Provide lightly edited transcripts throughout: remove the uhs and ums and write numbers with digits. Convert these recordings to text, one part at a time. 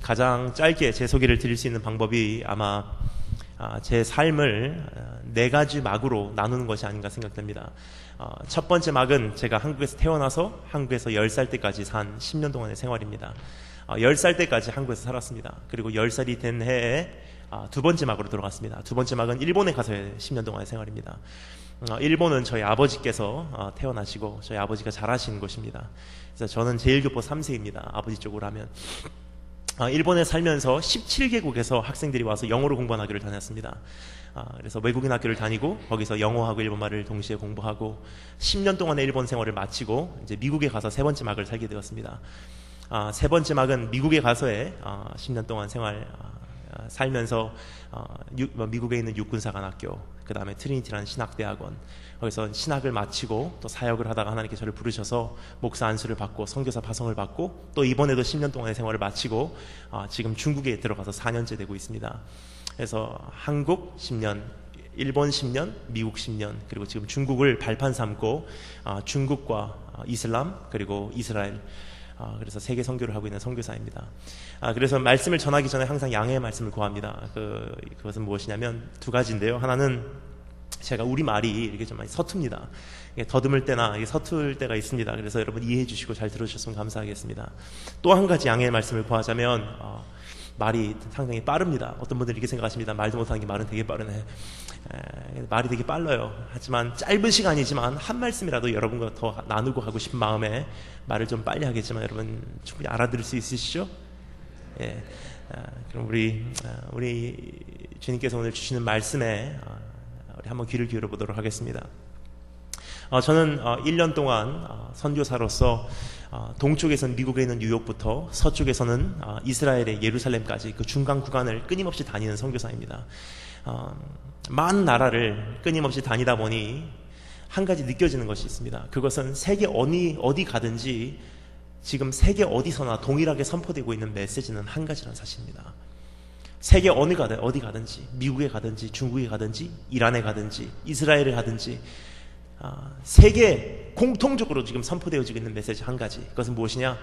가장 짧게 제 소개를 드릴 수 있는 방법이 아마 제 삶을 네 가지 막으로 나누는 것이 아닌가 생각됩니다. 첫 번째 막은 제가 한국에서 태어나서 한국에서 10살 때까지 산 10년 동안의 생활입니다. 10살 때까지 한국에서 살았습니다. 그리고 10살이 된 해에 두 번째 막으로 들어갔습니다. 두 번째 막은 일본에 가서의 10년 동안의 생활입니다. 일본은 저희 아버지께서 태어나시고 저희 아버지가 자라신 곳입니다. 그래서 저는 제1교포 3세입니다. 아버지 쪽으로 하면. 일본에 살면서 17개국에서 학생들이 와서 영어로 공부하는 학교를 다녔습니다. 그래서 외국인 학교를 다니고 거기서 영어하고 일본말을 동시에 공부하고 10년 동안의 일본 생활을 마치고 이제 미국에 가서 세 번째 막을 살게 되었습니다. 세 번째 막은 미국에 가서의 10년 동안 생활 살면서 미국에 있는 육군사관학교, 그 다음에 트리니티라는 신학대학원, 거기서 신학을 마치고 또 사역을 하다가 하나님께 저를 부르셔서 목사 안수를 받고 선교사 파송을 받고 또 이번에도 10년 동안의 생활을 마치고 지금 중국에 들어가서 4년째 되고 있습니다. 그래서 한국 10년, 일본 10년, 미국 10년, 그리고 지금 중국을 발판 삼고 중국과 이슬람 그리고 이스라엘, 그래서 세계 선교를 하고 있는 선교사입니다. 그래서 말씀을 전하기 전에 항상 양해의 말씀을 구합니다. 그것은 무엇이냐면 두 가지인데요. 하나는 제가 우리말이 이렇게 좀 많이 서툽니다. 더듬을 때나 서툴 때가 있습니다. 그래서 여러분 이해해 주시고 잘 들어주셨으면 감사하겠습니다. 또 한 가지 양해의 말씀을 구하자면 말이 상당히 빠릅니다. 어떤 분들이 이렇게 생각하십니다. 말도 못하는 게 말은 되게 빠르네. 말이 되게 빨라요. 하지만 짧은 시간이지만 한 말씀이라도 여러분과 더 나누고 가고 싶은 마음에 말을 좀 빨리 하겠지만 여러분 충분히 알아들을 수 있으시죠? 예. 그럼 우리 주님께서 오늘 주시는 말씀에 우리 한번 귀를 기울여 보도록 하겠습니다. 저는 1년 동안 선교사로서 동쪽에서는 미국에 있는 뉴욕부터 서쪽에서는 이스라엘의 예루살렘까지 그 중간 구간을 끊임없이 다니는 선교사입니다. 많은 나라를 끊임없이 다니다 보니 한 가지 느껴지는 것이 있습니다. 그것은 세계 어디 가든지 지금 세계 어디서나 동일하게 선포되고 있는 메시지는 한 가지라는 사실입니다. 세계 어디 가든지 미국에 가든지 중국에 가든지 이란에 가든지 이스라엘에 가든지 세계 공통적으로 지금 선포되어지고 있는 메시지 한 가지, 그것은 무엇이냐?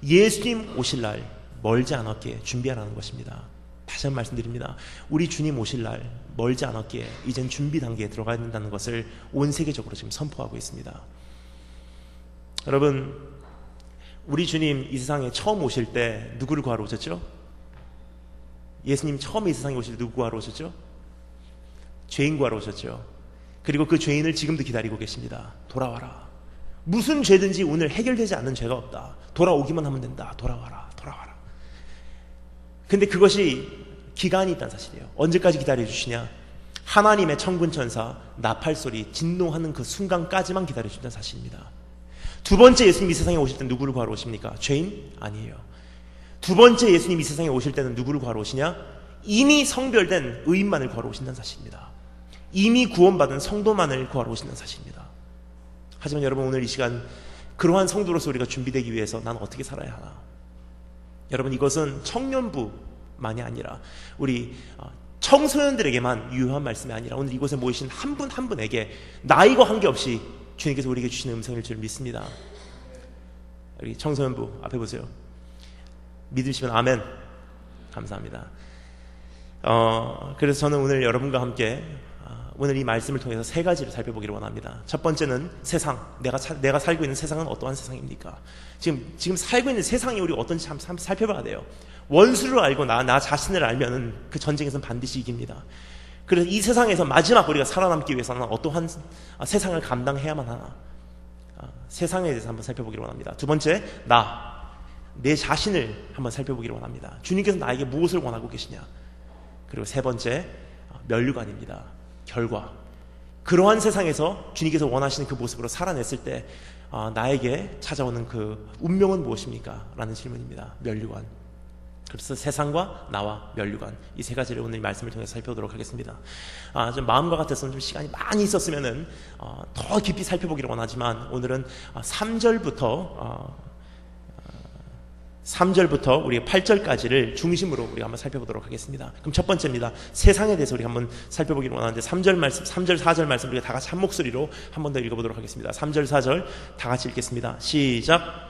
예수님 오실 날 멀지 않았기에 준비하라는 것입니다. 다시 한번 말씀드립니다. 우리 주님 오실 날 멀지 않았기에 이젠 준비 단계에 들어가야 된다는 것을 온 세계적으로 지금 선포하고 있습니다. 여러분, 우리 주님 이 세상에 처음 오실 때 누구를 구하러 오셨죠? 예수님 처음에 이 세상에 오실 때 누구 구하러 오셨죠? 죄인 구하러 오셨죠. 그리고 그 죄인을 지금도 기다리고 계십니다. 돌아와라. 무슨 죄든지 오늘 해결되지 않는 죄가 없다. 돌아오기만 하면 된다. 돌아와라. 근데 그것이 기간이 있다는 사실이에요. 언제까지 기다려주시냐? 하나님의 천군천사 나팔소리 진노하는 그 순간까지만 기다려준다는 사실입니다. 두 번째 예수님 이 세상에 오실 때 누구를 구하러 오십니까? 죄인? 아니에요. 두 번째 예수님 이 세상에 오실 때는 누구를 구하러 오시냐? 이미 성별된 의인만을 구하러 오신다는 사실입니다. 이미 구원받은 성도만을 구하러 오신다는 사실입니다. 하지만 여러분, 오늘 이 시간 그러한 성도로서 우리가 준비되기 위해서 난 어떻게 살아야 하나? 여러분, 이것은 청년부만이 아니라 우리 청소년들에게만 유효한 말씀이 아니라 오늘 이곳에 모이신 한 분 한 분에게 나이와 관계없이 주님께서 우리에게 주시는 음성일 줄 믿습니다. 우리 청소년부 앞에 보세요. 믿으시면 아멘. 감사합니다. 그래서 저는 오늘 여러분과 함께 오늘 이 말씀을 통해서 세 가지를 살펴보기를 원합니다. 첫 번째는 세상, 내가 살고 있는 세상은 어떠한 세상입니까? 지금 살고 있는 세상이 우리 어떤지 한번 살펴봐야 돼요. 원수를 알고 나 자신을 알면은 그 전쟁에서는 반드시 이깁니다. 그래서 이 세상에서 마지막 우리가 살아남기 위해서는 어떠한 세상을 감당해야만 하나? 세상에 대해서 한번 살펴보기를 원합니다. 두 번째, 내 자신을 한번 살펴보기를 원합니다. 주님께서 나에게 무엇을 원하고 계시냐? 그리고 세 번째, 면류관입니다. 결과. 그러한 세상에서 주님께서 원하시는 그 모습으로 살아냈을 때 나에게 찾아오는 그 운명은 무엇입니까? 라는 질문입니다. 면류관. 그래서 세상과 나와 면류관, 이 세 가지를 오늘 이 말씀을 통해서 살펴보도록 하겠습니다. 좀 마음과 같았으면 좀 시간이 많이 있었으면은 더 깊이 살펴보기를 원하지만 오늘은 3절부터 우리 8절까지를 중심으로 우리가 한번 살펴보도록 하겠습니다. 그럼 첫 번째입니다. 세상에 대해서 우리가 한번 살펴보기를 원하는데 3절 말씀, 3절, 4절 말씀 우리가 다 같이 한 목소리로 한 번 더 읽어보도록 하겠습니다. 3절, 4절 다 같이 읽겠습니다. 시작.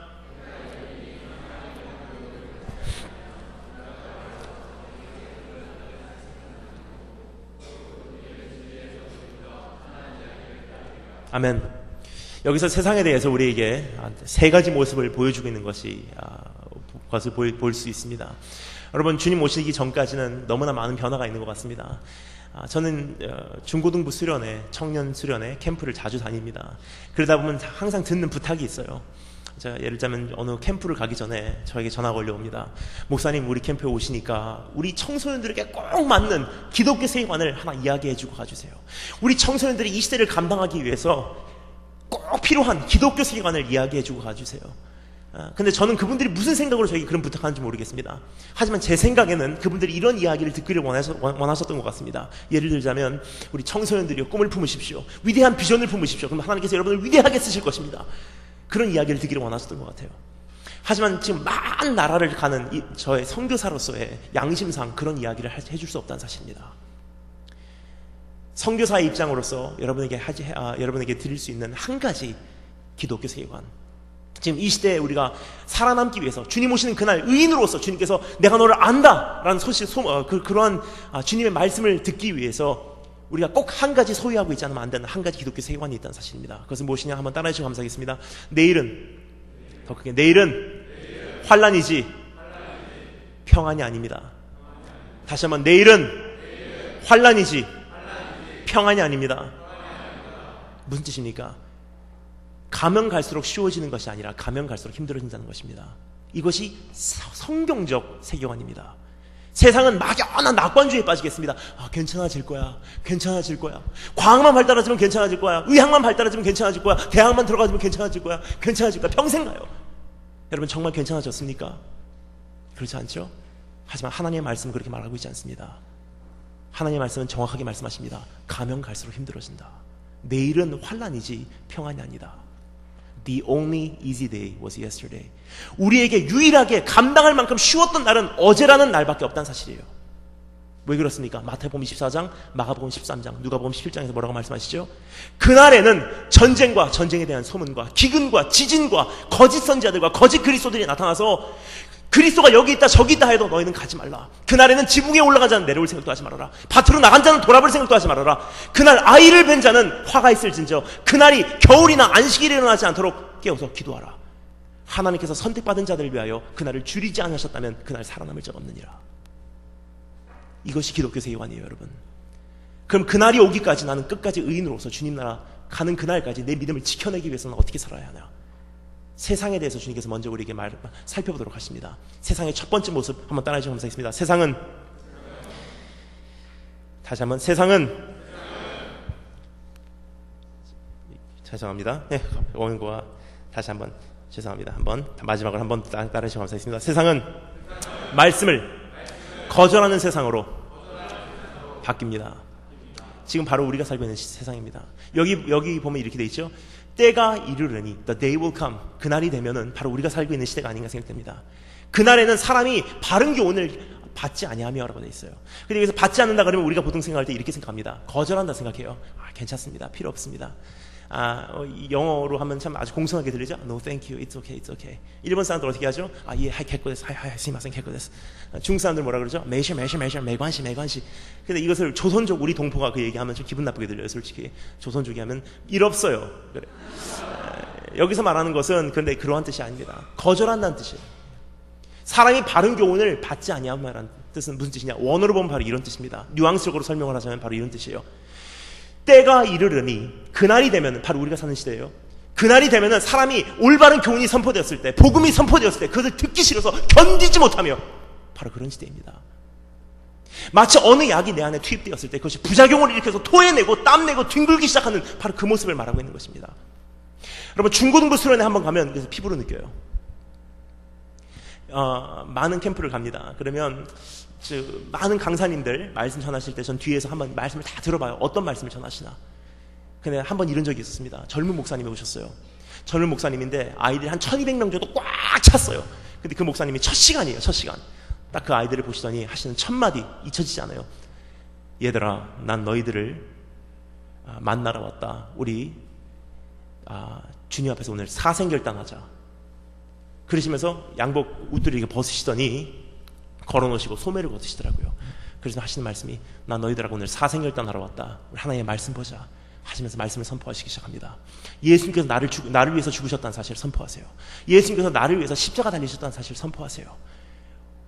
아멘. 여기서 세상에 대해서 우리에게 세 가지 모습을 보여주고 있는 것을 볼 수 있습니다. 여러분, 주님 오시기 전까지는 너무나 많은 변화가 있는 것 같습니다. 저는 중고등부 수련회, 청년 수련회 캠프를 자주 다닙니다. 그러다 보면 항상 듣는 부탁이 있어요. 제가 예를 들자면 어느 캠프를 가기 전에 저에게 전화가 올려옵니다. 목사님, 우리 캠프에 오시니까 우리 청소년들에게 꼭 맞는 기독교 세계관을 하나 이야기해주고 가주세요. 우리 청소년들이 이 시대를 감당하기 위해서 꼭 필요한 기독교 세계관을 이야기해주고 가주세요. 근데 저는 그분들이 무슨 생각으로 저에게 그런 부탁하는지 모르겠습니다. 하지만 제 생각에는 그분들이 이런 이야기를 듣기를 원하셨던 것 같습니다. 예를 들자면 우리 청소년들이요, 꿈을 품으십시오. 위대한 비전을 품으십시오. 그럼 하나님께서 여러분을 위대하게 쓰실 것입니다. 그런 이야기를 듣기를 원하셨던 것 같아요. 하지만 지금 많은 나라를 가는 저의 선교사로서의 양심상 그런 이야기를 해줄 수 없다는 사실입니다. 선교사의 입장으로서 여러분에게 드릴 수 있는 한 가지 기독교 세계관, 지금 이 시대에 우리가 살아남기 위해서 주님 오시는 그날 의인으로서 주님께서 내가 너를 안다 라는 그러한 주님의 말씀을 듣기 위해서 우리가 꼭 한 가지 소유하고 있지 않으면 안 되는 한 가지 기독교 세계관이 있다는 사실입니다. 그것은 무엇이냐 한번 따라해 주시면 감사하겠습니다. 내일은 더 크게, 내일은 환난이지 평안이 아닙니다. 다시 한번, 내일은 환난이지 평안이 아닙니다. 무슨 뜻입니까? 가면 갈수록 쉬워지는 것이 아니라 가면 갈수록 힘들어진다는 것입니다. 이것이 성경적 세계관입니다. 세상은 막연한 낙관주의에 빠지겠습니다. 괜찮아질 거야. 괜찮아질 거야. 과학만 발달하지면 괜찮아질 거야. 의학만 발달하지면 괜찮아질 거야. 대학만 들어가지면 괜찮아질 거야. 괜찮아질 거야. 평생 가요. 여러분, 정말 괜찮아졌습니까? 그렇지 않죠? 하지만 하나님의 말씀은 그렇게 말하고 있지 않습니다. 하나님의 말씀은 정확하게 말씀하십니다. 가면 갈수록 힘들어진다. 내일은 환난이지 평안이 아니다. The only easy day was yesterday. 우리에게 유일하게 감당할 만큼 쉬웠던 날은 어제라는 날밖에 없다는 사실이에요. 왜 그렇습니까? 마태복음 24장, 마가복음 13장, 누가복음 11장에서 뭐라고 말씀하시죠? 그날에는 전쟁과 전쟁에 대한 소문과 기근과 지진과 거짓 선지자들과 거짓 그리스도들이 나타나서 그리스도가 여기 있다 저기 있다 해도 너희는 가지 말라. 그날에는 지붕 위에 올라간 자는 내려올 생각도 하지 말아라. 밭으로 나간 자는 돌아볼 생각도 하지 말아라. 그날 아이를 뵌 자는 화가 있을진저 그날이 겨울이나 안식일이 일어나지 않도록 깨어서 기도하라. 하나님께서 선택받은 자들을 위하여 그날을 줄이지 않으셨다면 그날 살아남을 자가 없느니라. 이것이 기독교 세계관이에요, 여러분. 그럼 그날이 오기까지 나는 끝까지 의인으로서 주님 나라 가는 그날까지 내 믿음을 지켜내기 위해서는 어떻게 살아야 하냐? 세상에 대해서 주님께서 먼저 우리에게 살펴보도록 하십니다. 세상의 첫 번째 모습 한번 따라해 주시면 감사하겠습니다. 세상은, 다시 한번, 세상은, 죄송합니다. 네, 원고와 다시 한번 죄송합니다. 한번 마지막으로 한번 따라해 주시면 감사하겠습니다. 세상은 말씀을 거절하는 세상으로 바뀝니다. 지금 바로 우리가 살고 있는 세상입니다. 여기 보면 이렇게 돼 있죠. 때가 이르르니, the day will come. 그날이 되면은 바로 우리가 살고 있는 시대가 아닌가 생각됩니다. 그날에는 사람이 바른 교훈을 받지 아니하며라고 돼 있어요. 근데 여기서 받지 않는다 그러면 우리가 보통 생각할 때 이렇게 생각합니다. 거절한다 생각해요. 괜찮습니다. 필요 없습니다. 영어로 하면 참 아주 공손하게 들리죠? No, thank you. It's okay. It's okay. 일본 사람들 어떻게 하죠? 예, 개코데스. 스미마센 개코데스. 중국 사람들 뭐라 그러죠? 매셔. 매관시. 근데 이것을 조선족 우리 동포가 그 얘기하면 좀 기분 나쁘게 들려요, 솔직히. 조선족이 하면 일 없어요. 그래. 여기서 말하는 것은 근데 그러한 뜻이 아닙니다. 거절한다는 뜻이에요. 사람이 바른 교훈을 받지 아니하면 뜻은 무슨 뜻이냐? 원어로 보면 바로 이런 뜻입니다. 뉘앙스적으로 설명을 하자면 바로 이런 뜻이에요. 때가 이르르니, 그날이 되면 바로 우리가 사는 시대예요. 그날이 되면은 사람이 올바른 교훈이 선포되었을 때, 복음이 선포되었을 때 그것을 듣기 싫어서 견디지 못하며 바로 그런 시대입니다. 마치 어느 약이 내 안에 투입되었을 때 그것이 부작용을 일으켜서 토해내고 땀내고 뒹굴기 시작하는 바로 그 모습을 말하고 있는 것입니다. 여러분, 중고등부 수련회 한번 가면 그래서 피부로 느껴요. 많은 캠프를 갑니다. 그러면 많은 강사님들 말씀 전하실 때 전 뒤에서 한번 말씀을 다 들어봐요. 어떤 말씀을 전하시나. 근데 한번 이런 적이 있었습니다. 젊은 목사님이 오셨어요. 젊은 목사님인데 아이들이 한 1200명 정도 꽉 찼어요. 근데 그 목사님이 첫 시간이에요. 첫 시간. 딱 그 아이들을 보시더니 하시는 첫 마디 잊혀지지 않아요. 얘들아, 난 너희들을 만나러 왔다. 우리 주님 앞에서 오늘 사생결단하자. 그러시면서 양복 웃들을 이렇게 벗으시더니 걸어놓으시고 소매를 걷으시더라고요. 그래서 하시는 말씀이, 난 너희들하고 오늘 사생결단하러 왔다. 우리 하나님의 말씀 보자. 하시면서 말씀을 선포하시기 시작합니다. 예수님께서 나를 위해서 죽으셨다는 사실을 선포하세요. 예수님께서 나를 위해서 십자가 달리셨다는 사실을 선포하세요.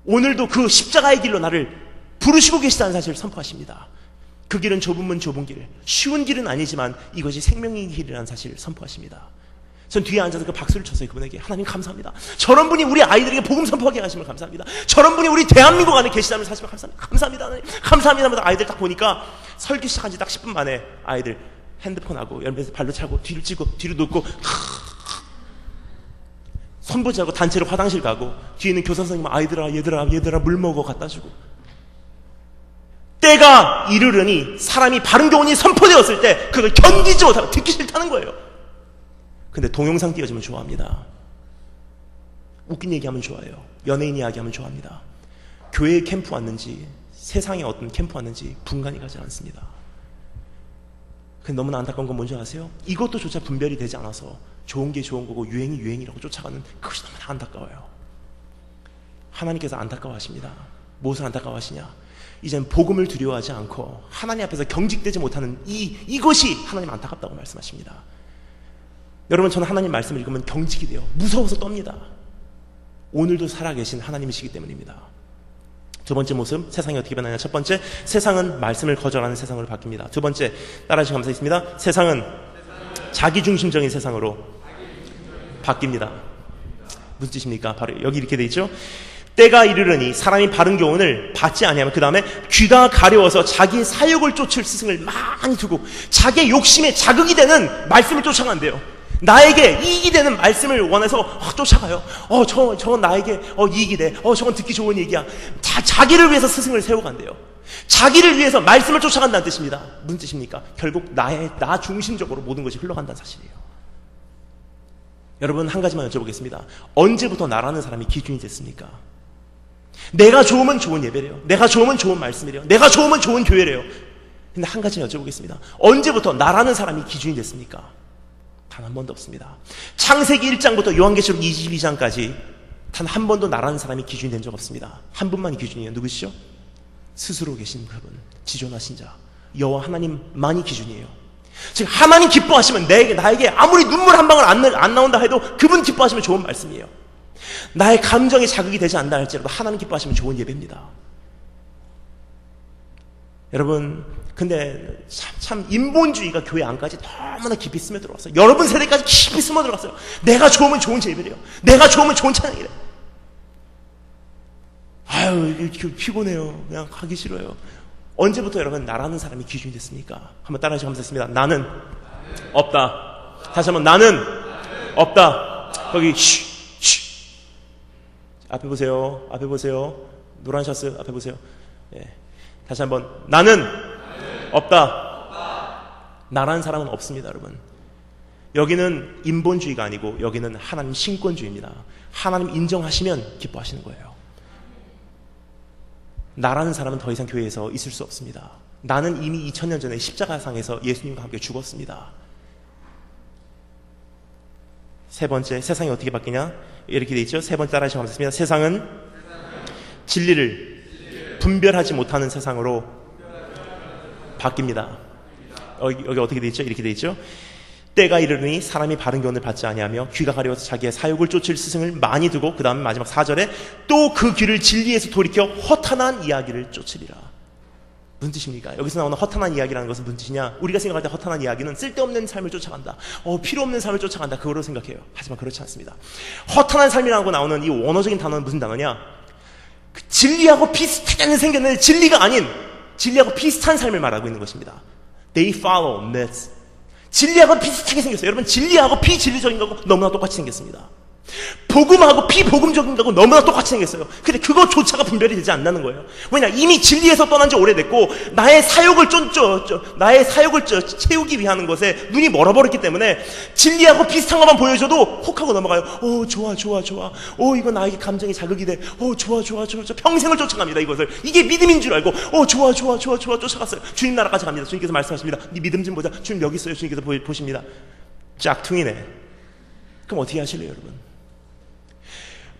오늘도 그 십자가의 길로 나를 부르시고 계시다는 사실을 선포하십니다. 그 길은 좁으면 좁은 길, 쉬운 길은 아니지만 이것이 생명의 길이라는 사실을 선포하십니다. 전 뒤에 앉아서 그 박수를 쳤어요. 그분에게 하나님 감사합니다. 저런 분이 우리 아이들에게 복음 선포하게 하시면 감사합니다. 저런 분이 우리 대한민국 안에 계시다면 사실 감사합니다. 감사합니다. 하나님 감사합니다 하면서 아이들 딱 보니까 설교 시작한 지 딱 10분 만에 아이들 핸드폰하고 옆에서 발로 차고 뒤를 찌고 뒤로 눕고 손보자고 단체로 화장실 가고 뒤에 있는 교사 선생님 얘들아 물 먹어 갖다 주고 때가 이르르니 사람이 바른 교훈이 선포되었을 때 그걸 견디지 못하고 듣기 싫다는 거예요. 근데 동영상 띄워주면 좋아합니다. 웃긴 얘기하면 좋아해요. 연예인 이야기하면 좋아합니다. 교회에 캠프 왔는지 세상에 어떤 캠프 왔는지 분간이 가지 않습니다. 근데 너무나 안타까운 건 뭔지 아세요? 이것도 조차 분별이 되지 않아서 좋은 게 좋은 거고 유행이 유행이라고 쫓아가는 그것이 너무나 안타까워요. 하나님께서 안타까워하십니다. 무엇을 안타까워하시냐? 이젠 복음을 두려워하지 않고 하나님 앞에서 경직되지 못하는 이것이 하나님 안타깝다고 말씀하십니다. 여러분, 저는 하나님 말씀을 읽으면 경직이 돼요. 무서워서 떱니다. 오늘도 살아계신 하나님이시기 때문입니다. 두 번째 모습, 세상이 어떻게 변하냐? 첫 번째, 세상은 말씀을 거절하는 세상으로 바뀝니다. 두 번째, 따라하시면 감사하겠습니다. 세상은 자기중심적인 세상으로 바뀝니다. 무슨 뜻입니까? 바로 여기 이렇게 돼 있죠? 때가 이르르니 사람이 바른 교훈을 받지 아니하면 그 다음에 귀가 가려워서 자기의 사욕을 쫓을 스승을 많이 두고 자기의 욕심에 자극이 되는 말씀을 쫓아간대요. 나에게 이익이 되는 말씀을 원해서 쫓아가요. 저건 나에게 이익이 돼. 저건 듣기 좋은 얘기야. 자기를 위해서 스승을 세워간대요. 자기를 위해서 말씀을 쫓아간다는 뜻입니다. 무슨 뜻입니까? 결국 나 중심적으로 모든 것이 흘러간다는 사실이에요. 여러분, 한 가지만 여쭤보겠습니다. 언제부터 나라는 사람이 기준이 됐습니까? 내가 좋으면 좋은 예배래요. 내가 좋으면 좋은 말씀이래요. 내가 좋으면 좋은 교회래요. 근데 한 가지 여쭤보겠습니다. 언제부터 나라는 사람이 기준이 됐습니까? 단 한 번도 없습니다. 창세기 1장부터 요한계시록 22장까지 단 한 번도 나라는 사람이 기준이 된 적 없습니다. 한 분만이 기준이에요. 누구시죠? 스스로 계신 그분, 지존하신 자, 여호와 하나님만이 기준이에요. 즉 하나님 기뻐하시면 나에게 아무리 눈물 한 방울 안 나온다 해도 그분 기뻐하시면 좋은 말씀이에요. 나의 감정에 자극이 되지 않다 할지라도 하나님 기뻐하시면 좋은 예배입니다. 여러분, 근데 참 인본주의가 교회 안까지 너무나 깊이 스며들어왔어요. 여러분 세대까지 깊이 스며들어왔어요. 내가 좋으면 좋은 예배래요. 내가 좋으면 좋은 찬양이래. 아유, 피곤해요. 그냥 가기 싫어요. 언제부터 여러분 나라는 사람이 기준이 됐습니까? 한번 따라하시고 감사했습니다. 나는 없다. 다시 한번 나는 없다. 거기 앞에 보세요. 앞에 보세요. 노란 셔츠 앞에 보세요. 예. 다시 한번 나는 없다. 나라는 사람은 없습니다, 여러분. 여기는 인본주의가 아니고 여기는 하나님 신권주의입니다. 하나님 인정하시면 기뻐하시는 거예요. 나라는 사람은 더 이상 교회에서 있을 수 없습니다. 나는 이미 2000년 전에 십자가상에서 예수님과 함께 죽었습니다. 세 번째, 세상이 어떻게 바뀌냐? 이렇게 돼 있죠? 세 번째 따라하시면 감사합니다. 세상은 진리를 분별하지 못하는 세상으로 바뀝니다. 여기 어떻게 돼 있죠? 이렇게 돼 있죠? 때가 이르르니 사람이 바른 교훈을 받지 아니하며 귀가 가려워서 자기의 사욕을 쫓을 스승을 많이 두고 그 다음에 마지막 4절에 또 그 귀를 진리에서 돌이켜 허탄한 이야기를 쫓으리라. 무슨 뜻입니까? 여기서 나오는 허탄한 이야기라는 것은 무슨 뜻이냐? 우리가 생각할 때 허탄한 이야기는 쓸데없는 삶을 쫓아간다. 필요 없는 삶을 쫓아간다. 그거로 생각해요. 하지만 그렇지 않습니다. 허탄한 삶이라고 나오는 이 원어적인 단어는 무슨 단어냐? 진리하고 비슷하게 생겼는데 진리가 아닌 진리하고 비슷한 삶을 말하고 있는 것입니다. They follow myths. 진리하고 비슷하게 생겼어요. 여러분, 진리하고 비진리적인 거하고 너무나 똑같이 생겼습니다. 복음하고 비복음적인 거하고 너무나 똑같이 생겼어요. 근데 그거조차가 분별이 되지 않는다는 거예요. 왜냐? 이미 진리에서 떠난 지 오래됐고 나의 사욕을 채우기 위한 것에 눈이 멀어버렸기 때문에 진리하고 비슷한 것만 보여줘도 혹하고 넘어가요. 좋아. 이거 나에게 감정이 자극이 돼. 좋아. 평생을 쫓아갑니다, 이것을. 이게 믿음인 줄 알고 좋아 쫓아갔어요. 주님 나라까지 갑니다. 주님께서 말씀하십니다. 네 믿음 좀 보자. 주님 여기 있어요. 주님께서 보십니다. 짝퉁이네. 그럼 어떻게 하실래요, 여러분?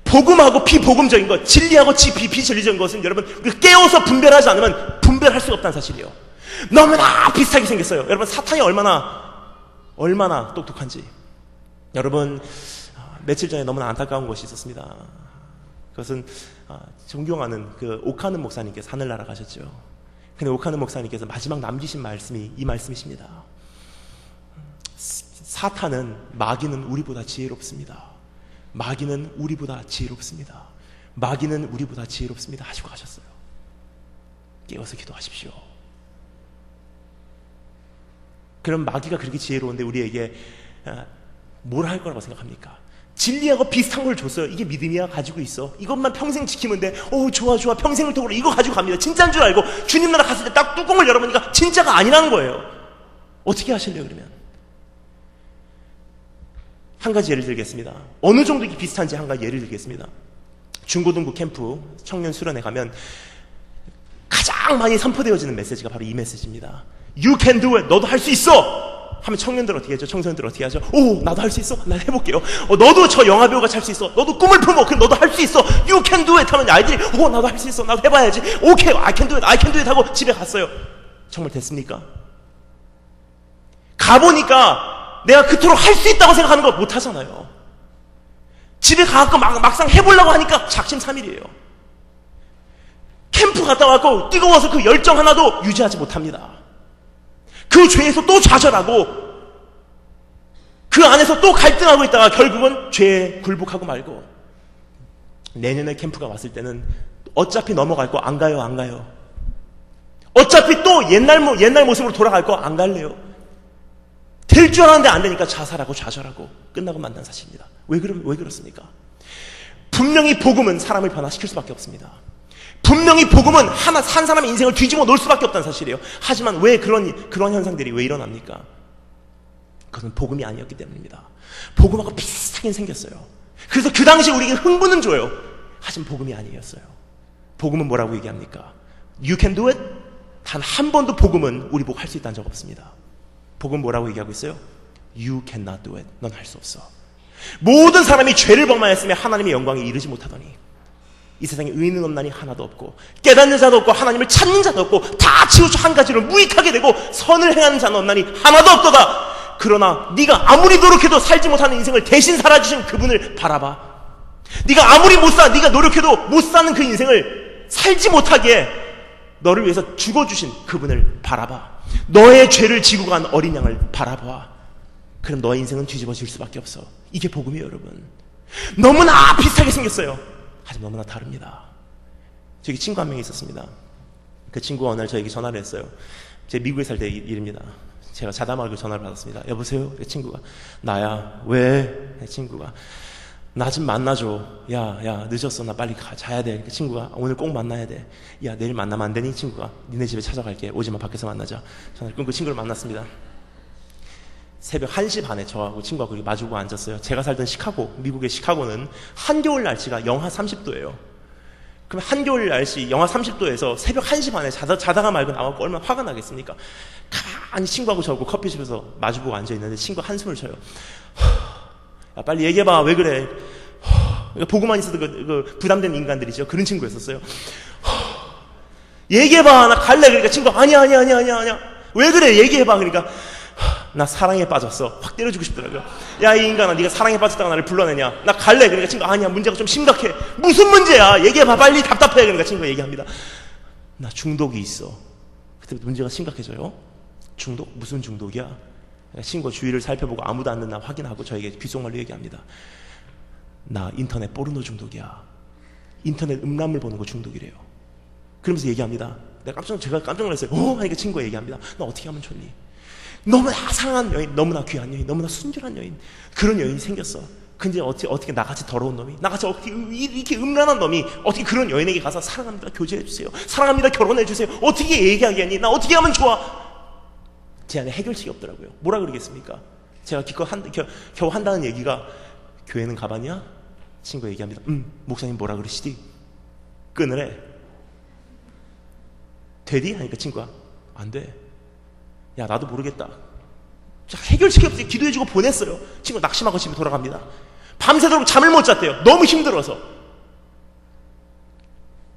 복음하고 비복음적인 것, 진리하고 비진리적인 것은 여러분 깨어서 분별하지 않으면 분별할 수가 없다는 사실이에요. 너무나 비슷하게 생겼어요. 여러분, 사탄이 얼마나 똑똑한지. 여러분, 며칠 전에 너무나 안타까운 것이 있었습니다. 그것은 존경하는 그 오카는 목사님께서 하늘나라 가셨죠. 근데 오카는 목사님께서 마지막 남기신 말씀이 이 말씀이십니다. 사탄은, 마귀는 우리보다 지혜롭습니다. 마귀는 우리보다 지혜롭습니다. 마귀는 우리보다 지혜롭습니다 하시고 가셨어요. 깨어서 기도하십시오. 그럼 마귀가 그렇게 지혜로운데 우리에게 뭘 할 거라고 생각합니까? 진리하고 비슷한 걸 줬어요. 이게 믿음이야, 가지고 있어. 이것만 평생 지키면 돼. 좋아 평생을 통으로 이거 가지고 갑니다. 진짜인 줄 알고 주님 나라 갔을 때 딱 뚜껑을 열어보니까 진짜가 아니라는 거예요. 어떻게 하실래요 그러면? 한 가지 예를 들겠습니다. 어느 정도 비슷한지 한 가지 예를 들겠습니다. 중고등부 캠프 청년 수련회 가면 가장 많이 선포되어지는 메시지가 바로 이 메시지입니다. You can do it. 너도 할 수 있어. 하면 청년들 어떻게 하죠? 청소년들 어떻게 하죠? 나도 할 수 있어? 나 해볼게요. 너도 저 영화배우가 할 수 있어. 너도 꿈을 품어. 그럼 너도 할 수 있어. You can do it 하면 아이들이 나도 할 수 있어. 나도 해봐야지. 오케이, I can do it. I can do it 하고 집에 갔어요. 정말 됐습니까? 가보니까 내가 그토록 할 수 있다고 생각하는 거 못하잖아요. 집에 가갖고 막상 해보려고 하니까 작심삼일이에요. 캠프 갔다 와서 뜨거워서 그 열정 하나도 유지하지 못합니다. 그 죄에서 또 좌절하고 그 안에서 또 갈등하고 있다가 결국은 죄에 굴복하고 말고, 내년에 캠프가 왔을 때는 어차피 넘어갈 거 안 가요. 어차피 또 옛날 모습으로 돌아갈 거 안 갈래요. 될 줄 알았는데 안 되니까 자살하고 좌절하고 끝나고 만난 사실입니다. 왜 그렇습니까? 분명히 복음은 사람을 변화시킬 수밖에 없습니다. 분명히 복음은 한 사람의 인생을 뒤집어 놓을 수밖에 없다는 사실이에요. 하지만 왜 그런 현상들이 왜 일어납니까? 그것은 복음이 아니었기 때문입니다. 복음하고 비슷하게 생겼어요. 그래서 그 당시 우리에게 흥분은 줘요. 하지만 복음이 아니었어요. 복음은 뭐라고 얘기합니까? You can do it? 단 한 번도 복음은 우리 보고 할 수 있다는 적 없습니다. 복음은 뭐라고 얘기하고 있어요? You cannot do it. 넌 할 수 없어. 모든 사람이 죄를 범하였으며 하나님의 영광에 이르지 못하더니, 이 세상에 의인은 없나니 하나도 없고 깨닫는 자도 없고 하나님을 찾는 자도 없고 다 치우쳐 한 가지로 무익하게 되고 선을 행하는 자는 없나니 하나도 없도다. 그러나 네가 아무리 노력해도 살지 못하는 인생을 대신 살아주신 그분을 바라봐. 네가 아무리 네가 노력해도 못 사는 그 인생을 살지 못하게 너를 위해서 죽어주신 그분을 바라봐. 너의 죄를 지고 간 어린 양을 바라봐. 그럼 너의 인생은 뒤집어질 수밖에 없어. 이게 복음이에요, 여러분. 너무나 비슷하게 생겼어요. 하지만 너무나 다릅니다. 저기 친구 한 명이 있었습니다. 그 친구가 어느 날 저에게 전화를 했어요. 제가 미국에 살 때 일입니다. 제가 자다 말고 전화를 받았습니다. 여보세요? 그 친구가, 나야. 왜? 그 친구가, 나 좀 만나줘. 야 늦었어. 나 빨리 자야 돼. 그 친구가, 오늘 꼭 만나야 돼. 야, 내일 만나면 안 되니? 친구가, 니네 집에 찾아갈게. 오지마. 밖에서 만나자. 전화를 끊고 친구를 만났습니다. 새벽 1시 반에 저하고 친구가 거기 마주보고 앉았어요. 제가 살던 시카고, 미국의 시카고는 한겨울 날씨가 영하 30도예요. 그럼 한겨울 날씨 영하 30도에서 새벽 1시 반에 자다가 말고 나와서 얼마나 화가 나겠습니까? 가만히 친구하고 저하고 커피숍에서 마주보고 앉아있는데 친구가 한숨을 쉬어요. 야, 빨리 얘기해봐. 왜 그래? 그러니까 보고만 있어도 그 부담된 인간들이죠. 그런 친구였었어요. 얘기해봐. 나 갈래. 그러니까 친구가, 아니야. 왜 그래? 얘기해봐. 그러니까, 나 사랑에 빠졌어. 확 때려주고 싶더라고요. 야, 이 인간아, 네가 사랑에 빠졌다가 나를 불러내냐? 나 갈래. 그러니까 친구가, 아니야, 문제가 좀 심각해. 무슨 문제야? 얘기해봐. 빨리. 답답해. 그러니까 친구가 얘기합니다. 나 중독이 있어. 그때부터 문제가 심각해져요. 중독? 무슨 중독이야? 친구가 주위를 살펴보고 아무도 안 듣나 확인하고 저에게 귓속말로 얘기합니다. 나 인터넷 포르노 중독이야. 인터넷 음란물 보는 거 중독이래요. 그러면서 얘기합니다. 제가 깜짝 놀랐어요. 하니까 친구가 얘기합니다. 너 어떻게 하면 좋니? 너무나 사랑한 여인, 너무나 귀한 여인, 너무나 순결한 여인, 그런 여인이 생겼어. 근데 어떻게 나같이 더러운 놈이, 나같이 어떻게 이렇게 음란한 놈이 어떻게 그런 여인에게 가서 사랑합니다, 교제해주세요, 사랑합니다, 결혼해주세요, 어떻게 얘기하겠니? 나 어떻게 하면 좋아? 제 안에 해결책이 없더라고요. 뭐라 그러겠습니까? 제가 겨우 한다는 얘기가, 교회는 가봤냐? 친구가 얘기합니다. 목사님 뭐라 그러시디? 끊으래. 되디? 하니까 친구가, 안 돼. 야, 나도 모르겠다. 해결책이 없어요. 기도해주고 보냈어요. 친구 낙심하고 집에 돌아갑니다. 밤새도록 잠을 못 잤대요. 너무 힘들어서.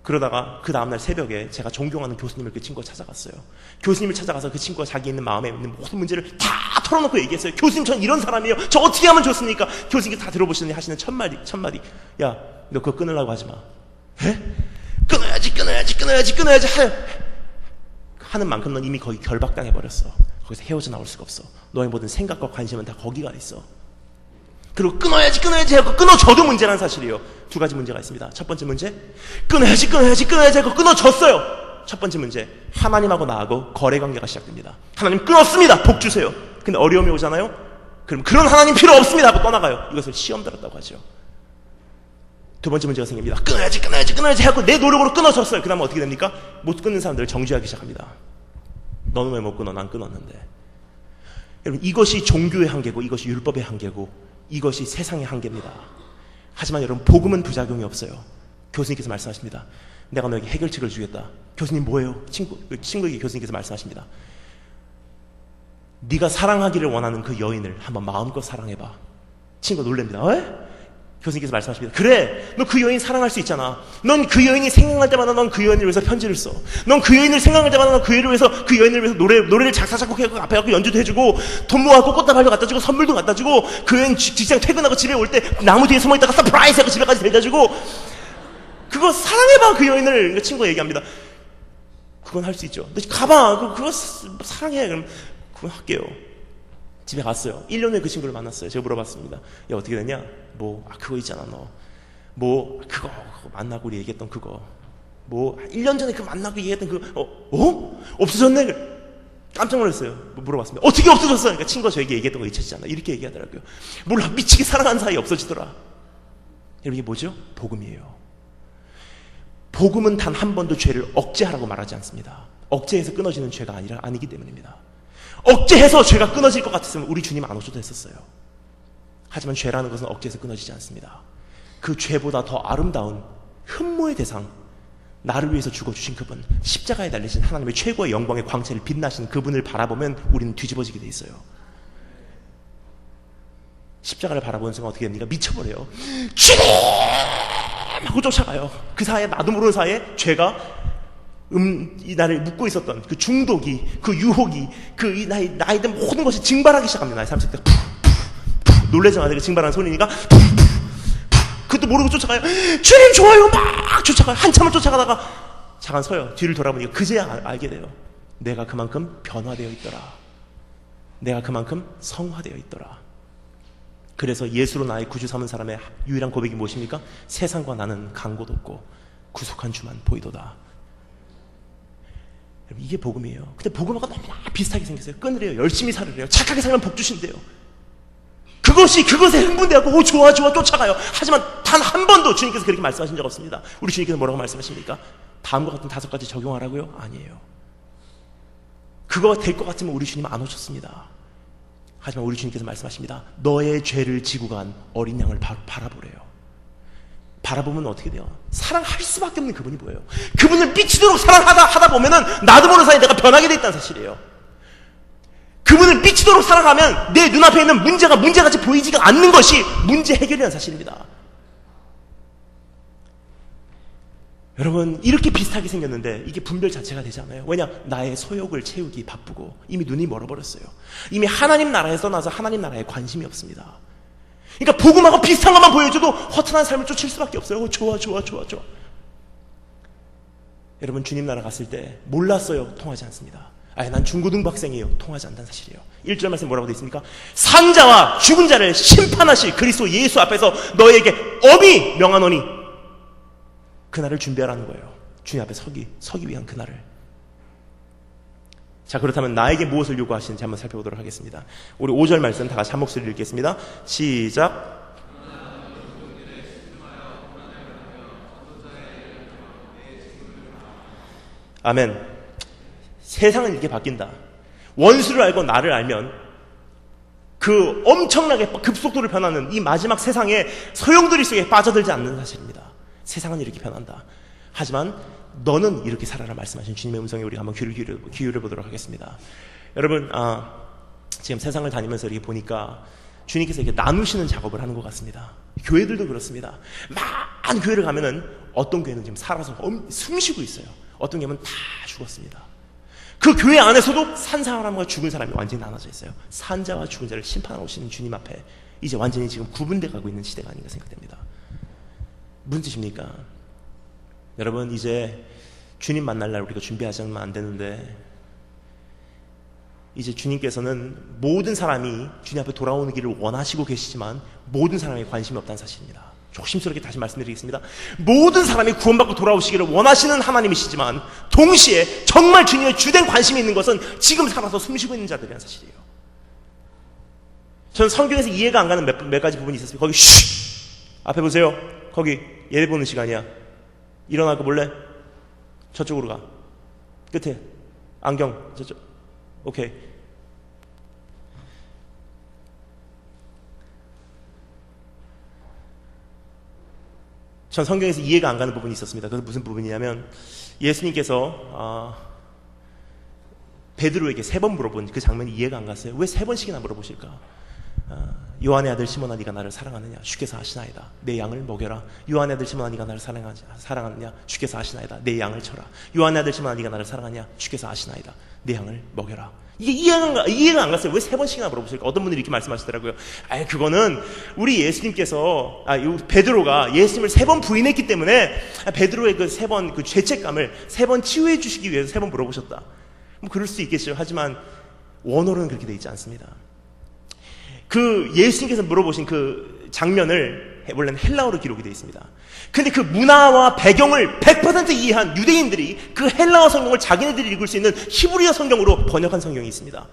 그러다가 그 다음날 새벽에 제가 존경하는 교수님을 그 친구가 찾아갔어요. 교수님을 찾아가서 그 친구가 자기 있는 마음에 있는 모든 문제를 다 털어놓고 얘기했어요. 교수님, 전 이런 사람이에요. 저 어떻게 하면 좋습니까? 교수님께서 다 들어보시더니 하시는 첫 마디. 야, 너 그거 끊으려고 하지 마. 에? 끊어야지 하는 만큼 넌 이미 거기 결박당해버렸어. 거기서 헤어져 나올 수가 없어. 너의 모든 생각과 관심은 다 거기가 있어. 그리고 끊어야지 하고 끊어져도 문제라는 사실이에요. 두 가지 문제가 있습니다. 첫 번째 문제, 끊어야지 하고 끊어졌어요. 첫 번째 문제, 하나님하고 나하고 거래관계가 시작됩니다. 하나님 끊었습니다. 복 주세요. 근데 어려움이 오잖아요. 그럼 그런 하나님 필요 없습니다 하고 떠나가요. 이것을 시험 들었다고 하죠. 두 번째 문제가 생깁니다. 끊어야지 하고 내 노력으로 끊어졌어요. 그 다음에 어떻게 됩니까? 못 끊는 사람들을 정죄하기 시작합니다. 너는 왜 못 끊어? 난 끊었는데. 여러분, 이것이 종교의 한계고 이것이 율법의 한계고 이것이 세상의 한계입니다. 하지만 여러분, 복음은 부작용이 없어요. 교수님께서 말씀하십니다. 내가 너에게 해결책을 주겠다. 교수님 뭐예요? 친구에게 교수님께서 말씀하십니다. 네가 사랑하기를 원하는 그 여인을 한번 마음껏 사랑해봐. 친구가 놀랍니다. 왜? 교수님께서 말씀하십니다. 그래, 너 그 여인 사랑할 수 있잖아. 넌 그 여인이 생각날 때마다 넌 그 여인을 위해서 편지를 써. 넌 그 여인을 생각할 때마다 넌 그 여인을 위해서 노래를 작사 작곡해서 앞에 갖고 연주도 해주고 돈 모아갖고 꽃다발도 갖다 주고 선물도 갖다 주고 그 여인 직장 퇴근하고 집에 올 때 나무 뒤에 숨어있다가 서프라이즈 하고 집에까지 데려다 주고 그거 사랑해봐. 그 여인을. 그러니까 친구가 얘기합니다. 그건 할 수 있죠. 너 가봐. 그거 사랑해. 그럼 그건 할게요. 집에 갔어요. 1년 후에 그 친구를 만났어요. 제가 물어봤습니다. 야, 어떻게 됐냐? 그거 있잖아, 너. 그거 만나고 우리 얘기했던 그거. 1년 전에 그 만나고 얘기했던 없어졌네? 깜짝 놀랐어요. 물어봤습니다. 어떻게 없어졌어? 그러니까 친구가 저에게 얘기했던 거 잊혀지잖아. 이렇게 얘기하더라고요. 몰라, 미치게 사랑하는 사이 없어지더라. 여러분, 이게 뭐죠? 복음이에요. 복음은 단 한 번도 죄를 억제하라고 말하지 않습니다. 억제해서 끊어지는 죄가 아니기 때문입니다. 억제해서 죄가 끊어질 것 같았으면 우리 주님 안 오셔도 했었어요. 하지만 죄라는 것은 억제해서 끊어지지 않습니다. 그 죄보다 더 아름다운 흠모의 대상, 나를 위해서 죽어주신 그분, 십자가에 달리신 하나님의 최고의 영광의 광채를 빛나신 그분을 바라보면 우리는 뒤집어지게 돼 있어요. 십자가를 바라보는 순간 어떻게 됩니까? 미쳐버려요. 주님! 하고 쫓아가요. 그 사이에, 나도 모르는 사이에 죄가 나를 묶고 있었던 그 중독이, 그 유혹이, 나에 대한 모든 것이 증발하기 시작합니다. 나의 삶 속에 놀래자마자 그 증발하는 소리니까 그것도 모르고 쫓아가요. 주님 좋아요. 막 쫓아가요. 한참을 쫓아가다가 잠깐 서요. 뒤를 돌아보니까 그제야 알게 돼요. 내가 그만큼 변화되어 있더라. 내가 그만큼 성화되어 있더라. 그래서 예수로 나의 구주 삼은 사람의 유일한 고백이 무엇입니까? 세상과 나는 간 곳 없고 구속한 주만 보이도다. 이게 복음이에요. 근데 복음하고 너무 비슷하게 생겼어요. 끊으래요. 열심히 살으래요. 착하게 살면 복 주신대요. 그것에 흥분되고 좋아 쫓아가요. 하지만 단 한 번도 주님께서 그렇게 말씀하신 적 없습니다. 우리 주님께서 뭐라고 말씀하십니까? 다음과 같은 5가지 적용하라고요? 아니에요. 그거가 될 것 같으면 우리 주님 안 오셨습니다. 하지만 우리 주님께서 말씀하십니다. 너의 죄를 지고 간 어린 양을 바라보래요. 바라보면 어떻게 돼요? 사랑할 수밖에 없는 그분이 보여요. 그분을 미치도록 사랑하다 보면은 나도 모르는 사이에 내가 변하게 돼 있다는 사실이에요. 그분을 미치도록 사랑하면 내 눈앞에 있는 문제가 문제같이 보이지가 않는 것이 문제 해결이라는 사실입니다. 여러분, 이렇게 비슷하게 생겼는데 이게 분별 자체가 되지 않아요. 왜냐? 나의 소욕을 채우기 바쁘고 이미 눈이 멀어버렸어요. 이미 하나님 나라에 떠나서 하나님 나라에 관심이 없습니다. 그러니까 복음하고 비슷한 것만 보여줘도 허탄한 삶을 쫓을 수밖에 없어요. 좋아. 여러분, 주님 나라 갔을 때 몰랐어요. 통하지 않습니다. 난 중고등학생이에요. 통하지 않다는 사실이에요. 1절 말씀 뭐라고 되어 있습니까? 산자와 죽은 자를 심판하실 그리스도 예수 앞에서 너에게 엄히 명하노니 그날을 준비하라는 거예요. 주님 앞에 서기 위한 그날을. 자, 그렇다면 나에게 무엇을 요구하시는지 한번 살펴보도록 하겠습니다. 우리 5절 말씀 다 같이 한 목소리로 읽겠습니다. 시작. 아멘. 세상은 이렇게 바뀐다. 원수를 알고 나를 알면 그 엄청나게 급속도로 변하는 이 마지막 세상에 소용돌이 속에 빠져들지 않는 사실입니다. 세상은 이렇게 변한다. 하지만 너는 이렇게 살아라 말씀하신 주님의 음성에 우리가 한번 귀를 기울여보도록 하겠습니다. 여러분, 지금 세상을 다니면서 이렇게 보니까 주님께서 이렇게 나누시는 작업을 하는 것 같습니다. 교회들도 그렇습니다. 막 많은 교회를 가면은 어떤 교회는 지금 살아서 숨 쉬고 있어요. 어떤 교회는 다 죽었습니다. 그 교회 안에서도 산 사람과 죽은 사람이 완전히 나눠져 있어요. 산 자와 죽은 자를 심판하러 오시는 주님 앞에 이제 완전히 지금 구분돼 가고 있는 시대가 아닌가 생각됩니다. 무슨 뜻입니까? 여러분, 이제 주님 만날 날 우리가 준비하지 않으면 안 되는데, 이제 주님께서는 모든 사람이 주님 앞에 돌아오는 길을 원하시고 계시지만 모든 사람이 관심이 없다는 사실입니다. 조심스럽게 다시 말씀드리겠습니다. 모든 사람이 구원받고 돌아오시기를 원하시는 하나님이시지만 동시에 정말 주님의 주된 관심이 있는 것은 지금 살아서 숨쉬고 있는 자들이라는 사실이에요. 저는 성경에서 이해가 안 가는 몇 가지 부분이 있었어요. 거기 앞에 보세요. 거기 예배 보는 시간이야. 일어나고 몰래 저쪽으로 가. 끝에 안경 저쪽. 오케이. 전 성경에서 이해가 안 가는 부분이 있었습니다. 그래서 무슨 부분이냐면 예수님께서 베드로에게 3번 물어본 그 장면이 이해가 안 갔어요. 왜 3번씩이나 물어보실까? 요한의 아들 시몬아 네가 나를 사랑하느냐? 주께서 아시나이다. 내 양을 먹여라. 요한의 아들 시몬아 네가 나를 사랑하느냐? 주께서 아시나이다. 내 양을 쳐라. 요한의 아들 시몬아 네가 나를 사랑하느냐? 주께서 아시나이다. 내 양을 먹여라. 이게 이해가 안 갔어요. 왜 3번씩이나 물어보실까? 어떤 분들이 이렇게 말씀하시더라고요. 그거는 우리 예수님께서, 베드로가 예수님을 3번 부인했기 때문에 베드로의 그 3번 그 죄책감을 3번 치유해 주시기 위해서 3번 물어보셨다. 뭐 그럴 수 있겠죠. 하지만 원어로는 그렇게 되어 있지 않습니다. 그 예수님께서 물어보신 그 장면을 원래는 헬라어로 기록이 되어 있습니다. 근데 그 문화와 배경을 100% 이해한 유대인들이 그 헬라어 성경을 자기네들이 읽을 수 있는 히브리어 성경으로 번역한 성경이 있습니다.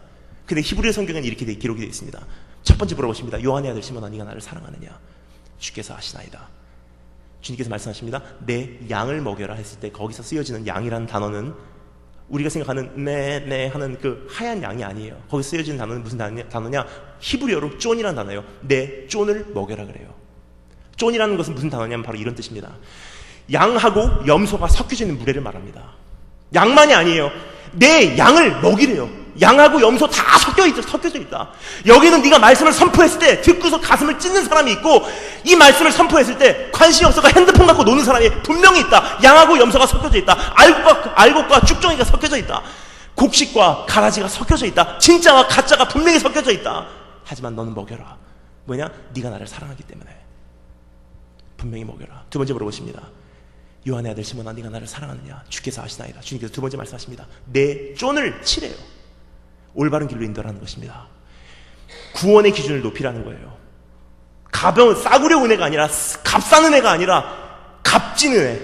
근데 히브리어 성경에는 이렇게 기록이 되어 있습니다. 첫 번째 물어보십니다. 요한의 아들 시몬아 네가 나를 사랑하느냐? 주께서 아시나이다. 주님께서 말씀하십니다. 내 양을 먹여라 했을 때 거기서 쓰여지는 양이라는 단어는 우리가 생각하는 네 하는 그 하얀 양이 아니에요. 거기서 쓰여지는 단어는 무슨 단어냐? 히브리어로 쫀이라는 단어예요. 내 쫀을 먹여라 그래요. 쫀이라는 것은 무슨 단어냐면 바로 이런 뜻입니다. 양하고 염소가 섞여져 있는 무례를 말합니다. 양만이 아니에요. 내 양을 먹이래요. 양하고 염소 다 섞여져 있다. 여기는 네가 말씀을 선포했을 때 듣고서 가슴을 찢는 사람이 있고, 이 말씀을 선포했을 때 관심이 없어가 핸드폰 갖고 노는 사람이 분명히 있다. 양하고 염소가 섞여져 있다. 알곡과 쭉정이가 섞여져 있다. 곡식과 가라지가 섞여져 있다. 진짜와 가짜가 분명히 섞여져 있다. 하지만 너는 먹여라. 뭐냐? 네가 나를 사랑하기 때문에 분명히 먹여라. 두 번째 물어보십니다. 요한의 아들 시몬아 네가 나를 사랑하느냐? 주께서 아시나이다. 주님께서 두 번째 말씀하십니다. 내 쫀을 치래요. 올바른 길로 인도하는 것입니다. 구원의 기준을 높이라는 거예요. 싸구려 은혜가 아니라 값싼 은혜가 아니라 값진 은혜.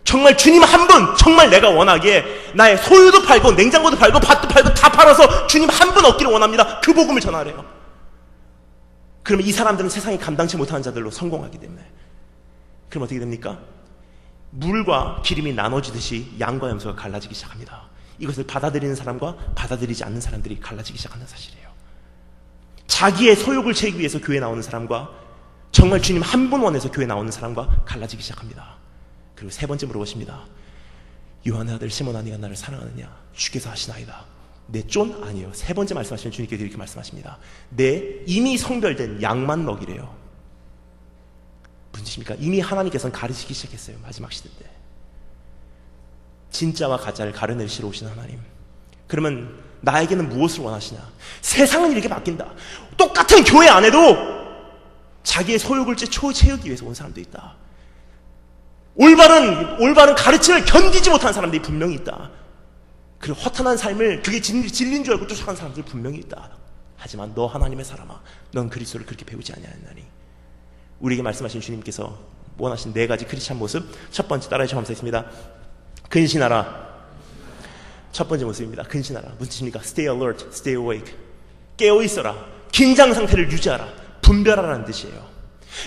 정말 주님 한 분, 정말 내가 원하기에 나의 소유도 팔고 냉장고도 팔고 밭도 팔고 다 팔아서 주님 한 분 얻기를 원합니다. 그 복음을 전하래요. 그러면 이 사람들은 세상이 감당치 못하는 자들로 성공하기 때문에, 그럼 어떻게 됩니까? 물과 기름이 나눠지듯이 양과 염소가 갈라지기 시작합니다. 이것을 받아들이는 사람과 받아들이지 않는 사람들이 갈라지기 시작하는 사실이에요. 자기의 소욕을 채우기 위해서 교회에 나오는 사람과 정말 주님 한 분 원해서 교회에 나오는 사람과 갈라지기 시작합니다. 그리고 세 번째 물어보십니다. 요한의 아들 시몬아 네가 나를 사랑하느냐? 주께서 하시나이다. 내 쫀? 아니에요. 세 번째 말씀하시는 주님께서 이렇게 말씀하십니다. 내 이미 성별된 양만 먹이래요. 무슨 뜻입니까? 이미 하나님께서는 가르치기 시작했어요. 마지막 시대 때 진짜와 가짜를 가려내시러 오신 하나님. 그러면 나에게는 무엇을 원하시냐? 세상은 이렇게 바뀐다. 똑같은 교회 안에도 자기의 소욕을 채우기 위해서 온 사람도 있다. 올바른 가르침을 견디지 못하는 사람들이 분명히 있다. 그리고 허탄한 삶을 그게 진리인 줄 알고 쫓아가는 사람들이 분명히 있다. 하지만 너 하나님의 사람아, 넌 그리스도를 그렇게 배우지 아니하였나니. 우리에게 말씀하신 주님께서 원하신 4가지 크리스찬 모습. 첫 번째, 따라해 주시면 감사하겠습니다. 근신하라. 첫 번째 모습입니다. 근신하라. 무슨 뜻입니까? Stay alert, stay awake. 깨어있어라. 긴장 상태를 유지하라. 분별하라는 뜻이에요.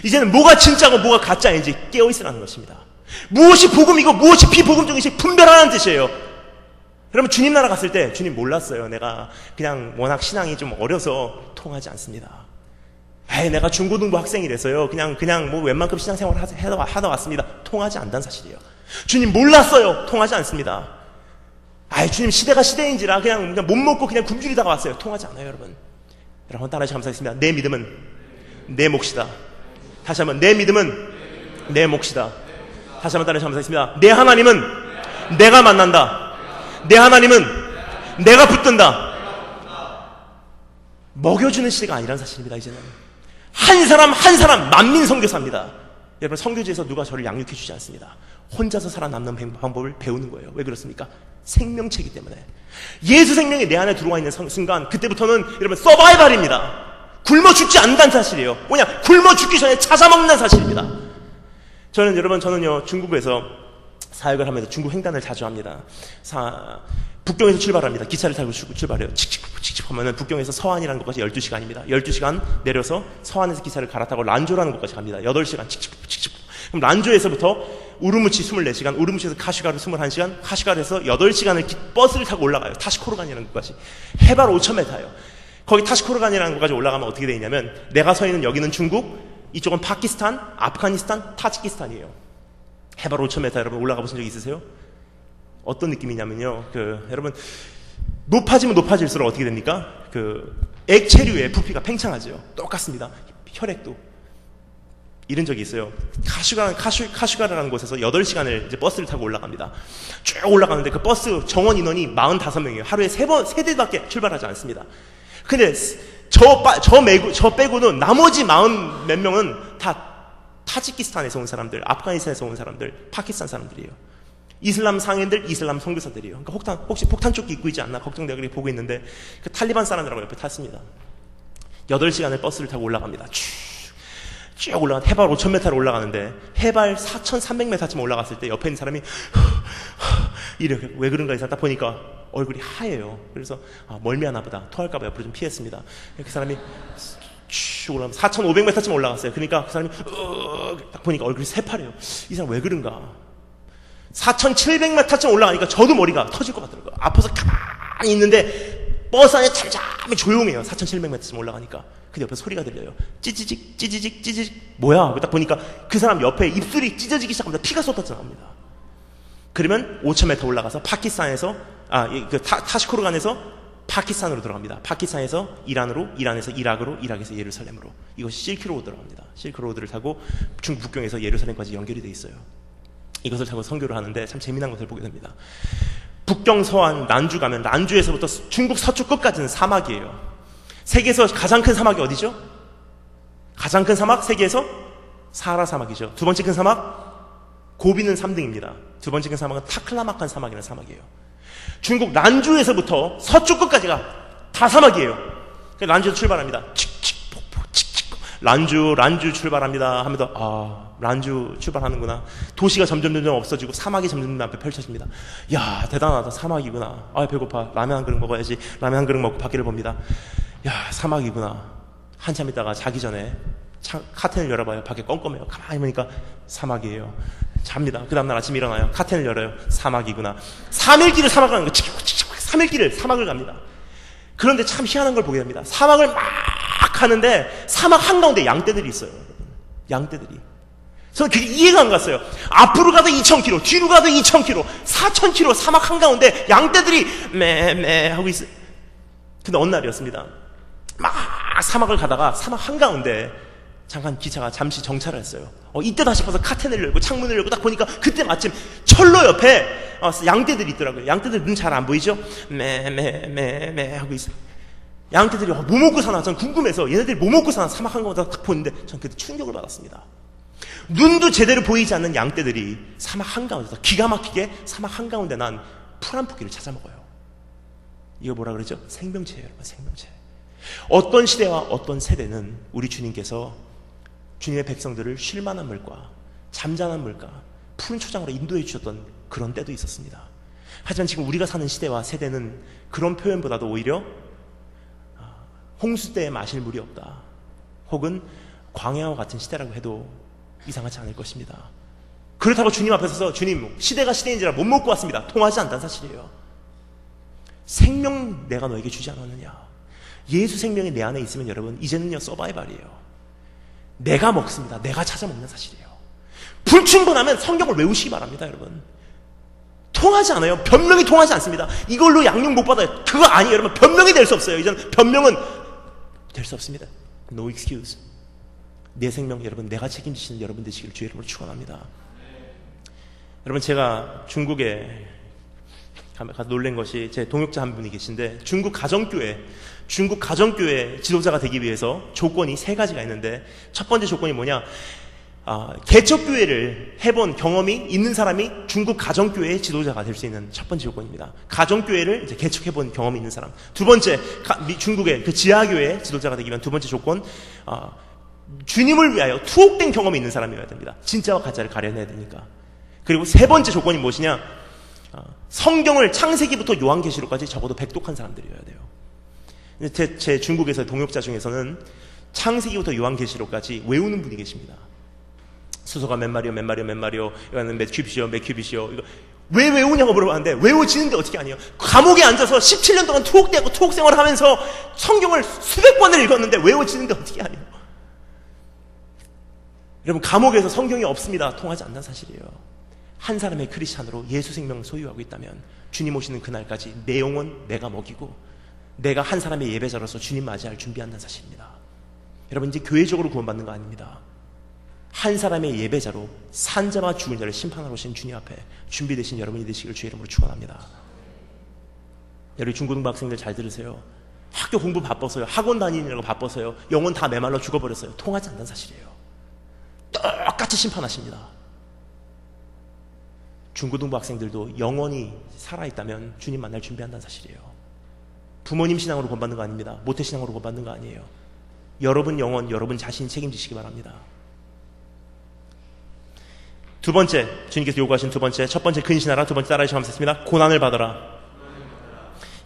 이제는 뭐가 진짜고 뭐가 가짜인지 깨어있으라는 것입니다. 무엇이 복음이고 무엇이 비복음적인지 분별하라는 뜻이에요. 여러분, 주님 나라 갔을 때 주님 몰랐어요. 내가 그냥 워낙 신앙이 좀 어려서 통하지 않습니다. 내가 중고등부 학생이라서요. 그냥 뭐 웬만큼 신앙생활을 하다 왔습니다. 통하지 않다는 사실이에요. 주님 몰랐어요. 통하지 않습니다. 주님 시대가 시대인지라 그냥 못 먹고 그냥 굶주리다가 왔어요. 통하지 않아요, 여러분. 여러분 따라해주셔서 감사하겠습니다. 내 믿음은 내 몫이다. 다시 한번, 내 믿음은 내 몫이다. 다시 한번 따라 하겠습니다. 내 하나님은 내가 만난다. 내 하나님은 내가 붙든다. 먹여주는 시대가 아니란 사실입니다. 이제는 한 사람 한 사람 만민 선교사입니다. 여러분, 선교지에서 누가 저를 양육해 주지 않습니다. 혼자서 살아남는 방법을 배우는 거예요. 왜 그렇습니까? 생명체이기 때문에. 예수 생명이 내 안에 들어와 있는 순간, 그때부터는 여러분 서바이벌입니다. 굶어 죽지 않는다는 사실이에요. 뭐냐? 굶어 죽기 전에 찾아먹는 사실입니다. 저는요 중국에서 사역을 하면서 중국 횡단을 자주 합니다. 북경에서 출발합니다. 기차를 타고 출발해요. 칙칙 하면은 북경에서 서안이라는 곳까지 12시간입니다. 12시간 내려서 서안에서 기차를 갈아타고 란조라는 곳까지 갑니다. 8시간 칙칙. 그럼 란조에서부터 우르무치 24시간, 우르무치에서 카슈가르 21시간, 카슈가르에서 8시간을 버스를 타고 올라가요. 타시코르간이라는 곳까지. 해발 5,000m예요. 거기 타시코르간이라는 곳까지 올라가면 어떻게 되어 있냐면, 내가 서 있는 여기는 중국, 이쪽은 파키스탄, 아프가니스탄, 타지키스탄이에요. 해발 5,000m 여러분 올라가 보신 적 있으세요? 어떤 느낌이냐면요, 여러분 높아지면 높아질수록 어떻게 됩니까? 액체류의 부피가 팽창하죠. 똑같습니다. 혈액도. 이런 적이 있어요. 카슈가르라는 곳에서 8시간을 이제 버스를 타고 올라갑니다. 쭉 올라가는데 그 버스 정원 인원이 45명이에요. 하루에 3대밖에 출발하지 않습니다. 근데 저 빼고는 나머지 40 몇 명은 다 타지키스탄에서 온 사람들, 아프가니스탄에서 온 사람들, 파키스탄 사람들이에요. 이슬람 상인들, 이슬람 선교사들이에요. 그러니까 혹시 폭탄조끼 입고 있지 않나 걱정되고 그렇게 보고 있는데, 그 탈리반 사람들하고 옆에 탔습니다. 8시간을 버스를 타고 올라갑니다. 쭉 올라가, 해발 5,000m를 올라가는데, 해발 4,300m쯤 올라갔을 때 옆에 있는 사람이 이렇게, 왜 그런가 해서 딱 보니까 얼굴이 하얘요. 그래서 멀미하나 보다, 토할까봐 옆으로 좀 피했습니다. 그 사람이 쭉 올라가면 4,500m쯤 올라갔어요. 그러니까 그 사람이 딱 보니까 얼굴이 새파래요. 이 사람 왜 그런가? 4,700m쯤 올라가니까 저도 머리가 터질 것 같더라고요. 아파서 가만히 있는데 버스 안에 잠잠히 조용해요. 4,700m쯤 올라가니까. 근데 옆에 소리가 들려요. 찌지직. 뭐야? 딱 보니까 그 사람 옆에 입술이 찢어지기 시작합니다. 피가 쏟아져 나옵니다. 그러면 5,000m 올라가서 파키스탄에서 타시코르간에서 파키스탄으로 들어갑니다. 파키스탄에서 이란으로, 이란에서 이락으로, 이락에서 예루살렘으로. 이것이 실크로드 들어갑니다. 실크로드를 타고 중국 북경에서 예루살렘까지 연결이 돼 있어요. 이것을 타고 선교를 하는데 참 재미난 것을 보게 됩니다. 북경 서안 난주 가면 난주에서부터 중국 서쪽 끝까지는 사막이에요. 세계에서 가장 큰 사막이 어디죠? 가장 큰 사막 세계에서 사하라 사막이죠. 두 번째 큰 사막 고비는 3등입니다. 두 번째 큰 사막은 타클라마칸 사막이라는 사막이에요. 중국 난주에서부터 서쪽 끝까지가 다 사막이에요. 난주에서 출발합니다. 란주 출발합니다 하면서 란주 출발하는구나. 도시가 점점 없어지고 사막이 점점 앞에 펼쳐집니다. 야, 대단하다. 사막이구나. 배고파. 라면 한 그릇 먹어야지. 라면 한 그릇 먹고 밖을 봅니다. 야, 사막이구나. 한참 있다가 자기 전에 카텐을 열어봐요. 밖에 껌껌해요. 가만히 보니까 사막이에요. 잡니다. 그 다음날 아침 일어나요. 카텐을 열어요. 사막이구나. 3일 길을 사막을 가는 거예요. 3일 길을 사막을 갑니다. 그런데 참 희한한 걸 보게 됩니다. 사막을 막 하는데 사막 한가운데 양떼들이 있어요. 양떼들이. 저는 그게 이해가 안 갔어요. 앞으로 가도 2,000km, 뒤로 가도 2,000km, 4,000km 사막 한가운데 양떼들이 매매 하고 있어요. 근데 어느 날이었습니다. 막 사막을 가다가 사막 한가운데 잠깐 기차가 잠시 정차를 했어요. 이때 다시 봐서 카텐을 열고 창문을 열고 딱 보니까 그때 마침 철로 옆에 양떼들이 있더라고요. 양떼들 눈 잘 안 보이죠? 매매매매 하고 있어요. 양떼들이 뭐 먹고 사나? 전 궁금해서 얘네들이 뭐 먹고 사나 사막 한가운데 딱 보는데 전 그때 충격을 받았습니다. 눈도 제대로 보이지 않는 양떼들이 사막 한가운데서 기가 막히게 사막 한가운데 난 풀 한 포기를 찾아 먹어요. 이거 뭐라 그러죠? 생명체예요, 여러분. 생명체. 어떤 시대와 어떤 세대는 우리 주님께서 주님의 백성들을 쉴만한 물과 잠잠한 물과 푸른 초장으로 인도해 주셨던 그런 때도 있었습니다. 하지만 지금 우리가 사는 시대와 세대는 그런 표현보다도 오히려 홍수 때에 마실 물이 없다, 혹은 광야와 같은 시대라고 해도 이상하지 않을 것입니다. 그렇다고 주님 앞에 서서 주님, 시대가 시대인지라 못 먹고 왔습니다, 통하지 않다는 사실이에요. 생명 내가 너에게 주지 않았느냐. 예수 생명이 내 안에 있으면 여러분 이제는요 서바이벌이에요. 내가 먹습니다. 내가 찾아 먹는 사실이에요. 불충분하면 성경을 외우시기 바랍니다. 여러분 통하지 않아요. 변명이 통하지 않습니다. 이걸로 양육 못 받아요. 그거 아니에요. 여러분 변명이 될 수 없어요. 이제는 변명은 될 수 없습니다. No excuse. 내 생명 여러분 내가 책임지시는 여러분 되시길 주의 이름으로 축원합니다. 여러분 제가 중국에 가서 놀란 것이 제 동역자 한 분이 계신데 중국 가정교회 지도자가 되기 위해서 조건이 3가지가 있는데 첫 번째 조건이 뭐냐? 개척교회를 해본 경험이 있는 사람이 중국 가정교회의 지도자가 될 수 있는 첫 번째 조건입니다. 가정교회를 이제 개척해본 경험이 있는 사람. 두 번째, 중국의 그 지하교회 지도자가 되기 위한 두 번째 조건, 주님을 위하여 투옥된 경험이 있는 사람이어야 됩니다. 진짜와 가짜를 가려내야 되니까. 그리고 세 번째 조건이 무엇이냐? 성경을 창세기부터 요한계시록까지 적어도 백독한 사람들이어야 돼요. 제 중국에서 동역자 중에서는 창세기부터 요한계시록까지 외우는 분이 계십니다. 수소가 몇 마리요, 이거는 몇 큐빗이요. 이거 왜 외우냐고 물어봤는데 외워지는데 어떻게 아니에요? 감옥에 앉아서 17년 동안 투옥되고 투옥 생활을 하면서 성경을 수백 번을 읽었는데 외워지는데 어떻게 아니에요? 여러분 감옥에서 성경이 없습니다. 통하지 않는 사실이에요. 한 사람의 크리스찬으로 예수 생명을 소유하고 있다면 주님 오시는 그날까지 내 영혼 내가 먹이고 내가 한 사람의 예배자로서 주님 맞이할 준비한다는 사실입니다. 여러분 이제 교회적으로 구원받는 거 아닙니다. 한 사람의 예배자로 산자와 죽은 자를 심판하러 오신 주님 앞에 준비되신 여러분이 되시길 주의 이름으로 축원합니다. 여러분 중고등부 학생들 잘 들으세요. 학교 공부 바빠서요. 학원 다니느라고 바빠서요. 영혼 다 메말라 죽어버렸어요. 통하지 않는 사실이에요. 똑같이 심판하십니다. 중고등부 학생들도 영원히 살아있다면 주님 만날 준비한다는 사실이에요. 부모님 신앙으로 구원받는 거 아닙니다. 모태신앙으로 구원받는 거 아니에요. 여러분 영혼, 여러분 자신이 책임지시기 바랍니다. 두 번째, 주님께서 요구하신 두 번째, 첫 번째 근신하라, 두 번째 따라해 주시겠습니다. 고난을 받아라.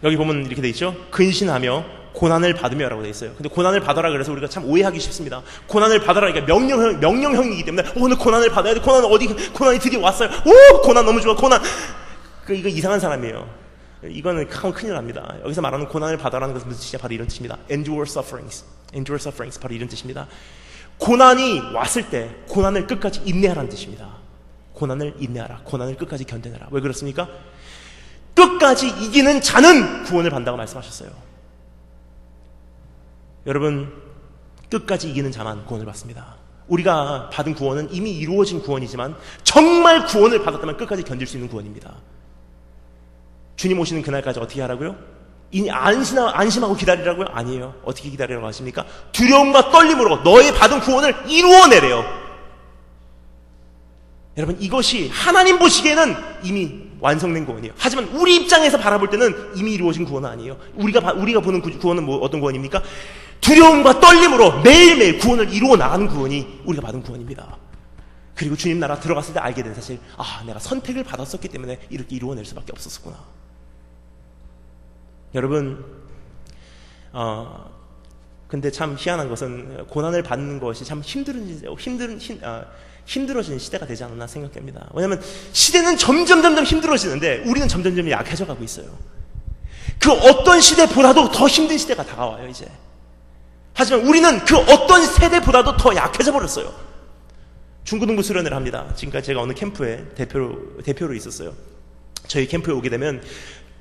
여기 보면 이렇게 돼 있죠. 근신하며 고난을 받으며 라고 돼 있어요. 근데 고난을 받아라 그래서 우리가 참 오해하기 쉽습니다. 고난을 받아라, 그러니까 명령형이기 때문에 오늘 고난을 받아야 돼. 고난이 드디어 왔어요. 오, 고난 너무 좋아, 고난. 이거 이상한 사람이에요. 이거는 큰일 납니다. 여기서 말하는 고난을 받아라는 것은 무슨 뜻이냐? 바로 이런 뜻입니다. endure sufferings, 바로 이런 뜻입니다. 고난이 왔을 때 고난을 끝까지 인내하라는 뜻입니다. 고난을 인내하라, 고난을 끝까지 견뎌내라. 왜 그렇습니까? 끝까지 이기는 자는 구원을 받는다고 말씀하셨어요. 여러분 끝까지 이기는 자만 구원을 받습니다. 우리가 받은 구원은 이미 이루어진 구원이지만 정말 구원을 받았다면 끝까지 견딜 수 있는 구원입니다. 주님 오시는 그날까지 어떻게 하라고요? 안심하고 기다리라고요? 아니에요. 어떻게 기다리라고 하십니까? 두려움과 떨림으로 너의 받은 구원을 이루어내래요. 여러분 이것이 하나님 보시기에는 이미 완성된 구원이에요. 하지만 우리 입장에서 바라볼 때는 이미 이루어진 구원은 아니에요. 우리가 보는 구원은 어떤 구원입니까? 두려움과 떨림으로 매일매일 구원을 이루어 나가는 구원이 우리가 받은 구원입니다. 그리고 주님 나라 들어갔을 때 알게 된 사실, 내가 선택을 받았었기 때문에 이렇게 이루어낼 수밖에 없었구나. 여러분 근데 참 희한한 것은 고난을 받는 것이 참 힘들어지는 시대가 되지 않았나 생각됩니다. 왜냐하면 시대는 점점 힘들어지는데 우리는 점점 약해져 가고 있어요. 그 어떤 시대보다도 더 힘든 시대가 다가와요 이제. 하지만 우리는 그 어떤 세대보다도 더 약해져 버렸어요. 중고등부 수련회를 합니다. 지금까지 제가 어느 캠프에 대표로 있었어요. 저희 캠프에 오게 되면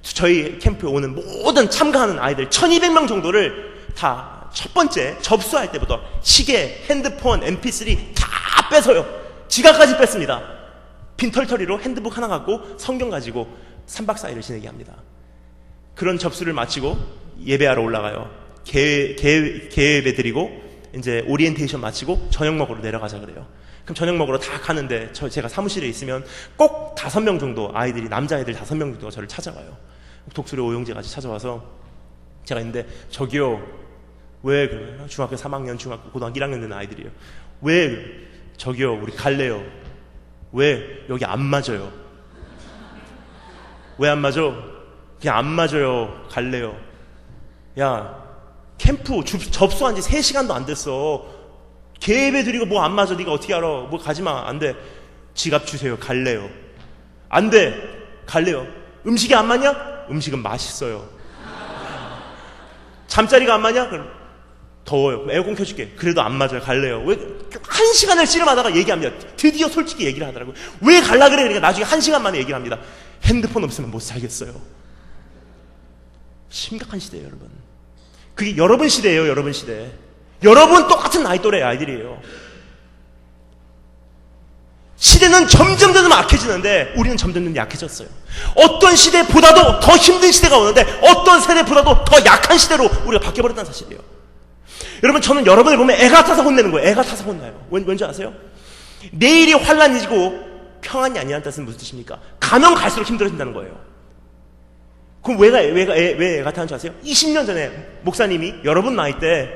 저희 캠프에 오는 모든 참가하는 아이들 1200명 정도를 다 첫 번째 접수할 때부터 시계, 핸드폰, mp3 다 뺏어요. 지갑까지 뺐습니다. 빈털터리로 핸드북 하나 갖고 성경 가지고 3박 4일을 지내게 합니다. 그런 접수를 마치고 예배하러 올라가요. 개예배 드리고 이제 오리엔테이션 마치고 저녁 먹으러 내려가자 그래요. 그럼 저녁 먹으러 다 가는데 제가 사무실에 있으면 꼭 5명 정도 아이들이, 남자아이들 5명 정도가 저를 찾아와요. 독수리 오용재 같이 찾아와서 제가 있는데 저기요 왜 그래요? 중학교 3학년, 고등학교 1학년 되는 아이들이에요. 왜 저기요 우리 갈래요? 왜 여기 안 맞아요? 왜 안 맞아? 그냥 안 맞아요. 갈래요. 야 캠프 접수한 지 3시간도 안 됐어. 개예배 드리고 뭐 안 맞아. 네가 어떻게 알아? 뭐 가지마. 안 돼. 지갑 주세요. 갈래요. 안 돼. 갈래요. 음식이 안 맞냐? 음식은 맛있어요. 잠자리가 안 맞냐? 그럼 더워요. 에어컨 켜줄게. 그래도 안 맞아요. 갈래요. 왜? 1시간을 씨름하다가 얘기합니다. 드디어 솔직히 얘기를 하더라고요. 왜 갈라 그래? 그러니까 나중에 1시간 만에 얘기를 합니다. 핸드폰 없으면 못 살겠어요. 심각한 시대예요, 여러분. 그게 여러분 시대예요, 여러분 시대. 여러분 똑같은 나이 또래 아이들이에요. 시대는 점점 악해지는데 우리는 점점 약해졌어요. 어떤 시대보다도 더 힘든 시대가 오는데 어떤 세대보다도 더 약한 시대로 우리가 바뀌어버렸다는 사실이에요. 여러분, 저는 여러분을 보면 애가 타서 혼내는 거예요. 애가 타서 혼나요. 왠지 아세요? 내일이 환란이지고 평안이 아니라는 뜻은 무슨 뜻입니까? 가면 갈수록 힘들어진다는 거예요. 그럼 왜 애가 타는 줄 아세요? 20년 전에 목사님이 여러분 나이 때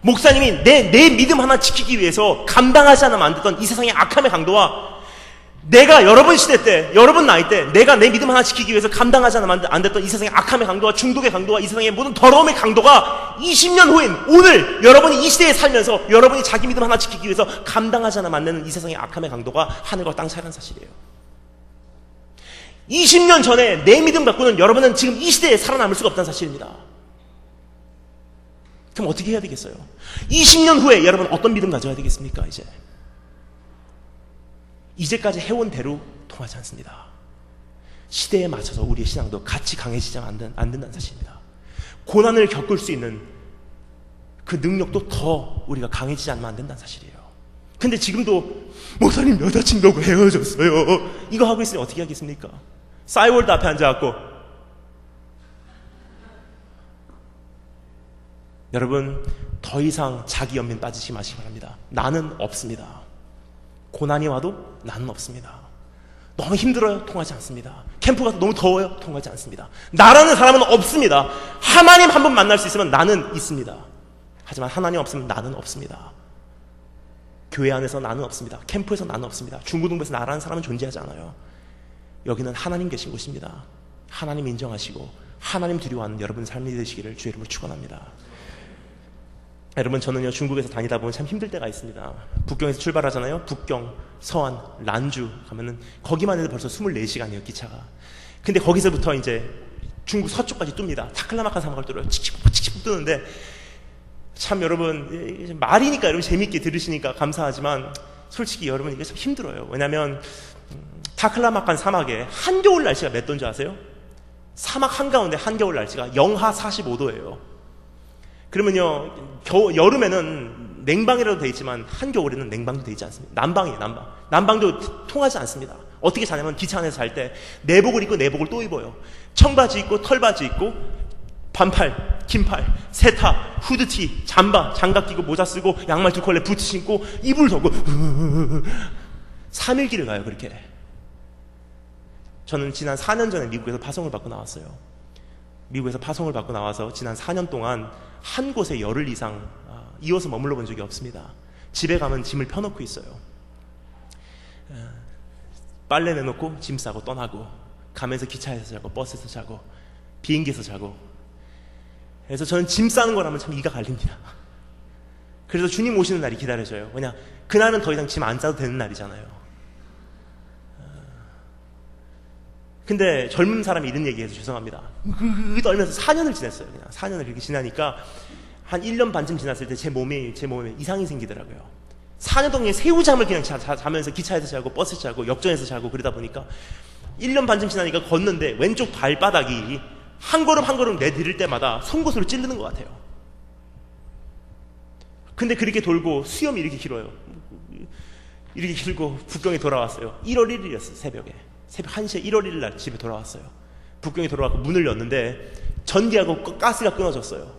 목사님이 내 믿음 하나 지키기 위해서 감당하지 않으면 안 됐던 이 세상의 악함의 강도와 내가 여러분 시대 때, 여러분 나이 때 내가 내 믿음 하나 지키기 위해서 감당하지 않으면 안 됐던 이 세상의 악함의 강도와 중독의 강도와 이 세상의 모든 더러움의 강도가 20년 후인 오늘 여러분이 이 시대에 살면서 여러분이 자기 믿음 하나 지키기 위해서 감당하지 않으면 안 되는 이 세상의 악함의 강도가 하늘과 땅 차이라는 사실이에요. 20년 전에 내 믿음 갖고는 여러분은 지금 이 시대에 살아남을 수가 없다는 사실입니다. 그럼 어떻게 해야 되겠어요? 20년 후에 여러분 어떤 믿음 가져야 되겠습니까? 이제까지 해온 대로 통하지 않습니다. 시대에 맞춰서 우리의 신앙도 같이 강해지지 안 된다는 사실입니다. 고난을 겪을 수 있는 그 능력도 더 우리가 강해지지 않으면 안 된다는 사실이에요. 근데 지금도 목사님 여자친구하고 헤어졌어요. 이거 하고 있으니 어떻게 하겠습니까? 싸이월드 앞에 앉아갖고 여러분 더 이상 자기 연민 빠지지 마시기 바랍니다. 나는 없습니다. 고난이 와도 나는 없습니다. 너무 힘들어요? 통하지 않습니다. 캠프 가서 너무 더워요? 통하지 않습니다. 나라는 사람은 없습니다. 하나님 한 번 만날 수 있으면 나는 있습니다. 하지만 하나님 없으면 나는 없습니다. 교회 안에서 나는 없습니다. 캠프에서 나는 없습니다. 중고등부에서 나라는 사람은 존재하지 않아요. 여기는 하나님 계신 곳입니다. 하나님 인정하시고 하나님 두려워하는 여러분 삶이 되시기를 주의 이름으로 축원합니다. 여러분, 저는요 중국에서 다니다 보면 참 힘들 때가 있습니다. 북경에서 출발하잖아요. 북경, 서안, 란주 가면은 거기만 해도 벌써 24시간이에요 기차가. 근데 거기서부터 이제 중국 서쪽까지 뜹니다. 타클라마칸 사막을 뚫어요. 칙칙 뜨는데 참 여러분 말이니까 여러분 재밌게 들으시니까 감사하지만 솔직히 여러분 이게 참 힘들어요. 왜냐하면 타클라마칸 사막에 한겨울 날씨가 몇 도인 줄 아세요? 사막 한가운데 한겨울 날씨가 영하 45도예요. 그러면요 여름에는 냉방이라도 돼 있지만 한겨울에는 냉방도 돼 있지 않습니다. 난방이에요. 난방도 통하지 않습니다. 어떻게 자냐면 기차 안에서 잘 때 내복을 입고 내복을 또 입어요. 청바지 입고 털바지 입고 반팔, 긴팔, 세타, 후드티, 잠바, 장갑 끼고 모자 쓰고 양말 2컬레 부츠 신고 이불 덮고 3일 길을 가요. 그렇게. 저는 지난 4년 전에 미국에서 파송을 받고 나왔어요. 미국에서 파송을 받고 나와서 지난 4년 동안 한 곳에 열흘 이상 이어서 머물러 본 적이 없습니다. 집에 가면 짐을 펴놓고 있어요. 빨래 내놓고 짐 싸고 떠나고 가면서 기차에서 자고 버스에서 자고 비행기에서 자고. 그래서 저는 짐 싸는 거라면 참 이가 갈립니다. 그래서 주님 오시는 날이 기다려져요. 왜냐 그날은 더 이상 짐 안 싸도 되는 날이잖아요. 근데 젊은 사람이 이런 얘기해서 죄송합니다. 떨면서 4년을 지냈어요. 그냥 4년을 그렇게 지나니까 한 1년 반쯤 지났을 때 제 몸에 이상이 생기더라고요. 4년 동안 새우잠을 그냥 자면서 기차에서 자고 버스에서 자고 역전에서 자고 그러다 보니까 1년 반쯤 지나니까 걷는데 왼쪽 발바닥이 한 걸음 한 걸음 내디딜 때마다 송곳으로 찌르는 것 같아요. 근데 그렇게 돌고 수염이 이렇게 길어요. 이렇게 길고 북경에 돌아왔어요. 1월 1일이었어요. 새벽 1시에 1월 1일 날 집에 돌아왔어요. 북경에 돌아와서 문을 열는데 전기하고 가스가 끊어졌어요.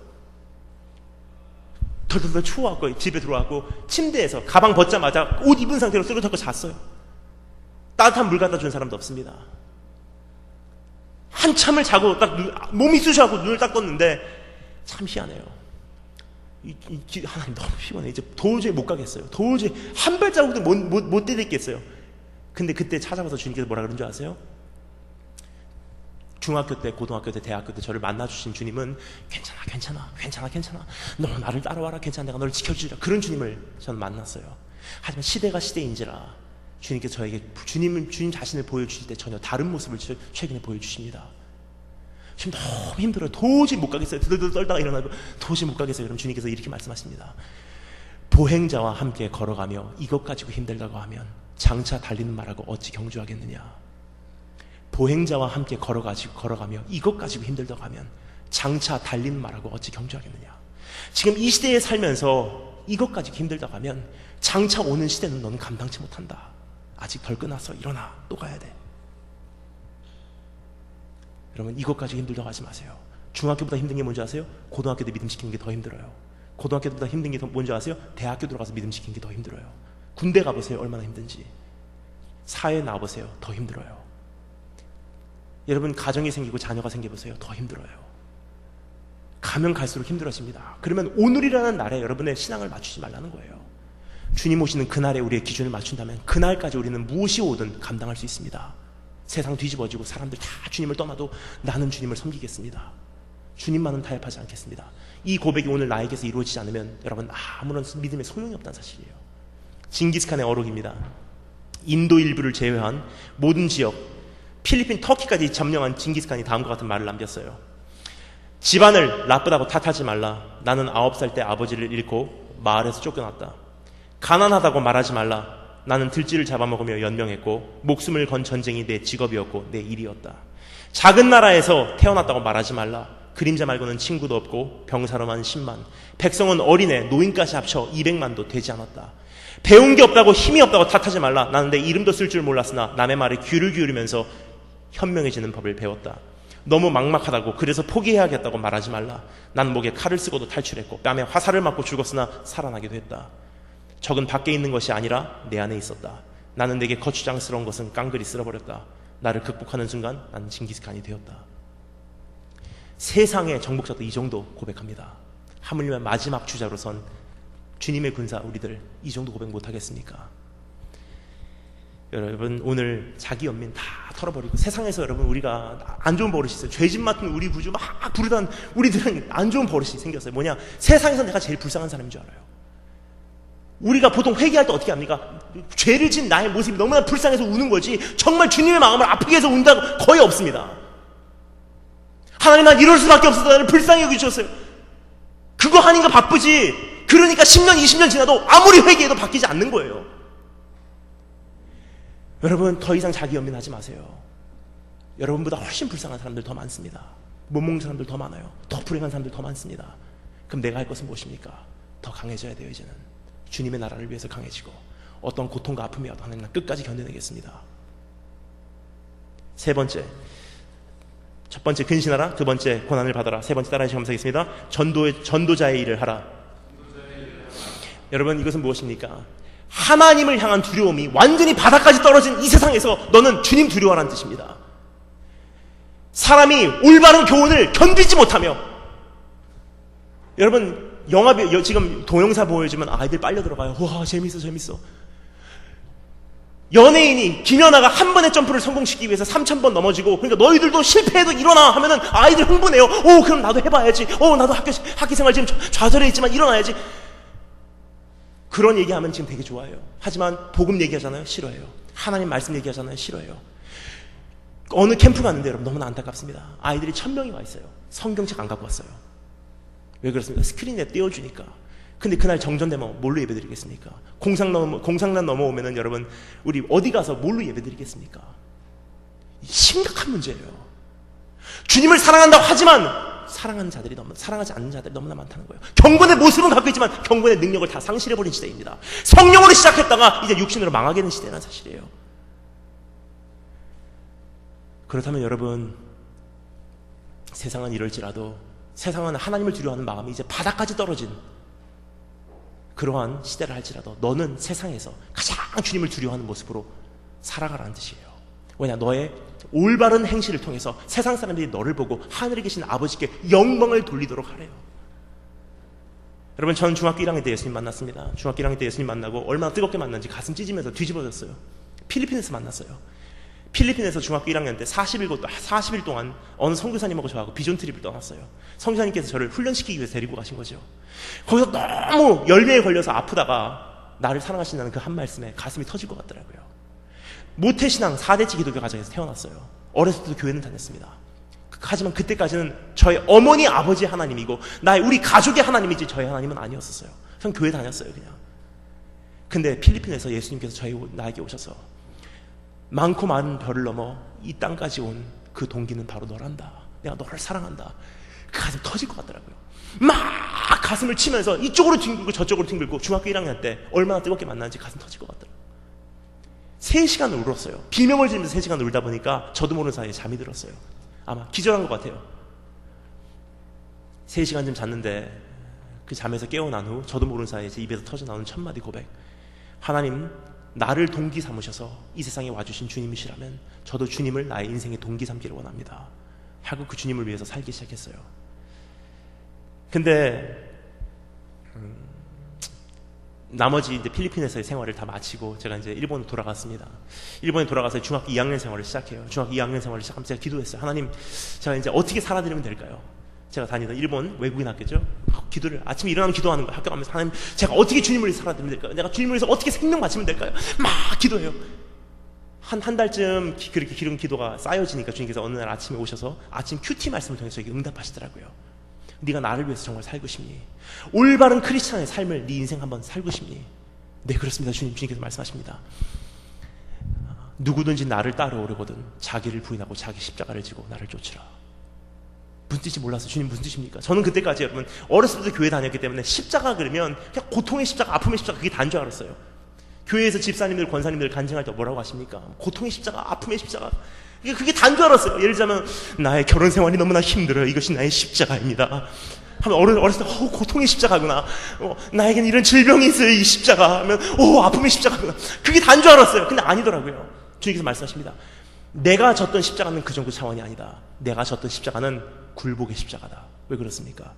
덜덜덜 추워갖고 집에 들어와갖고 침대에서 가방 벗자마자 옷 입은 상태로 쓰러져서 잤어요. 따뜻한 물 갖다 준 사람도 없습니다. 한참을 자고 딱 몸이 쑤셔갖고 눈을 딱 떴는데 참 희한해요. 하나님 너무 피곤해. 이제 도저히 못 가겠어요. 도저히 한 발자국도 못 디딜겠어요. 근데 그때 찾아와서 주님께서 뭐라 그런 줄 아세요? 중학교 때, 고등학교 때, 대학교 때 저를 만나주신 주님은 괜찮아. 너 나를 따라와라. 괜찮아. 내가 너를 지켜주리라. 그런 주님을 저는 만났어요. 하지만 시대가 시대인지라 주님께서 저에게 주님 자신을 보여주실 때 전혀 다른 모습을 최근에 보여주십니다. 지금 너무 힘들어요. 도저히 못 가겠어요. 들들 떨다가 일어나고 도저히 못 가겠어요. 그럼 주님께서 이렇게 말씀하십니다. 보행자와 함께 걸어가며 이것 가지고 힘들다고 하면 장차 달리는 말하고 어찌 경주하겠느냐. 보행자와 함께 걸어가며 이것 가지고 힘들다고 하면 장차 달리는 말하고 어찌 경주하겠느냐. 지금 이 시대에 살면서 이것까지 힘들다고 하면 장차 오는 시대는 너는 감당치 못한다. 아직 덜 끝났어. 일어나. 또 가야 돼. 여러분, 이것까지 힘들다고 하지 마세요. 중학교보다 힘든 게 뭔지 아세요? 고등학교 때 믿음 지키는 게 더 힘들어요. 고등학교보다 힘든 게 뭔지 아세요? 대학교 들어가서 믿음 지키는 게 더 힘들어요. 군대 가보세요. 얼마나 힘든지. 사회에 나와보세요. 더 힘들어요. 여러분, 가정이 생기고 자녀가 생겨보세요. 더 힘들어요. 가면 갈수록 힘들어집니다. 그러면 오늘이라는 날에 여러분의 신앙을 맞추지 말라는 거예요. 주님 오시는 그날에 우리의 기준을 맞춘다면 그날까지 우리는 무엇이 오든 감당할 수 있습니다. 세상 뒤집어지고 사람들 다 주님을 떠나도 나는 주님을 섬기겠습니다. 주님만은 타협하지 않겠습니다. 이 고백이 오늘 나에게서 이루어지지 않으면 여러분 아무런 믿음의 소용이 없다는 사실이에요. 징기스칸의 어록입니다. 인도 일부를 제외한 모든 지역, 필리핀, 터키까지 점령한 징기스칸이 다음과 같은 말을 남겼어요. 집안을 나쁘다고 탓하지 말라. 나는 9살 때 아버지를 잃고 마을에서 쫓겨났다. 가난하다고 말하지 말라. 나는 들쥐를 잡아먹으며 연명했고 목숨을 건 전쟁이 내 직업이었고 내 일이었다. 작은 나라에서 태어났다고 말하지 말라. 그림자 말고는 친구도 없고 병사로만 10만, 백성은 어린애, 노인까지 합쳐 200만도 되지 않았다. 배운 게 없다고 힘이 없다고 탓하지 말라. 나는 내 이름도 쓸 줄 몰랐으나 남의 말에 귀를 기울이면서 현명해지는 법을 배웠다. 너무 막막하다고 그래서 포기해야겠다고 말하지 말라. 난 목에 칼을 쓰고도 탈출했고 뺨에 화살을 맞고 죽었으나 살아나기도 했다. 적은 밖에 있는 것이 아니라 내 안에 있었다. 나는 내게 거추장스러운 것은 깡그리 쓸어버렸다. 나를 극복하는 순간 나는 징기스칸이 되었다. 세상의 정복자도 이 정도 고백합니다. 하물며 마지막 주자로 선 주님의 군사 우리들 이 정도 고백 못하겠습니까? 여러분, 오늘 자기 연민 다 털어버리고 세상에서 여러분 우리가 안 좋은 버릇이 있어요. 죄짓 맡은 우리 구주 막 부르던 우리들은 안 좋은 버릇이 생겼어요. 뭐냐? 세상에서 내가 제일 불쌍한 사람인 줄 알아요. 우리가 보통 회개할 때 어떻게 합니까? 죄를 진 나의 모습이 너무나 불쌍해서 우는 거지 정말 주님의 마음을 아프게 해서 운다고 거의 없습니다. 하나님, 난 이럴 수밖에 없어서 나를 불쌍히 여기셨어요. 그거 하니까 바쁘지. 그러니까 10년 20년 지나도 아무리 회개해도 바뀌지 않는 거예요. 여러분, 더 이상 자기 연민하지 마세요. 여러분보다 훨씬 불쌍한 사람들 더 많습니다. 못 먹는 사람들 더 많아요. 더 불행한 사람들 더 많습니다. 그럼 내가 할 것은 무엇입니까? 더 강해져야 돼요. 이제는 주님의 나라를 위해서 강해지고 어떤 고통과 아픔이 와도 하나님 끝까지 견뎌내겠습니다. 세 번째, 첫 번째 근신하라, 두 번째 고난을 받아라, 세 번째 따라해 주시면 감사하겠습니다. 전도자의 일을 하라. 여러분, 이것은 무엇입니까? 하나님을 향한 두려움이 완전히 바닥까지 떨어진 이 세상에서 너는 주님 두려워하라는 뜻입니다. 사람이 올바른 교훈을 견디지 못하며, 여러분 영화 지금 동영상 보여주면 아이들 빨려 들어가요. 와, 재밌어. 연예인이 김연아가 한 번의 점프를 성공시키기 위해서 3,000번 넘어지고, 그러니까 너희들도 실패해도 일어나 하면은 아이들 흥분해요. 그럼 나도 해봐야지. 나도 학교 생활 지금 좌절해 있지만 일어나야지. 그런 얘기하면 지금 되게 좋아해요. 하지만 복음 얘기하잖아요. 싫어해요. 하나님 말씀 얘기하잖아요. 싫어해요. 어느 캠프 갔는데 여러분 너무나 안타깝습니다. 아이들이 1,000명이 와 있어요. 성경책 안 갖고 왔어요. 왜 그렇습니까? 스크린에 띄워주니까. 근데 그날 정전되면 뭘로 예배드리겠습니까? 공상난 넘어오면은 여러분 우리 어디 가서 뭘로 예배드리겠습니까? 심각한 문제예요. 주님을 사랑한다고 하지만 사랑하지 않는 자들이 너무나 많다는 거예요. 경건의 모습은 갖고 있지만 경건의 능력을 다 상실해버린 시대입니다. 성령으로 시작했다가 이제 육신으로 망하게 되는 시대라는 사실이에요. 그렇다면 여러분, 세상은 이럴지라도, 세상은 하나님을 두려워하는 마음이 이제 바닥까지 떨어진 그러한 시대를 할지라도 너는 세상에서 가장 주님을 두려워하는 모습으로 살아가라는 뜻이에요. 왜냐, 너의 올바른 행실을 통해서 세상 사람들이 너를 보고 하늘에 계신 아버지께 영광을 돌리도록 하래요. 여러분, 저는 중학교 1학년 때 예수님 만났습니다. 중학교 1학년 때 예수님 만나고 얼마나 뜨겁게 만났는지 가슴 찢으면서 뒤집어졌어요. 필리핀에서 만났어요. 필리핀에서 중학교 1학년 때 40일 동안 어느 선교사님하고 저하고 비전 트립을 떠났어요. 선교사님께서 저를 훈련시키기 위해서 데리고 가신 거죠. 거기서 너무 열매에 걸려서 아프다가 나를 사랑하신다는 그 한 말씀에 가슴이 터질 것 같더라고요. 모태신앙 4대째 기독교 가정에서 태어났어요. 어렸을 때도 교회는 다녔습니다. 하지만 그때까지는 저희 어머니 아버지 하나님이고 우리 가족의 하나님이지 저희 하나님은 아니었었어요. 전 교회 다녔어요. 그냥. 근데 필리핀에서 예수님께서 나에게 오셔서 많고 많은 별을 넘어 이 땅까지 온 그 동기는 바로 너란다. 내가 너를 사랑한다. 그 가슴 터질 것 같더라고요. 막 가슴을 치면서 이쪽으로 뒹굴고 저쪽으로 뒹굴고 중학교 1학년 때 얼마나 뜨겁게 만났는지 가슴 터질 것 같더라고요. 3시간을 울었어요. 비명을 지르면서 3시간 울다 보니까 저도 모르는 사이에 잠이 들었어요. 아마 기절한 것 같아요. 3시간쯤 잤는데 그 잠에서 깨어난 후 저도 모르는 사이에 제 입에서 터져나오는 첫마디 고백. 하나님, 나를 동기 삼으셔서 이 세상에 와주신 주님이시라면 저도 주님을 나의 인생의 동기 삼기를 원합니다 하고 그 주님을 위해서 살기 시작했어요. 근데 나머지 이제 필리핀에서의 생활을 다 마치고 제가 이제 일본으로 돌아갔습니다. 일본에 돌아가서 중학교 2학년 생활을 시작해요. 중학교 2학년 생활을 시작하면서 제가 기도했어요. 하나님, 제가 이제 어떻게 살아드리면 될까요? 제가 다니던 일본 외국인 학교죠. 기도를 아침에 일어나면 기도하는 거예요. 학교 가면서 하나님, 제가 어떻게 주님을 위해서 살아드리면 될까요? 내가 주님을 위해서 어떻게 생명 바치면 될까요? 막 기도해요. 한 달쯤 그렇게 기름 기도가 쌓여지니까 주님께서 어느 날 아침에 오셔서 아침 큐티 말씀을 통해서 저에게 응답하시더라고요. 네가 나를 위해서 정말 살고 싶니? 올바른 크리스찬의 삶을 네 인생 한번 살고 싶니? 네, 그렇습니다. 주님께서 말씀하십니다. 누구든지 나를 따라오려거든 자기를 부인하고 자기 십자가를 지고 나를 쫓으라. 무슨 뜻인지 몰랐어요. 주님 무슨 뜻입니까? 저는 그때까지 여러분 어렸을 때도 교회 다녔기 때문에 십자가 그러면 그냥 고통의 십자가, 아픔의 십자가, 그게 다인 줄 알았어요. 교회에서 집사님들, 권사님들 간증할 때 뭐라고 하십니까? 고통의 십자가, 아픔의 십자가, 그게 다인 줄 알았어요. 예를 들자면 나의 결혼 생활이 너무나 힘들어요. 이것이 나의 십자가입니다 하면 어렸을 때 고통의 십자가구나. 나에겐 이런 질병이 있어요. 이 십자가 하면 아픔의 십자가구나. 그게 다인 줄 알았어요. 근데 아니더라고요. 주님께서 말씀하십니다. 내가 졌던 십자가는 그 정도 차원이 아니다. 내가 졌던 십자가는 굴복의 십자가다. 왜 그렇습니까?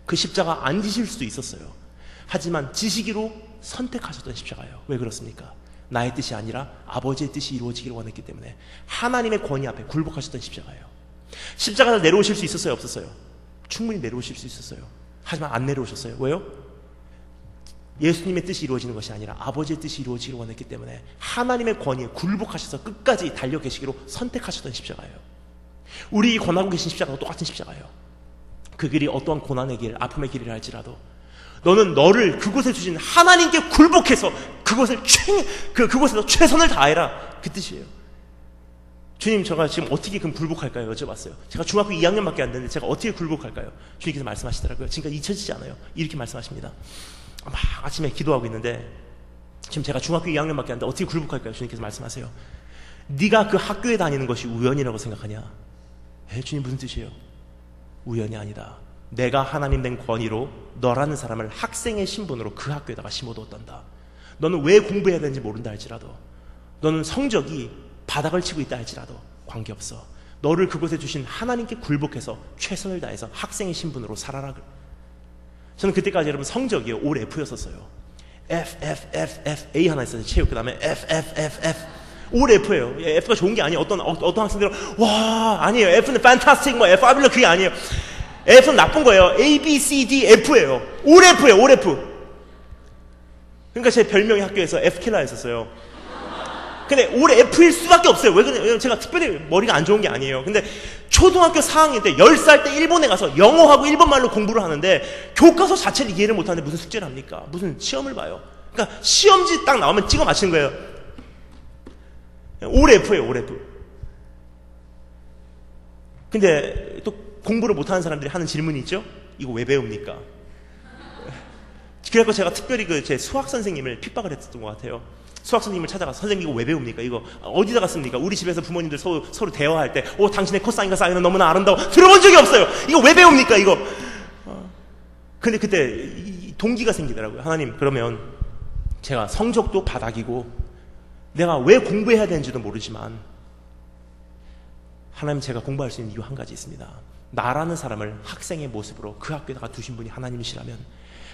그 십자가 안 지실 수도 있었어요. 하지만 지시기로 선택하셨던 십자가예요. 왜 그렇습니까? 나의 뜻이 아니라 아버지의 뜻이 이루어지기를 원했기 때문에 하나님의 권위 앞에 굴복하셨던 십자가예요. 십자가를 내려오실 수 있었어요? 없었어요? 충분히 내려오실 수 있었어요. 하지만 안 내려오셨어요. 왜요? 예수님의 뜻이 이루어지는 것이 아니라 아버지의 뜻이 이루어지기를 원했기 때문에 하나님의 권위에 굴복하셔서 끝까지 달려 계시기로 선택하셨던 십자가예요. 우리 권하고 계신 십자가가 똑같은 십자가예요. 그 길이 어떠한 고난의 길, 아픔의 길이라 할지라도 너는 너를 그곳에 주신 하나님께 굴복해서 그곳에서 최선을 다해라. 그 뜻이에요. 주님, 제가 지금 어떻게 그럼 굴복할까요? 여쭤봤어요. 제가 중학교 2학년밖에 안 됐는데 제가 어떻게 굴복할까요? 주님께서 말씀하시더라고요. 지금까지 잊혀지지 않아요. 이렇게 말씀하십니다. 막 아침에 기도하고 있는데 지금 제가 중학교 2학년밖에 안 됐는데 어떻게 굴복할까요? 주님께서 말씀하세요. 네가 그 학교에 다니는 것이 우연이라고 생각하냐? 주님 무슨 뜻이에요? 우연이 아니다. 내가 하나님 된 권위로 너라는 사람을 학생의 신분으로 그 학교에다가 심어두었단다. 너는 왜 공부해야 되는지 모른다 할지라도, 너는 성적이 바닥을 치고 있다 할지라도 관계없어. 너를 그곳에 주신 하나님께 굴복해서 최선을 다해서 학생의 신분으로 살아라. 저는 그때까지 여러분 성적이요, 올 F였었어요. A 하나 있었어요. 체육. 그 다음에 F. 올 F예요. F가 좋은 게 아니에요. 어떤 학생들은 와 아니에요. F는 fantastic, fabulous, 그게 아니에요. F는 나쁜 거예요. A, B, C, D, F예요. 올 F예요. 올 F. 그러니까 제 별명이 학교에서 F킬러였었어요. 근데 올 F일 수밖에 없어요. 왜 그러냐? 왜냐면 제가 특별히 머리가 안 좋은 게 아니에요. 근데 초등학교 4학년 때 10살 때 일본에 가서 영어하고 일본말로 공부를 하는데 교과서 자체를 이해를 못하는데 무슨 숙제를 합니까? 무슨 시험을 봐요. 그러니까 시험지 딱 나오면 찍어 맞히는 거예요. 올 F예요. 올 F. 근데 또 공부를 못하는 사람들이 하는 질문이 있죠? 이거 왜 배웁니까? 그래서 제가 특별히 제 수학 선생님을 핍박을 했었던 것 같아요. 수학 선생님을 찾아가서 선생님 이거 왜 배웁니까? 이거 어디다가 씁니까? 우리 집에서 부모님들 서로 대화할 때 당신의 코사인과 사인은 너무나 아름다워. 들어본 적이 없어요. 이거 왜 배웁니까? 이거. 근데 그때 동기가 생기더라고요. 하나님, 그러면 제가 성적도 바닥이고 내가 왜 공부해야 되는지도 모르지만 하나님, 제가 공부할 수 있는 이유 한 가지 있습니다. 나라는 사람을 학생의 모습으로 그 학교에다가 두신 분이 하나님이시라면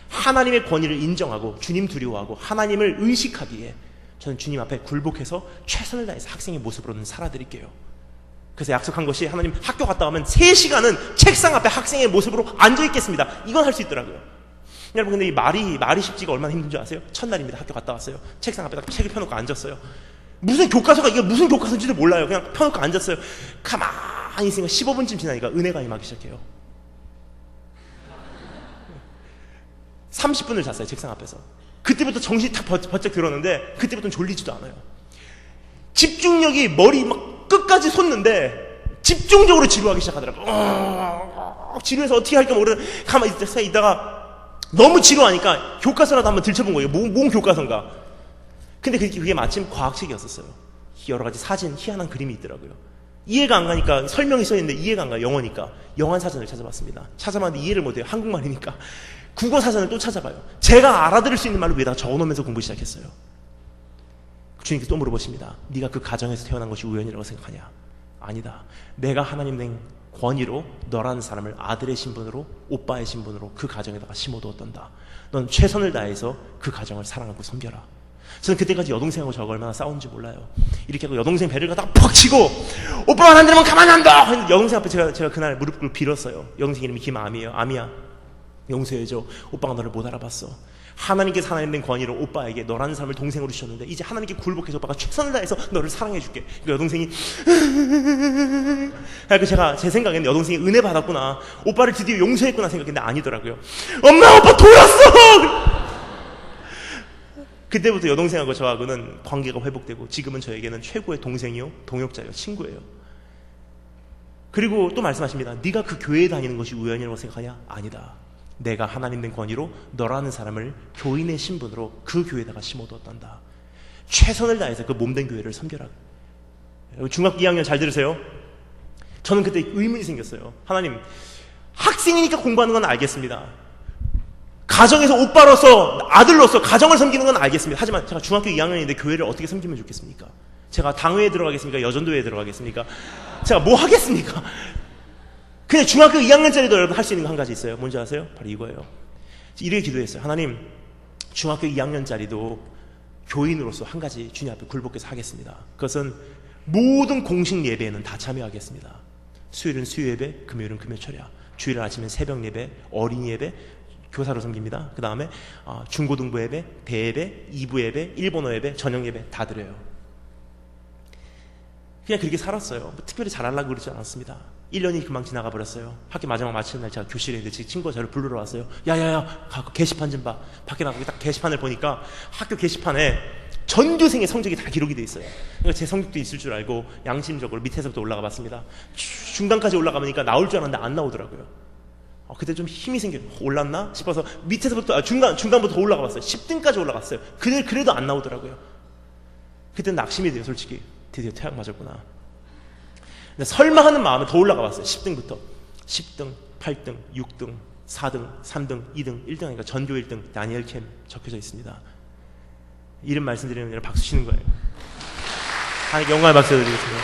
하나님의 권위를 인정하고 주님 두려워하고 하나님을 의식하기에 저는 주님 앞에 굴복해서 최선을 다해서 학생의 모습으로는 살아드릴게요. 그래서 약속한 것이, 하나님 학교 갔다 오면 3시간은 책상 앞에 학생의 모습으로 앉아있겠습니다. 이건 할 수 있더라고요. 여러분, 근데 이 말이 쉽지가 얼마나 힘든 줄 아세요? 첫날입니다. 학교 갔다 왔어요. 책상 앞에다 책을 펴놓고 앉았어요. 이게 무슨 교과서인지도 몰라요. 그냥 펴놓고 앉았어요. 가만히 있으니까 15분쯤 지나니까 은혜가 임하기 시작해요. 30분을 잤어요. 책상 앞에서. 그때부터 정신이 탁 번쩍 들었는데 그때부터는 졸리지도 않아요. 집중력이 머리 막 끝까지 솟는데 집중적으로 지루하기 시작하더라고요. 지루해서 어떻게 할까 모르는 가만히 있다가 너무 지루하니까 교과서라도 한번 들춰본 거예요. 뭔 교과서인가. 근데 그게 마침 과학책이었었어요. 여러 가지 사진, 희한한 그림이 있더라고요. 이해가 안 가니까 설명이 써있는데 이해가 안 가요. 영어니까. 영어 사전을 찾아봤습니다. 찾아봤는데 이해를 못해요. 한국말이니까. 국어 사전을 또 찾아봐요. 제가 알아들을 수 있는 말로 위에다가 적어놓으면서 공부 시작했어요. 주님께서 또 물어보십니다. 네가 그 가정에서 태어난 것이 우연이라고 생각하냐? 아니다. 내가 하나님 낸 권위로 너라는 사람을 아들의 신분으로, 오빠의 신분으로 그 가정에다가 심어두었단다. 넌 최선을 다해서 그 가정을 사랑하고 섬겨라. 저는 그때까지 여동생하고 저가 얼마나 싸웠는지 몰라요. 이렇게 하고 여동생 배를 갖다가 퍽 치고 오빠만 안 들으면 가만 안 둬! 여동생 앞에 제가 그날 무릎 꿇고 빌었어요. 여동생 이름이 김아미예요. 아미야, 용서해줘. 오빠가 너를 못 알아봤어. 하나님께서 하나님 낸 권위로 오빠에게 너라는 사람을 동생으로 주셨는데 이제 하나님께 굴복해서 오빠가 최선을 다해서 너를 사랑해줄게. 그러니까 여동생이 그래서 제가 제 생각에는 여동생이 은혜 받았구나, 오빠를 드디어 용서했구나 생각했는데 아니더라고요. 엄마, 오빠 돌았어! 그때부터 여동생하고 저하고는 관계가 회복되고 지금은 저에게는 최고의 동생이요, 동역자요, 친구예요. 그리고 또 말씀하십니다. 네가 그 교회에 다니는 것이 우연이라고 생각하냐? 아니다. 내가 하나님 된 권위로 너라는 사람을 교인의 신분으로 그 교회에다가 심어두었단다. 최선을 다해서 그 몸된 교회를 섬겨라. 중학교 2학년 잘 들으세요. 저는 그때 의문이 생겼어요. 하나님, 학생이니까 공부하는 건 알겠습니다. 가정에서 오빠로서, 아들로서 가정을 섬기는 건 알겠습니다. 하지만 제가 중학교 2학년인데 교회를 어떻게 섬기면 좋겠습니까? 제가 당회에 들어가겠습니까? 여전도회에 들어가겠습니까? 제가 뭐 하겠습니까? 그냥 중학교 2학년짜리도 여러분 할 수 있는 거 한 가지 있어요. 뭔지 아세요? 바로 이거예요. 이렇게 기도했어요. 하나님, 중학교 2학년짜리도 교인으로서 한 가지 주님 앞에 굴복해서 하겠습니다. 그것은 모든 공식 예배에는 다 참여하겠습니다. 수요일은 수요 예배, 금요일은 금요 철야, 주일 아침엔 새벽 예배, 어린이 예배, 교사로 섬깁니다. 그 다음에 중고등부 예배, 대예배, 2부 예배, 일본어 예배, 저녁 예배 다 드려요. 그냥 그렇게 살았어요. 뭐 특별히 잘하려고 그러지 않았습니다. 1년이 금방 지나가 버렸어요. 학기 마지막 마치는 날 제가 교실에 있는데 제 친구가 저를 부르러 왔어요. 야야야, 가고 게시판 좀 봐. 밖에 나가고 딱 게시판을 보니까 학교 게시판에 전교생의 성적이 다 기록이 돼 있어요. 그러니까 제 성적도 있을 줄 알고 양심적으로 밑에서부터 올라가 봤습니다. 중간까지 올라가보니까 나올 줄 알았는데 안 나오더라고요. 그때 좀 힘이 생겨요. 올랐나 싶어서 밑에서부터 중간부터 더 올라가 봤어요. 10등까지 올라갔어요. 그래도 안 나오더라고요. 그때 낙심이 돼요. 솔직히 드디어 태양 맞았구나. 근데 설마 하는 마음에 더 올라가 봤어요. 10등부터 10등, 8등, 6등, 4등, 3등, 2등, 1등 하니까 전교 1등 다니엘 캠 적혀져 있습니다. 이름 말씀드리면 여러분 박수 치는 거예요. 하나님께 영광의 박수 드리겠습니다.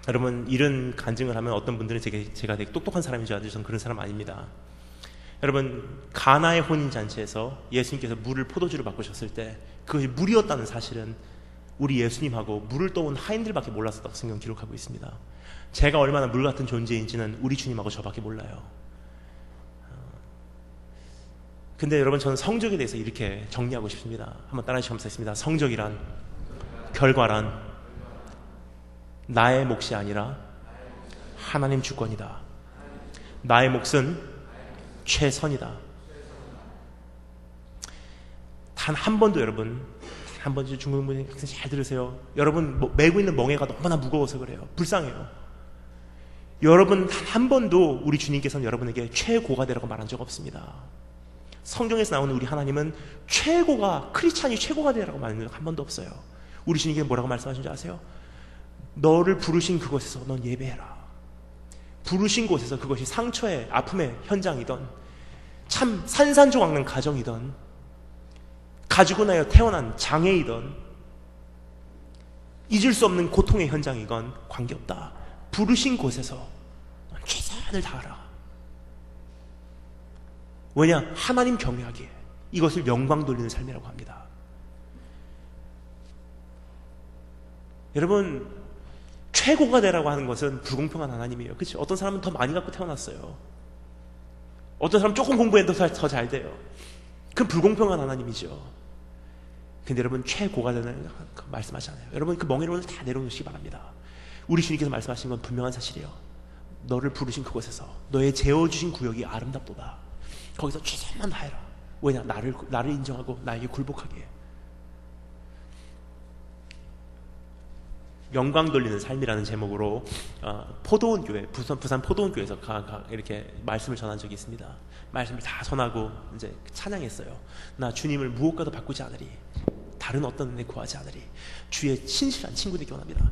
여러분, 이런 간증을 하면 어떤 분들은 제가 되게 똑똑한 사람인 줄 알죠. 저는 그런 사람 아닙니다. 여러분, 가나의 혼인잔치에서 예수님께서 물을 포도주로 바꾸셨을 때 그것이 물이었다는 사실은 우리 예수님하고 물을 떠온 하인들밖에 몰랐었다고 성경 기록하고 있습니다. 제가 얼마나 물 같은 존재인지는 우리 주님하고 저밖에 몰라요. 근데 여러분, 저는 성적에 대해서 이렇게 정리하고 싶습니다. 한번 따라하시면 감사하겠습니다. 성적이란, 결과란 나의 몫이 아니라 하나님 주권이다. 나의 몫은 최선이다. 단 한 번도 여러분, 한 번도 중국분이 잘 들으세요. 여러분 메고 있는 멍에가 너무나 무거워서 그래요. 불쌍해요. 여러분 단 한 번도 우리 주님께서는 여러분에게 최고가 되라고 말한 적 없습니다. 성경에서 나오는 우리 하나님은 최고가, 크리스찬이 최고가 되라고 말한 적 한 번도 없어요. 우리 주님께서 뭐라고 말씀하신지 아세요? 너를 부르신 그곳에서 넌 예배해라. 부르신 곳에서 그것이 상처의 아픔의 현장이던, 참 산산조각난 가정이던, 가지고 나여 태어난 장애이던, 잊을 수 없는 고통의 현장이건 관계없다. 부르신 곳에서 넌 최선을 다하라. 왜냐? 하나님 경외하기에 이것을 영광 돌리는 삶이라고 합니다. 여러분, 최고가 되라고 하는 것은 불공평한 하나님이에요. 그렇죠? 어떤 사람은 더 많이 갖고 태어났어요. 어떤 사람은 조금 공부해도 더 잘 돼요. 그건 불공평한 하나님이죠. 근데 여러분, 최고가 되는 말씀하잖아요. 여러분, 그 멍에를 다 내려놓으시기 바랍니다. 우리 주님께서 말씀하신 건 분명한 사실이에요. 너를 부르신 그곳에서 너의 재워주신 구역이 아름답도다. 거기서 최선만 다해라. 왜냐? 나를 인정하고 나에게 굴복하게. 영광 돌리는 삶이라는 제목으로 포도원 교회, 부산 포도원 교회에서 이렇게 말씀을 전한 적이 있습니다. 말씀을 다 전하고 이제 찬양했어요. 나 주님을 무엇과도 바꾸지 않으리, 다른 어떤 은혜 구하지 않으리, 주의 신실한 친구 되기 원합니다.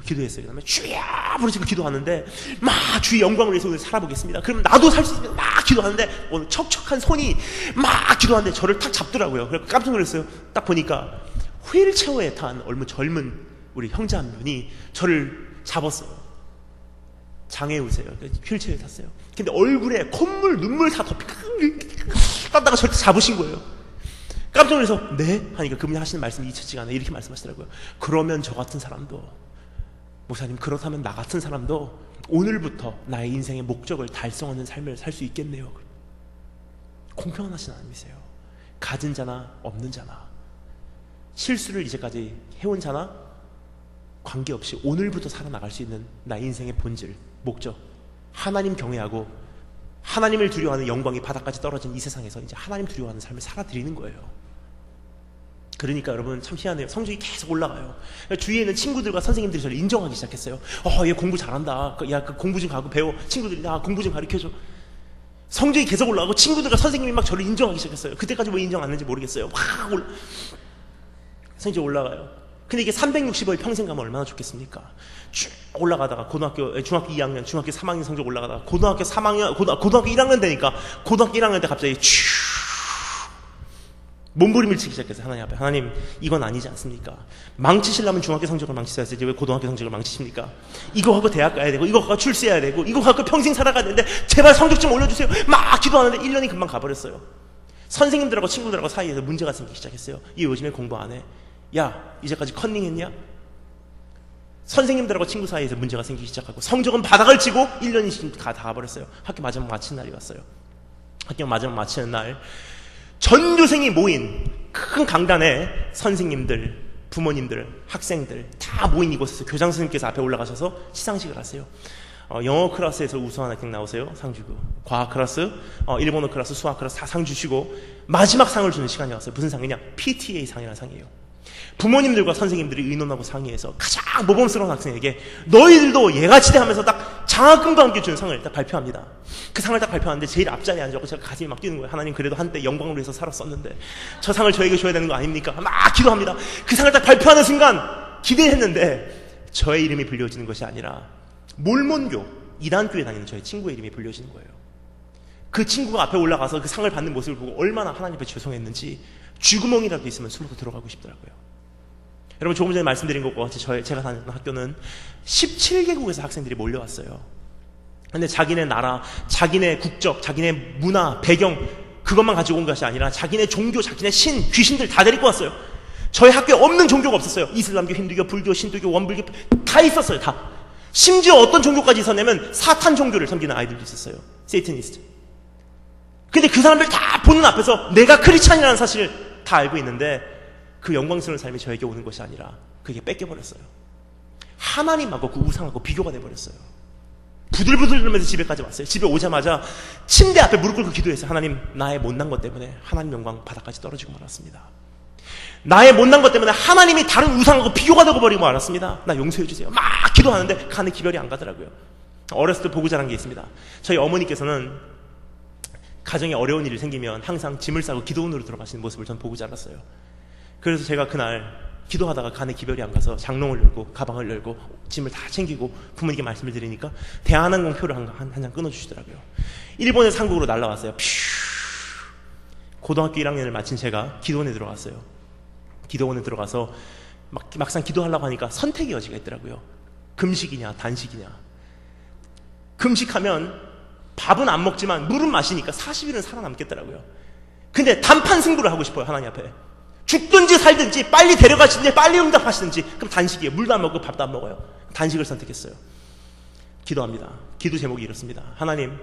기도했어요. 그다음에 주야 부르시고 기도하는데 막 주의 영광을 위해서 오늘 살아보겠습니다. 그럼 나도 살 수 있습니다. 막 기도하는데 오늘 척척한 손이 막 기도하는데 저를 탁 잡더라고요. 그래서 깜짝 놀랐어요. 딱 보니까 휠체어에 탄 얼마 젊은 우리 형제 한 분이 저를 잡았어요. 장애우세요. 휠체어에 탔어요. 근데 얼굴에 콧물, 눈물 다 떴다가 저를 잡으신 거예요. 깜짝 놀라서 네? 하니까 그분이 하시는 말씀이 잊혀지가 않아요. 이렇게 말씀하시더라고요. 그러면 저 같은 사람도, 목사님 그렇다면 나 같은 사람도 오늘부터 나의 인생의 목적을 달성하는 삶을 살 수 있겠네요. 공평하신 하나님이세요. 가진 자나 없는 자나, 실수를 이제까지 해온 자나 관계없이 오늘부터 살아나갈 수 있는 나의 인생의 본질, 목적, 하나님 경외하고 하나님을 두려워하는 영광이 바닥까지 떨어진 이 세상에서 이제 하나님 두려워하는 삶을 살아드리는 거예요. 그러니까 여러분 참 희한해요. 성적이 계속 올라가요. 주위에 있는 친구들과 선생님들이 저를 인정하기 시작했어요. 얘 공부 잘한다. 야, 그 공부 좀 가고 배워. 친구들이 공부 좀 가르쳐줘. 성적이 계속 올라가고 친구들과 선생님이 막 저를 인정하기 시작했어요. 그때까지 왜 인정 안 했는지 모르겠어요. 성적이 올라가요. 근데 이게 365일 평생 가면 얼마나 좋겠습니까? 쭉 올라가다가 중학교 2학년, 중학교 3학년 성적 올라가다가 고등학교 1학년 되니까 고등학교 1학년 때 갑자기 쭉 몸부림을 치기 시작했어요. 하나님 앞에. 하나님, 이건 아니지 않습니까? 망치시려면 중학교 성적을 망치셔야지 왜 고등학교 성적을 망치십니까? 이거 하고 대학 가야 되고, 이거 하고 출세해야 되고, 이거 하고 평생 살아가야 되는데 제발 성적 좀 올려주세요. 막 기도하는데 1년이 금방 가버렸어요. 선생님들하고 친구들하고 사이에서 문제가 생기기 시작했어요. 얘 요즘에 공부 안 해. 야, 이제까지 컨닝했냐? 선생님들하고 친구 사이에서 문제가 생기기 시작하고 성적은 바닥을 치고 1년이 다 가버렸어요. 학교 마지막 마치는 날이 왔어요. 학교 마지막 마치는 날 전교생이 모인 큰 강단에 선생님들, 부모님들, 학생들 다 모인 이곳에서 교장 선생님께서 앞에 올라가셔서 시상식을 하세요. 영어 클래스에서 우수한 학생 나오세요. 상 주고, 과학 클래스, 일본어 클래스, 수학 클래스 다 상 주시고 마지막 상을 주는 시간이 왔어요. 무슨 상이냐? PTA 상이라는 상이에요. 부모님들과 선생님들이 의논하고 상의해서 가장 모범스러운 학생에게 너희들도 얘같이 하면서 딱 장학금과 함께 주는 상을 딱 발표합니다. 그 상을 딱 발표하는데 제일 앞자리에 앉아서 제가 가슴이 막 뛰는 거예요. 하나님, 그래도 한때 영광을 위해서 살았었는데 저 상을 저에게 줘야 되는 거 아닙니까? 막 기도합니다. 그 상을 딱 발표하는 순간 기대했는데 저의 이름이 불려지는 것이 아니라 몰몬교 이단교에 다니는 저의 친구의 이름이 불려지는 거예요. 그 친구가 앞에 올라가서 그 상을 받는 모습을 보고 얼마나 하나님 앞에 죄송했는지 쥐구멍이라도 있으면 숨어서 들어가고 싶더라고요. 여러분, 조금 전에 말씀드린 것과 같이 제가 다니는 학교는 17개국에서 학생들이 몰려왔어요. 근데 자기네 나라, 자기네 국적, 자기네 문화, 배경 그것만 가지고 온 것이 아니라 자기네 종교, 자기네 신, 귀신들 다 데리고 왔어요. 저희 학교에 없는 종교가 없었어요. 이슬람교, 힌두교, 불교, 신두교, 원불교 다 있었어요. 다. 심지어 어떤 종교까지 있었냐면 사탄 종교를 섬기는 아이들도 있었어요. 세이트니스트. 근데 그 사람들 다 보는 앞에서 내가 크리스찬이라는 사실을 다 알고 있는데 그 영광스러운 삶이 저에게 오는 것이 아니라 그게 뺏겨버렸어요. 하나님하고 그 우상하고 비교가 돼버렸어요. 부들부들 떨면서 집에까지 왔어요. 집에 오자마자 침대 앞에 무릎 꿇고 기도했어요. 하나님, 나의 못난 것 때문에 하나님 영광 바닥까지 떨어지고 말았습니다. 나의 못난 것 때문에 하나님이 다른 우상하고 비교가 되어버리고 말았습니다. 나 용서해 주세요. 막 기도하는데 간에 기별이 안 가더라고요. 어렸을 때 보고 자란 게 있습니다. 저희 어머니께서는 가정에 어려운 일이 생기면 항상 짐을 싸고 기도원으로 들어가시는 모습을 전 보고 자랐어요. 그래서 제가 그날 기도하다가 간에 기별이 안 가서 장롱을 열고 가방을 열고 짐을 다 챙기고 부모님께 말씀을 드리니까 대한항공 표를 한 장 끊어주시더라고요. 일본에서 한국으로 날라왔어요. 고등학교 1학년을 마친 제가 기도원에 들어갔어요. 기도원에 들어가서 막상 기도하려고 하니까 선택의 여지가 있더라고요. 금식이냐 단식이냐. 금식하면 밥은 안 먹지만 물은 마시니까 40일은 살아남겠더라고요. 근데 단판 승부를 하고 싶어요. 하나님 앞에. 죽든지 살든지 빨리 데려가시든지 빨리 응답하시든지. 그럼 단식이에요. 물도 안 먹고 밥도 안 먹어요. 단식을 선택했어요. 기도합니다. 기도 제목이 이렇습니다. 하나님,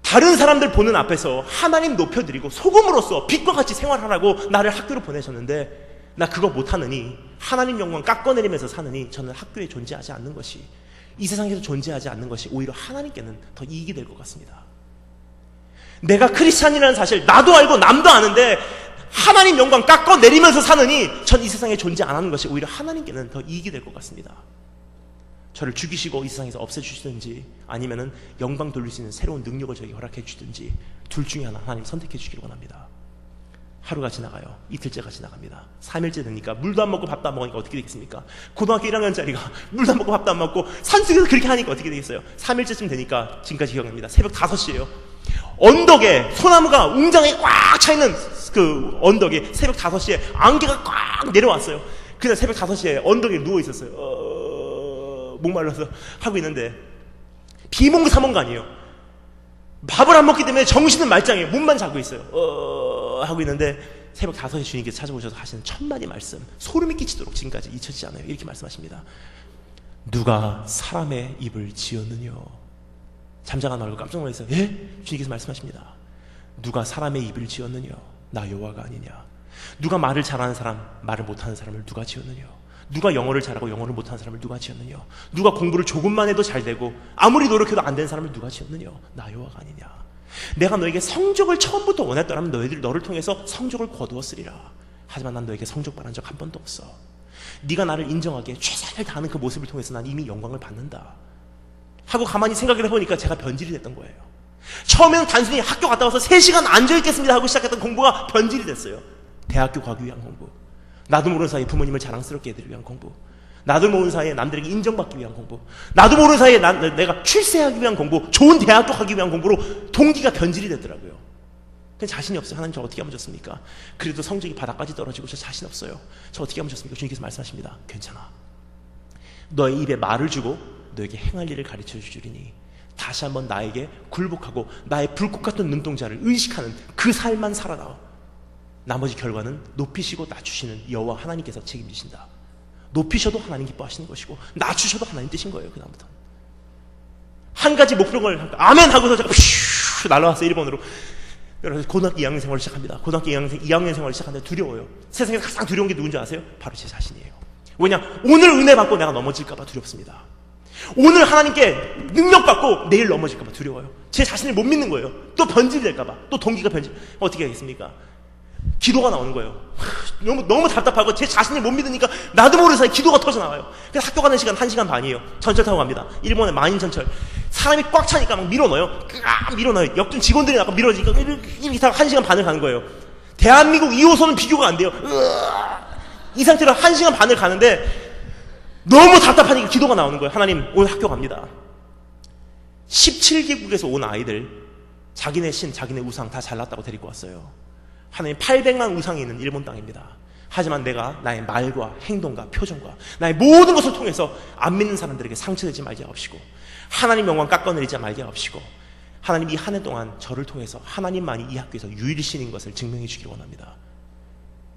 다른 사람들 보는 앞에서 하나님 높여드리고 소금으로서 빛과 같이 생활하라고 나를 학교로 보내셨는데 나 그거 못하느니 하나님 영광 깎아내리면서 사느니 저는 학교에 존재하지 않는 것이, 이 세상에서 존재하지 않는 것이 오히려 하나님께는 더 이익이 될 것 같습니다. 내가 크리스찬이라는 사실 나도 알고 남도 아는데 하나님 영광 깎아내리면서 사느니 전 이 세상에 존재 안 하는 것이 오히려 하나님께는 더 이익이 될 것 같습니다. 저를 죽이시고 이 세상에서 없애주시든지 아니면은 영광 돌릴 수 있는 새로운 능력을 저에게 허락해 주든지 둘 중에 하나 하나님 선택해 주기를 원합니다. 하루가 지나가요. 이틀째가 지나갑니다. 3일째 되니까 물도 안 먹고 밥도 안 먹으니까 어떻게 되겠습니까? 고등학교 1학년짜리가 물도 안 먹고 밥도 안 먹고 산속에서 그렇게 하니까 어떻게 되겠어요? 3일째쯤 되니까 지금까지 기억납니다. 새벽 5시예요. 언덕에 소나무가 웅장하게 꽉 차있는 그 언덕에 새벽 5시에 안개가 꽉 내려왔어요. 그날 새벽 5시에 언덕에 누워있었어요. 목말라서 하고 있는데 비몽사몽가 아니에요. 밥을 안 먹기 때문에 정신은 말짱해요. 몸만 자고 있어요. 하고 있는데 새벽 5시에 주님께서 찾아오셔서 하시는 첫마디 말씀, 소름이 끼치도록 지금까지 잊혀지지 않아요. 이렇게 말씀하십니다. 누가 사람의 입을 지었느냐. 잠자가 말고 깜짝 놀랐어요. 예? 주님께서 말씀하십니다. 누가 사람의 입을 지었느냐. 나 여호와가 아니냐. 누가 말을 잘하는 사람, 말을 못하는 사람을 누가 지었느냐. 누가 영어를 잘하고 영어를 못하는 사람을 누가 지었느냐. 누가 공부를 조금만 해도 잘 되고 아무리 노력해도 안 되는 사람을 누가 지었느냐. 나 여호와가 아니냐. 내가 너에게 성적을 처음부터 원했더라면 너를 통해서 성적을 거두었으리라. 하지만 난 너에게 성적 바란 적 한 번도 없어. 네가 나를 인정하게 최선을 다하는 그 모습을 통해서 난 이미 영광을 받는다 하고 가만히 생각을 해보니까 제가 변질이 됐던 거예요. 처음에는 단순히 학교 갔다 와서 3시간 앉아있겠습니다 하고 시작했던 공부가 변질이 됐어요. 대학교 가기 위한 공부, 나도 모르는 사이에 부모님을 자랑스럽게 해드리기 위한 공부, 나도 모르는 사이에 남들에게 인정받기 위한 공부, 나도 모르는 사이에 내가 출세하기 위한 공부, 좋은 대학교 가기 위한 공부로 동기가 변질이 됐더라고요. 그냥 자신이 없어요. 하나님 저 어떻게 하면 좋습니까? 그래도 성적이 바닥까지 떨어지고 저 자신 없어요. 저 어떻게 하면 좋습니까? 주님께서 말씀하십니다. 괜찮아. 너의 입에 말을 주고 너에게 행할 일을 가르쳐 주리니 다시 한번 나에게 굴복하고 나의 불꽃 같은 눈동자를 의식하는 그 삶만 살아라. 나머지 결과는 높이시고 낮추시는 여호와 하나님께서 책임지신다. 높이셔도 하나님 기뻐하시는 것이고 낮추셔도 하나님 뜻인 거예요. 그다음부터 한 가지 목표를 아멘 하고서 제가 슈 날아왔어요. 일본으로. 그래서 고등학교 2학년 생활을 시작합니다. 고등학교 2학년 생활을 시작하는데 두려워요. 세상에서 가장 두려운 게 누군지 아세요? 바로 제 자신이에요. 왜냐? 오늘 은혜 받고 내가 넘어질까봐 두렵습니다. 오늘 하나님께 능력 받고 내일 넘어질까봐 두려워요. 제 자신을 못 믿는 거예요. 또 변질될까봐, 또 동기가 변질. 어떻게 하겠습니까? 기도가 나오는 거예요. 너무 답답하고 제 자신을 못 믿으니까 나도 모르는 사이에 기도가 터져나와요. 그래서 학교 가는 시간 1시간 반이에요. 전철 타고 갑니다. 일본의 만인 전철. 사람이 꽉 차니까 막 밀어넣어요. 밀어넣어요. 역전 직원들이 막 밀어지니까 이렇게 타고 1시간 반을 가는 거예요. 대한민국 2호선은 비교가 안 돼요. 이 상태로 1시간 반을 가는데 너무 답답하니까 기도가 나오는 거예요. 하나님 오늘 학교 갑니다. 17개국에서 온 아이들 자기네 신, 자기네 우상 다 잘났다고 데리고 왔어요. 하나님 800만 우상이 있는 일본 땅입니다. 하지만 내가 나의 말과 행동과 표정과 나의 모든 것을 통해서 안 믿는 사람들에게 상처되지 말게 하옵시고 하나님 영광 깎아내리지 말게 하옵시고 하나님 이 한 해 동안 저를 통해서 하나님만이 이 학교에서 유일신인 것을 증명해 주기를 원합니다.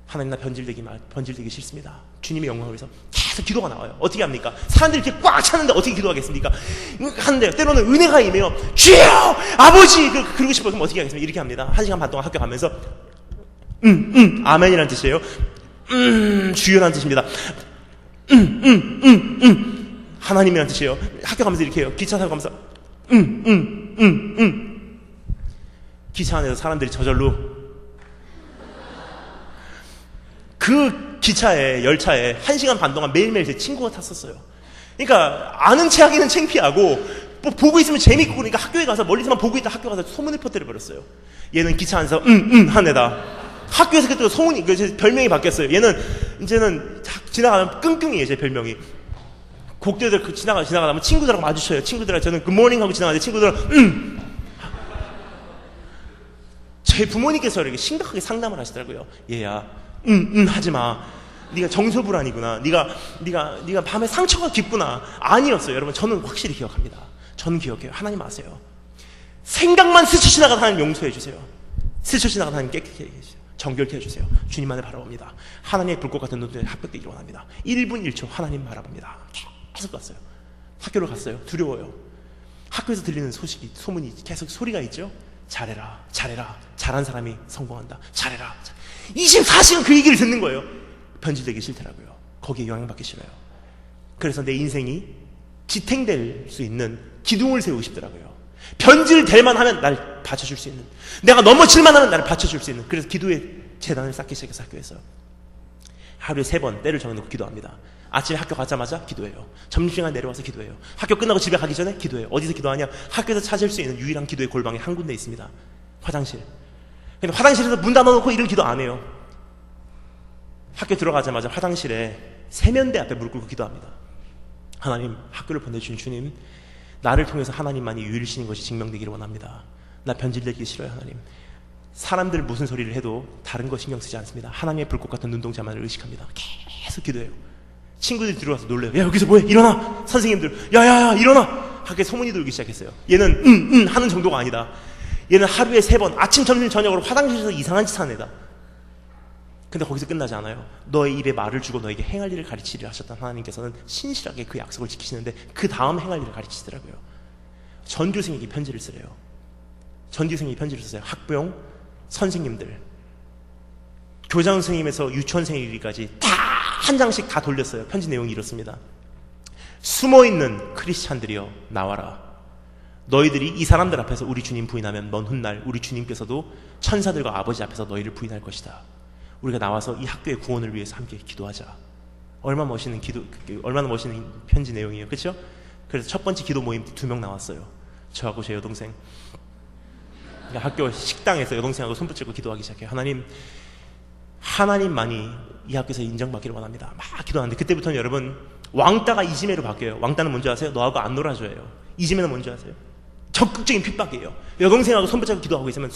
하나님 나 변질되기 싫습니다. 주님의 영광을 위해서 계속 기도가 나와요. 어떻게 합니까? 사람들이 이렇게 꽉 찼는데 어떻게 기도하겠습니까? 하는데 때로는 은혜가 임해요. 주여! 아버지! 그러고 싶어서 어떻게 하겠습니까? 이렇게 합니다. 1시간 반 동안 학교 가면서 아멘이라는 뜻이에요. 주여라는 뜻입니다. 하나님이라는 뜻이에요. 학교 가면서 이렇게 해요. 기차 타고 가면서 기차 안에서 사람들이 저절로 그 기차에 열차에 1시간 반 동안 매일매일 제 친구가 탔었어요. 그러니까 아는 체 하기는 창피하고 뭐 보고 있으면 재밌고 그러니까 학교에 가서 멀리서만 보고 있다 학교 가서 소문을 퍼뜨려 버렸어요. 얘는 기차 안에서 한 애다. 학교에서 그때 소문이 제 별명이 바뀌었어요. 얘는 이제는 지나가면 끙끙이에요. 제 별명이. 곡대들 지나가면 친구들하고 마주쳐요. 친구들하고 저는 굿모닝 하고 지나가는데 친구들은 제 부모님께서 이렇게 심각하게 상담을 하시더라고요. 얘야 하지마. 네가 정서불안이구나. 네가 밤에 상처가 깊구나. 아니었어요. 여러분 저는 확실히 기억합니다. 저는 기억해요. 하나님 아세요. 생각만 스쳐 지나가다 하나님 용서해 주세요. 스쳐 지나가다 하나님 깨끗게 해주세요. 정결케 해주세요. 주님만을 바라봅니다. 하나님의 불꽃 같은 눈들에 합격되기를 원합니다. 1분 1초 하나님 바라봅니다. 계속 갔어요. 학교를 갔어요. 두려워요. 학교에서 들리는 소문이 계속 소리가 있죠. 잘해라, 잘해라. 잘한 사람이 성공한다. 잘해라. 24시간 그 얘기를 듣는 거예요. 변질되기 싫더라고요. 거기에 영향받기 싫어요. 그래서 내 인생이 지탱될 수 있는 기둥을 세우고 싶더라고요. 변질될 만하면 날 받쳐줄 수 있는, 내가 넘어질 만하면 나를 받쳐줄 수 있는, 그래서 기도의 재단을 쌓기 시작해서 학교에서 하루에 3번 때를 정해놓고 기도합니다. 아침에 학교 가자마자 기도해요. 점심시간 내려와서 기도해요. 학교 끝나고 집에 가기 전에 기도해요. 어디서 기도하냐? 학교에서 찾을 수 있는 유일한 기도의 골방이 한 군데 있습니다. 화장실. 근데 화장실에서 문 닫아놓고 이런 기도 안 해요. 학교 들어가자마자 화장실에 세면대 앞에 무릎 꿇고 기도합니다. 하나님, 학교를 보내주신 주님, 나를 통해서 하나님만이 유일신인 것이 증명되기를 원합니다. 나 변질되기 싫어요. 하나님, 사람들 무슨 소리를 해도 다른 거 신경 쓰지 않습니다. 하나님의 불꽃 같은 눈동자만을 의식합니다. 계속 기도해요. 친구들이 들어와서 놀래요. 야, 여기서 뭐해? 일어나! 선생님들, 야야야, 일어나! 학교에 소문이 돌기 시작했어요. 얘는 하는 정도가 아니다. 얘는 하루에 3번 아침, 점심, 저녁으로 화장실에서 이상한 짓 하는 애다. 근데 거기서 끝나지 않아요. 너의 입에 말을 주고 너에게 행할 일을 가르치리라 하셨던 하나님께서는 신실하게 그 약속을 지키시는데 그 다음 행할 일을 가르치시더라고요. 전교생에게 편지를 쓰래요. 전교생에게 편지를 쓰세요. 학부형, 선생님들, 교장 선생님에서 유치원생에게까지 다 한 장씩 다 돌렸어요. 편지 내용이 이렇습니다. 숨어있는 크리스찬들이여 나와라. 너희들이 이 사람들 앞에서 우리 주님 부인하면 먼 훗날 우리 주님께서도 천사들과 아버지 앞에서 너희를 부인할 것이다. 우리가 나와서 이 학교의 구원을 위해서 함께 기도하자. 얼마나 멋있는 얼마나 멋있는 편지 내용이에요. 그렇죠? 그래서 첫 번째 기도 모임 2명 나왔어요. 저하고 제 여동생. 그러니까 학교 식당에서 여동생하고 손 붙잡고 기도하기 시작해요. 하나님만이 이 학교에서 인정받기를 원합니다. 막 기도하는데 그때부터는 여러분 왕따가 이지매로 바뀌어요. 왕따는 뭔지 아세요? 너하고 안 놀아줘요. 이지매는 뭔지 아세요? 적극적인 핍박이에요. 여동생하고 손 붙잡고 기도하고 있으면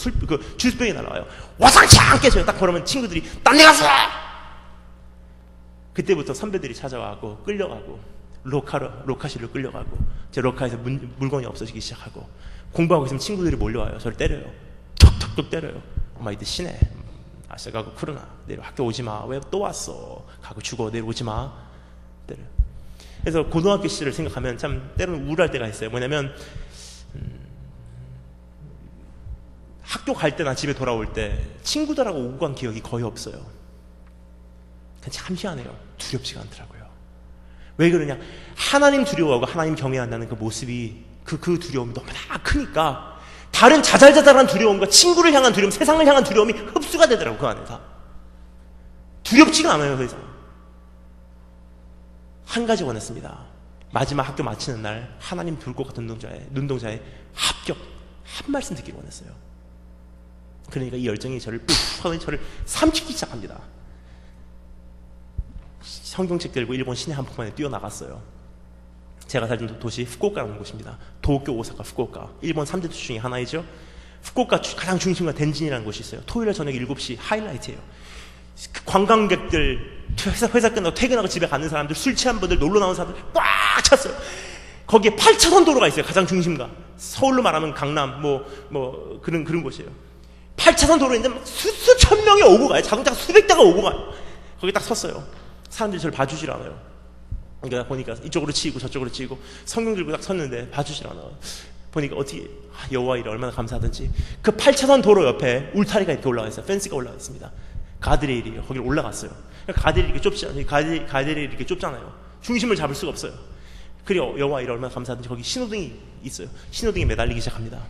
주스병이 날아와요. 와상창 깨져요. 딱 그러면 친구들이 딴 데 가서! 그때부터 선배들이 찾아와고 끌려가고 로카실로 끌려가고 제 로카에서 물건이 없어지기 시작하고 공부하고 있으면 친구들이 몰려와요. 저를 때려요. 톡톡톡 때려요. 엄마 이들 신해. 아싸 가고 그러나 내일 학교 오지마. 왜 또 왔어? 가고 죽어. 내일 오지마. 때려요. 그래서 고등학교 시절을 생각하면 참 때로는 우울할 때가 있어요. 뭐냐면 학교 갈 때나 집에 돌아올 때 친구들하고 오고 간 기억이 거의 없어요. 참 희한해요. 두렵지가 않더라고요. 왜 그러냐? 하나님 두려워하고 하나님 경외한다는 그 모습이 그 두려움이 너무나 크니까 다른 자잘자잘한 두려움과 친구를 향한 두려움, 세상을 향한 두려움이 흡수가 되더라고요. 그 안에 다 두렵지가 않아요. 더 이상. 한 가지 원했습니다. 마지막 학교 마치는 날 하나님 불꽃 같은 눈동자에 합격 한 말씀 듣기를 원했어요. 그러니까 이 열정이 저를 삼키기 시작합니다. 성경책 들고 일본 시내 한복판에 뛰어나갔어요. 제가 살던 도시 후쿠오카라는 곳입니다. 도쿄, 오사카, 후쿠오카. 일본 3대 도시 중에 하나이죠. 후쿠오카 가장 중심과 덴진이라는 곳이 있어요. 토요일 저녁 7시 하이라이트예요. 관광객들, 회사 끝나고 퇴근하고 집에 가는 사람들, 술 취한 분들, 놀러 나온 사람들 꽉 찼어요. 거기에 8차선 도로가 있어요. 가장 중심가. 서울로 말하면 강남 그런 곳이에요. 8차선 도로인데 수천 명이 오고 가요. 자동차가 수백 대가 오고 가요. 거기 딱 섰어요. 사람들이 저를 봐주질 않아요. 그러니까 보니까 이쪽으로 치이고 저쪽으로 치이고 성경 들고 딱 섰는데 봐주질 않아요. 보니까 어떻게 여호와 이를 얼마나 감사하든지 그 8차선 도로 옆에 울타리가 이렇게 올라가 있어요. 펜스가 올라가 있습니다. 가드레일이에요. 거기를 올라갔어요. 가드레일이 이렇게 좁잖아요. 가드레일이 이렇게 좁잖아요. 중심을 잡을 수가 없어요. 그리고 여호와 이를 얼마나 감사하든지 거기 신호등이 있어요. 신호등에 매달리기 시작합니다.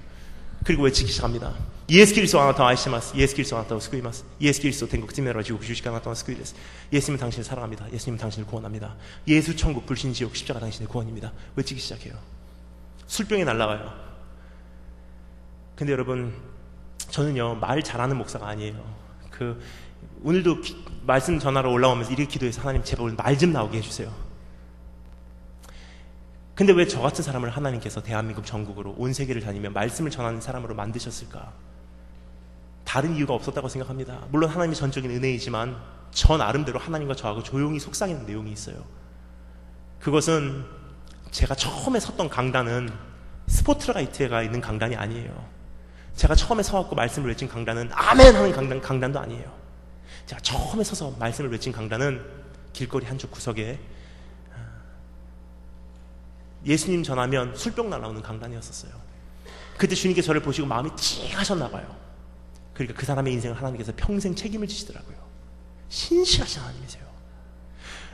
그리고 외치기 시작합니다. 예수 그리스도 아나타 아이시마스. 예수 그리스도 아나타 스쿠이마스. 예수 그리스도天国地面を지구 주시가 아나타 스쿠이です. 예수님은 당신을 사랑합니다. 예수님은 당신을 구원합니다. 예수 천국 불신 지옥 십자가 당신의 구원입니다. 외치기 시작해요. 술병이 날아가요. 근데 여러분 저는요 말 잘하는 목사가 아니에요. 오늘도 말씀 전하러 올라오면서 이렇게 기도해서 하나님 제발 말 좀 나오게 해주세요. 근데 왜 저 같은 사람을 하나님께서 대한민국 전국으로 온 세계를 다니며 말씀을 전하는 사람으로 만드셨을까? 다른 이유가 없었다고 생각합니다. 물론 하나님의 전적인 은혜이지만 저 나름대로 하나님과 저하고 조용히 속삭이는 내용이 있어요. 그것은 제가 처음에 섰던 강단은 스포트라이트가 있는 강단이 아니에요. 제가 처음에 서갖고 말씀을 외친 강단은 아멘 하는 강단도 아니에요. 제가 처음에 서서 말씀을 외친 강단은 길거리 한쪽 구석에 예수님 전하면 술병 날아오는 강단이었었어요. 그때 주님께서 저를 보시고 마음이 찡하셨나 봐요. 그러니까 그 사람의 인생을 하나님께서 평생 책임을 지시더라고요. 신실하신 하나님이세요.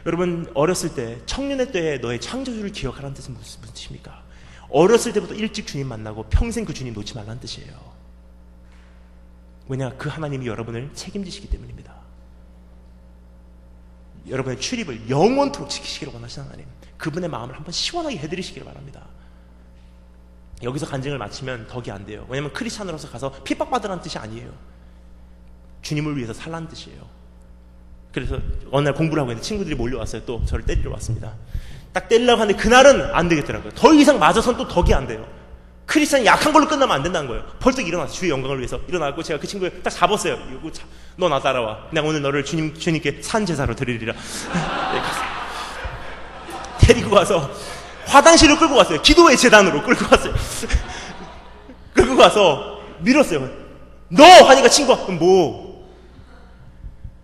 여러분 어렸을 때 청년의 때에 너의 창조주를 기억하라는 뜻은 무슨 뜻입니까? 어렸을 때부터 일찍 주님 만나고 평생 그 주님 놓지 말라는 뜻이에요. 왜냐, 그 하나님이 여러분을 책임지시기 때문입니다. 여러분의 출입을 영원토록 지키시기를 원하시는 하나님, 그분의 마음을 한번 시원하게 해드리시기를 바랍니다. 여기서 간증을 마치면 덕이 안 돼요. 왜냐면 크리스찬으로서 가서 핍박받으라는 뜻이 아니에요. 주님을 위해서 살라는 뜻이에요. 그래서 어느 날 공부를 하고 있는데 친구들이 몰려왔어요. 또 저를 때리러 왔습니다. 딱 때리려고 하는데 그날은 안 되겠더라고요. 더 이상 맞아서는 또 덕이 안 돼요. 크리스찬이 약한 걸로 끝나면 안 된다는 거예요. 벌떡 일어나서 주의 영광을 위해서 일어나고 제가 그 친구를 딱 잡았어요. 너 나 따라와. 내가 오늘 너를 주님께 산 제사로 드리리라. 데리고 가서 화장실로 끌고 갔어요. 기도의 재단으로 끌고 갔어요. 끌고 가서 밀었어요. 너! 하니까 친구가 뭐?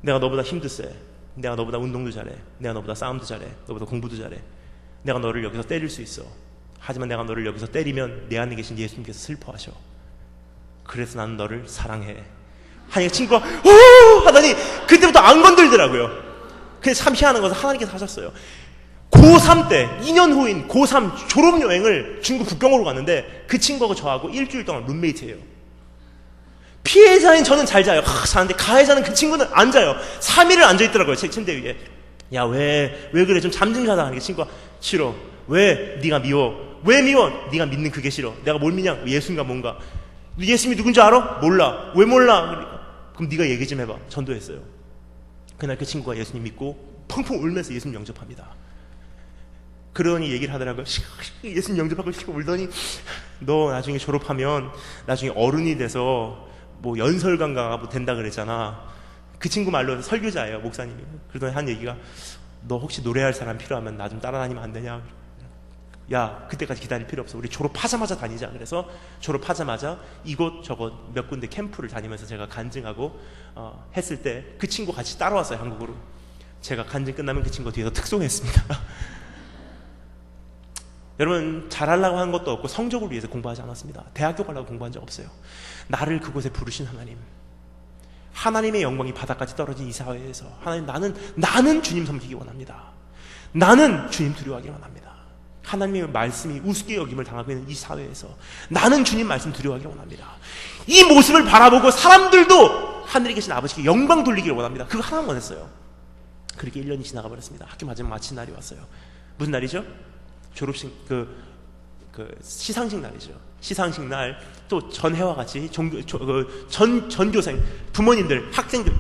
내가 너보다 힘도 세. 내가 너보다 운동도 잘해. 내가 너보다 싸움도 잘해. 너보다 공부도 잘해. 내가 너를 여기서 때릴 수 있어. 하지만 내가 너를 여기서 때리면 내 안에 계신 예수님께서 슬퍼하셔. 그래서 나는 너를 사랑해. 하니까 친구가 오! 하더니 그때부터 안 건들더라고요. 근데 참 희한한 것은 하나님께서 하셨어요. 고3 때 2년 후인 고3 졸업여행을 중국 북경으로 갔는데 그 친구하고 저하고 일주일 동안 룸메이트예요. 피해자인 저는 잘 자요. 자는데 가해자는 그 친구는 안 자요. 3일을 앉아있더라고요. 제 침대 위에. 야, 왜 그래? 좀 잠 좀 자다 하니까 친구가 싫어. 왜? 네가 미워. 왜 미워? 네가 믿는 그게 싫어. 내가 뭘 믿냐? 예수인가 뭔가. 예수님이 누군지 알아? 몰라. 왜 몰라? 그러니까. 그럼 네가 얘기 좀 해봐. 전도했어요. 그날 그 친구가 예수님 믿고 펑펑 울면서 예수님 영접합니다. 그러니 얘기를 하더라고요. 예수님 영접하고 싶고 울더니 너 나중에 졸업하면 나중에 어른이 돼서 뭐 연설가가 뭐 된다 그랬잖아. 그 친구 말로 설교자예요, 목사님이. 그러더니 한 얘기가 너 혹시 노래할 사람 필요하면 나 좀 따라다니면 안 되냐? 야, 그때까지 기다릴 필요 없어. 우리 졸업하자마자 다니자. 그래서 졸업하자마자 이곳 저곳 몇 군데 캠프를 다니면서 제가 간증하고 했을 때 그 친구 같이 따라왔어요, 한국으로. 제가 간증 끝나면 그 친구 뒤에서 특송했습니다. 여러분, 잘하려고 한 것도 없고 성적을 위해서 공부하지 않았습니다. 대학교 가려고 공부한 적 없어요. 나를 그곳에 부르신 하나님, 하나님의 영광이 바닥까지 떨어진 이 사회에서 하나님, 나는 주님 섬기기 원합니다. 나는 주님 두려워하기 원합니다. 하나님의 말씀이 우습게 여김을 당하고 있는 이 사회에서 나는 주님 말씀 두려워하기 원합니다. 이 모습을 바라보고 사람들도 하늘에 계신 아버지께 영광 돌리기를 원합니다. 그거 하나만 원했어요. 그렇게 1년이 지나가 버렸습니다. 학교 마친 날이 왔어요. 무슨 날이죠? 졸업식, 시상식 날이죠. 시상식 날 또 전해와 같이 전교생, 부모님들, 학생들,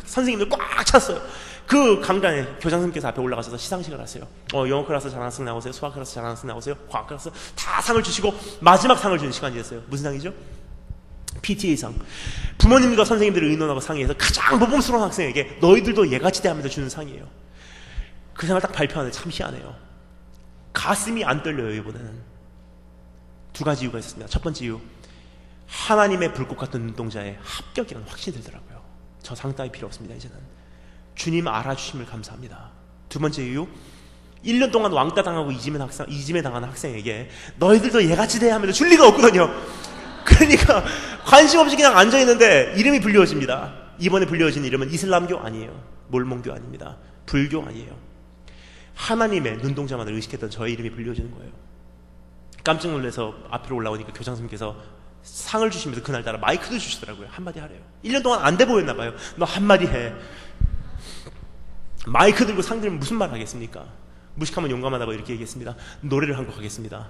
선생님들 꽉 찼어요. 그 강단에 교장 선생님께서 앞에 올라가셔서 시상식을 하세요. 영어 클래스 잘하는 학생 나오세요. 수학 클래스 잘하는 학생 나오세요. 과학 클래스 다 상을 주시고 마지막 상을 주는 시간이 됐어요. 무슨 상이죠? PTA상. 부모님과 선생님들을 의논하고 상의해서 가장 모범스러운 학생에게 너희들도 얘같이 대하면서 주는 상이에요. 그 상을 딱 발표하는데 참 희한해요. 가슴이 안 떨려요. 이번에는 두 가지 이유가 있었습니다. 첫 번째 이유, 하나님의 불꽃 같은 눈동자에 합격이라는 확신이 들더라고요. 저 상 따위 필요 없습니다. 이제는 주님 알아주심을 감사합니다. 두 번째 이유, 1년 동안 왕따 당하고 이짐에 당하는 학생에게 너희들도 얘같이 대해야 하면서 줄 리가 없거든요. 그러니까 관심 없이 그냥 앉아있는데 이름이 불려집니다. 이번에 불려진 이름은 이슬람교 아니에요. 몰몬교 아닙니다. 불교 아니에요. 하나님의 눈동자만을 의식했던 저의 이름이 불려지는 거예요. 깜짝 놀라서 앞으로 올라오니까 교장 선생님께서 상을 주시면서 그날따라 마이크도 주시더라고요. 한마디 하래요. 1년 동안 안 돼 보였나 봐요. 너 한마디 해. 마이크 들고 상 들면 무슨 말 하겠습니까? 무식하면 용감하다고 이렇게 얘기했습니다. 노래를 한 곡 하겠습니다.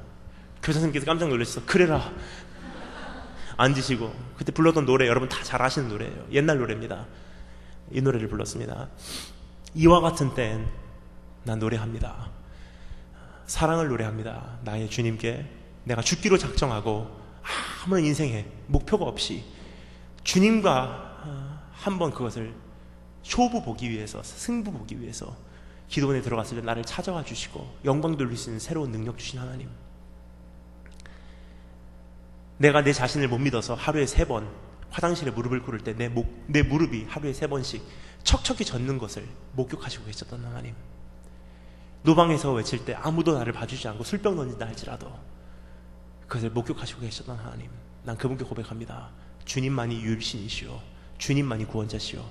교장 선생님께서 깜짝 놀라셔서 그래라. 앉으시고 그때 불렀던 노래 여러분 다 잘 아시는 노래예요. 옛날 노래입니다. 이 노래를 불렀습니다. 이와 같은 때엔 난 노래합니다. 사랑을 노래합니다. 나의 주님께 내가 죽기로 작정하고 아무런 인생에 목표가 없이 주님과 한번 그것을 쇼부 보기 위해서, 승부 보기 위해서 기도원에 들어갔을 때 나를 찾아와 주시고 영광 돌릴 수 있는 새로운 능력 주신 하나님, 내가 내 자신을 못 믿어서 하루에 3번 화장실에 무릎을 꿇을 때 내 무릎이 하루에 3번씩 척척이 젖는 것을 목격하시고 계셨던 하나님, 노방에서 외칠 때 아무도 나를 봐주지 않고 술병 던진다 할지라도 그것을 목격하시고 계셨던 하나님, 난 그분께 고백합니다. 주님만이 유일신이시오, 주님만이 구원자시오,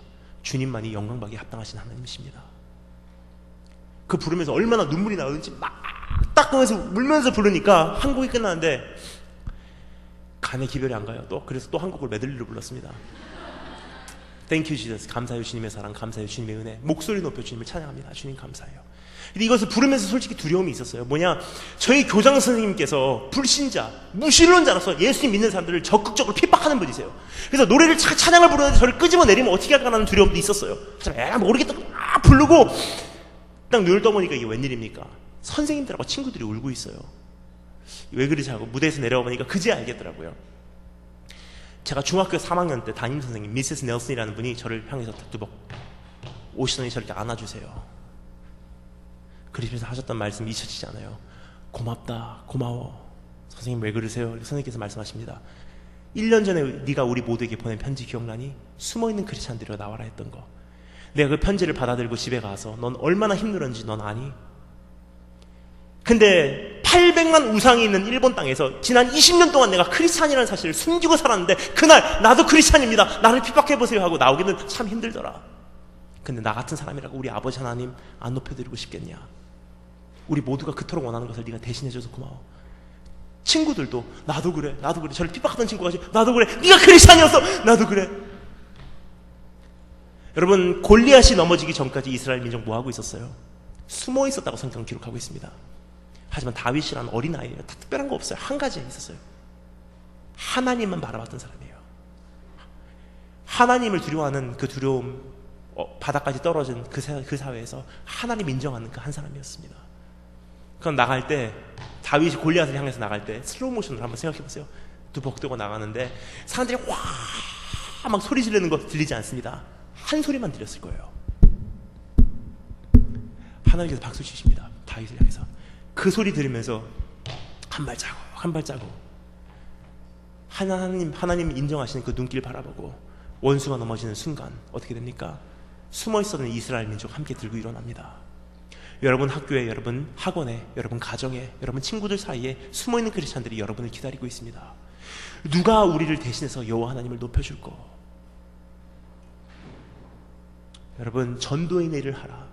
주님만이 영광받기에 합당하신 하나님이십니다. 그 부르면서 얼마나 눈물이 나오는지 막 닦으면서 울면서 부르니까 한 곡이 끝나는데 간의 기별이 안 가요. 그래서 또 한 곡을 메들리로 불렀습니다. Thank you Jesus. 감사해요 주님의 사랑, 감사해요 주님의 은혜. 목소리 높여 주님을 찬양합니다. 주님 감사해요. 근데 이것을 부르면서 솔직히 두려움이 있었어요. 뭐냐, 저희 교장 선생님께서 불신자, 무신론자로서 예수님 믿는 사람들을 적극적으로 핍박하는 분이세요. 그래서 노래를 찬양을 부르는데 저를 끄집어내리면 어떻게 할까라는 두려움도 있었어요. 그래서 모르겠다 막 부르고 딱 눈을 떠보니까 이게 웬일입니까? 선생님들하고 친구들이 울고 있어요. 왜 그러지 하고 무대에서 내려와 보니까 그제야 알겠더라고요. 제가 중학교 3학년 때 담임선생님 미세스 넬슨이라는 분이 저를 향해서 뚜벅 오시더니 저렇게 안아주세요. 그러시면서 하셨던 말씀이 잊혀지지 않아요. 고맙다, 고마워. 선생님 왜 그러세요? 선생님께서 말씀하십니다. 1년 전에 네가 우리 모두에게 보낸 편지 기억나니? 숨어있는 크리스찬들이여 나와라 했던 거. 내가 그 편지를 받아들고 집에 가서 넌 얼마나 힘들었는지 넌 아니? 근데 800만 우상이 있는 일본 땅에서 지난 20년 동안 내가 크리스찬이라는 사실을 숨기고 살았는데 그날 나도 크리스찬입니다. 나를 핍박해보세요 하고 나오기는 참 힘들더라. 근데 나 같은 사람이라고 우리 아버지 하나님 안 높여드리고 싶겠냐? 우리 모두가 그토록 원하는 것을 네가 대신해줘서 고마워. 친구들도 나도 그래, 나도 그래. 저를 핍박하던 친구가 나도 그래. 네가 크리스찬이었어. 나도 그래. 여러분, 골리앗이 넘어지기 전까지 이스라엘 민족 뭐 하고 있었어요? 숨어 있었다고 성경은 기록하고 있습니다. 하지만 다윗이라는 어린아이예요. 다 특별한 거 없어요. 한 가지 있었어요. 하나님만 바라봤던 사람이에요. 하나님을 두려워하는 그 두려움, 바닥까지 떨어진 그 사회에서 하나님 인정하는 그 한 사람이었습니다. 그럼 나갈 때 다윗이 골리앗을 향해서 나갈 때 슬로우 모션으로 한번 생각해 보세요. 두벅두벅 나가는데 사람들이 와 막 소리 지르는 거 들리지 않습니다. 한 소리만 들렸을 거예요. 하나님께서 박수 치십니다. 다윗을 향해서. 그 소리 들으면서 한 발자국 한 발자국 하나님 인정하시는 그 눈길 바라보고 원수가 넘어지는 순간 어떻게 됩니까? 숨어있었던 이스라엘 민족 함께 들고 일어납니다. 여러분 학교에, 여러분 학원에, 여러분 가정에, 여러분 친구들 사이에 숨어있는 크리스찬들이 여러분을 기다리고 있습니다. 누가 우리를 대신해서 여호와 하나님을 높여줄까? 여러분, 전도인의 일을 하라.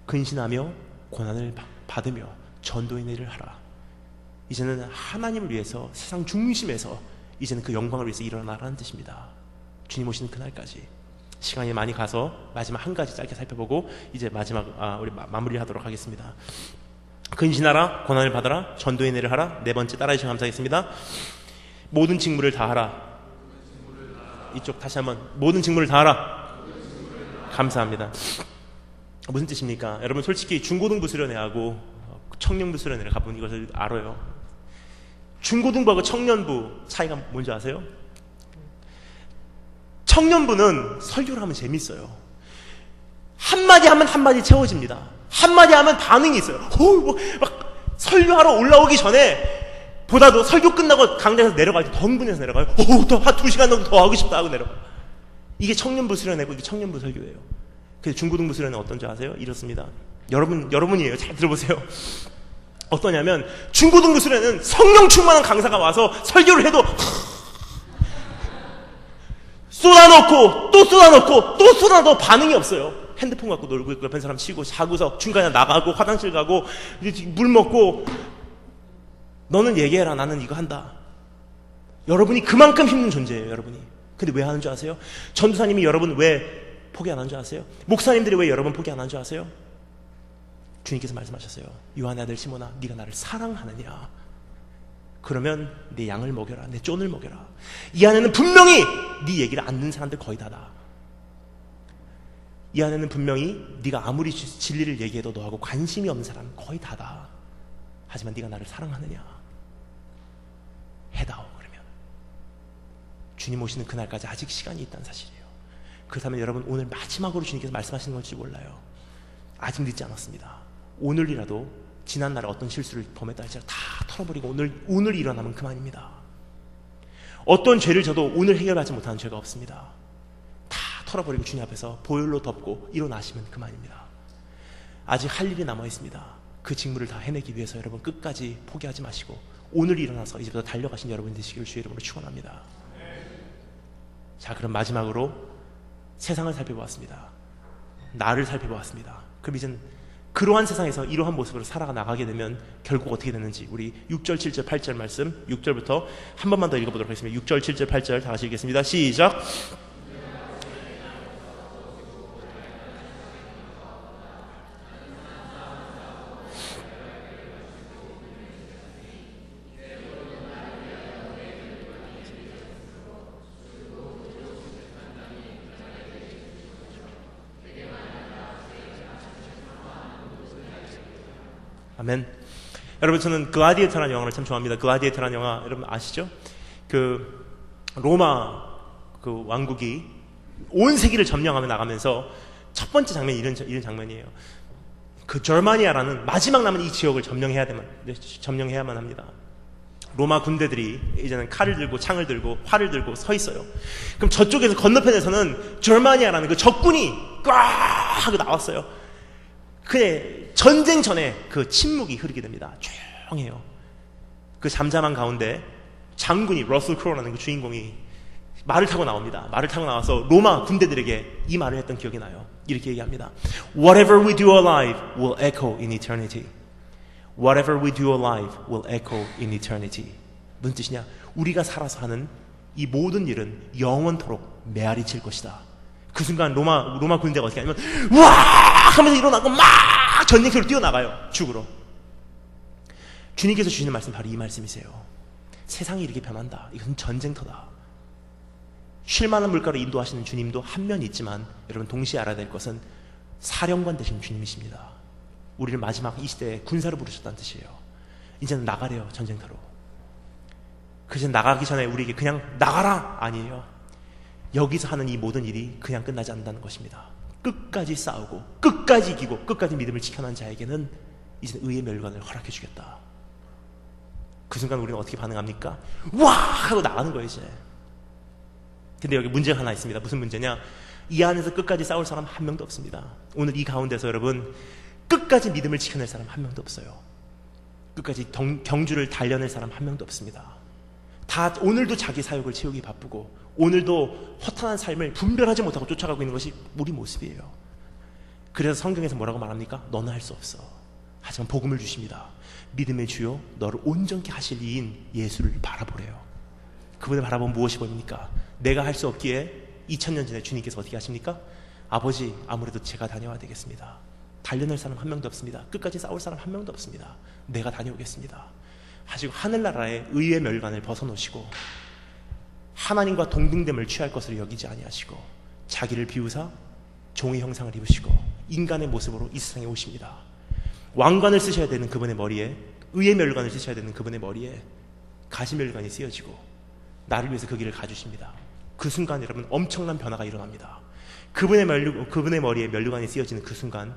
근신하며 고난을 받으며 전도인의 일을 하라. 이제는 하나님을 위해서 세상 중심에서 이제는 그 영광을 위해서 일어나라는 뜻입니다. 주님 오시는 그날까지 시간이 많이 가서 마지막 한 가지 짧게 살펴보고 이제 마지막 우리 마무리하도록 하겠습니다. 근신하라, 고난을 받아라, 전도인의 일을 하라. 네 번째 따라해 주시면 감사하겠습니다. 모든 직무를 다하라. 이쪽 다시 한번 모든 직무를 다하라. 감사합니다. 무슨 뜻입니까? 여러분 솔직히 중고등부 수련회하고 청년부 수련회를 가본 이것을 알아요. 중고등부하고 청년부 차이가 뭔지 아세요? 청년부는 설교를 하면 재밌어요. 한마디 하면 한마디 채워집니다. 한마디 하면 반응이 있어요. 막 설교하러 올라오기 전에 보다도 설교 끝나고 강당에서 내려갈 때 더 흥분해서 내려가요. 더 한 2시간 정도 더 하고 싶다 하고 내려가요. 이게 청년부 수련회고 이게 청년부 설교예요. 그래서 중고등부 수련회는 어떤지 아세요? 이렇습니다. 여러분이에요. 잘 들어보세요. 어떠냐면 중고등부 수련회는 성령 충만한 강사가 와서 설교를 해도 쏟아놓고 또 쏟아놓고 또 쏟아놓고 반응이 없어요. 핸드폰 갖고 놀고 있고 옆에 사람 치고 자고서 중간에 나가고 화장실 가고 물 먹고 너는 얘기해라. 나는 이거 한다. 여러분이 그만큼 힘든 존재예요. 여러분이. 근데 왜 하는 줄 아세요? 전도사님이 여러분 왜 포기 안 한 줄 아세요? 목사님들이 왜 여러분 포기 안 한 줄 아세요? 주님께서 말씀하셨어요. 요한의 아들 시몬아, 네가 나를 사랑하느냐? 그러면 내 양을 먹여라. 내 쫀을 먹여라. 이 안에는 분명히 네 얘기를 안 듣는 사람들 거의 다다. 이 안에는 분명히 네가 아무리 진리를 얘기해도 너하고 관심이 없는 사람 거의 다다. 하지만 네가 나를 사랑하느냐? 해다오. 그러면 주님 오시는 그날까지 아직 시간이 있다는 사실이에요. 그렇다면 여러분 오늘 마지막으로 주님께서 말씀하시는 걸지 몰라요. 아직 늦지 않았습니다. 오늘이라도 지난날에 어떤 실수를 범했다 할지라도 다 털어버리고 오늘 일어나면 그만입니다. 어떤 죄를 져도 오늘 해결하지 못하는 죄가 없습니다. 다 털어버리고 주님 앞에서 보혈로 덮고 일어나시면 그만입니다. 아직 할 일이 남아있습니다. 그 직무를 다 해내기 위해서 여러분 끝까지 포기하지 마시고 오늘 일어나서 이제부터 달려가신 여러분 되시기를 주의 이름으로 축원합니다. 자, 그럼 마지막으로 세상을 살펴보았습니다. 나를 살펴보았습니다. 그럼 이젠 그러한 세상에서 이러한 모습으로 살아가 나가게 되면 결국 어떻게 되는지 우리 6절, 7절, 8절 말씀 6절부터 한 번만 더 읽어보도록 하겠습니다. 6절, 7절, 8절 다 같이 읽겠습니다. 시작. 아멘. 여러분, 저는 글라디에이터라는 영화를 참 좋아합니다. 글라디에이터라는 영화 여러분 아시죠? 그 로마 그 왕국이 온 세계를 점령하며 나가면서 첫 번째 장면이 이런 장면이에요. 그 저마니아라는 마지막 남은 이 지역을 점령해야만 합니다. 로마 군대들이 이제는 칼을 들고 창을 들고 활을 들고 서 있어요. 그럼 저쪽에서 건너편에서는 저마니아라는 그 적군이 꽉 하고 나왔어요. 그의 전쟁 전에 그 침묵이 흐르게 됩니다. 조용해요. 그 잠잠한 가운데 장군이 러셀 크로우라는 그 주인공이 말을 타고 나옵니다. 말을 타고 나와서 로마 군대들에게 이 말을 했던 기억이 나요. 이렇게 얘기합니다. Whatever we do alive will echo in eternity. Whatever we do alive will echo in eternity. 무슨 뜻이냐? 우리가 살아서 하는 이 모든 일은 영원토록 메아리 칠 것이다. 그 순간 로마 군대가 어떻게 하냐면 와 하면서 일어나고 막 전쟁터로 뛰어나가요. 죽으러. 주님께서 주시는 말씀 바로 이 말씀이세요. 세상이 이렇게 변한다. 이것은 전쟁터다. 쉴 만한 물가로 인도하시는 주님도 한 면 있지만 여러분 동시에 알아야 될 것은 사령관 되신 주님이십니다. 우리를 마지막 이 시대에 군사로 부르셨다는 뜻이에요. 이제는 나가래요. 전쟁터로. 그래서 나가기 전에 우리에게 그냥 나가라 아니에요. 여기서 하는 이 모든 일이 그냥 끝나지 않는다는 것입니다. 끝까지 싸우고 끝까지 이기고 끝까지 믿음을 지켜난 자에게는 이제 의의 멸관을 허락해 주겠다. 그 순간 우리는 어떻게 반응합니까? 와! 하고 나가는 거예요 이제. 근데 여기 문제가 하나 있습니다. 무슨 문제냐? 이 안에서 끝까지 싸울 사람 한 명도 없습니다. 오늘 이 가운데서 여러분 끝까지 믿음을 지켜낼 사람 한 명도 없어요. 끝까지 경주를 달려낼 사람 한 명도 없습니다. 다 오늘도 자기 사욕을 채우기 바쁘고 오늘도 허탄한 삶을 분별하지 못하고 쫓아가고 있는 것이 우리 모습이에요. 그래서 성경에서 뭐라고 말합니까? 너는 할 수 없어. 하지만 복음을 주십니다. 믿음의 주요 너를 온전케 하실 이인 예수를 바라보래요. 그분을 바라보면 무엇이 보입니까? 내가 할 수 없기에 2000년 전에 주님께서 어떻게 하십니까? 아버지 아무래도 제가 다녀와야 되겠습니다. 달려낼 사람 한 명도 없습니다. 끝까지 싸울 사람 한 명도 없습니다. 내가 다녀오겠습니다. 하시고 하늘나라의 의의 멸관을 벗어놓으시고 하나님과 동등됨을 취할 것으로 여기지 아니하시고 자기를 비우사 종의 형상을 입으시고 인간의 모습으로 이 세상에 오십니다. 왕관을 쓰셔야 되는 그분의 머리에 의의 멸관을 쓰셔야 되는 그분의 머리에 가시멸관이 쓰여지고 나를 위해서 그 길을 가주십니다. 그 순간 여러분 엄청난 변화가 일어납니다. 그분의 머리에 면류관이 쓰여지는 그 순간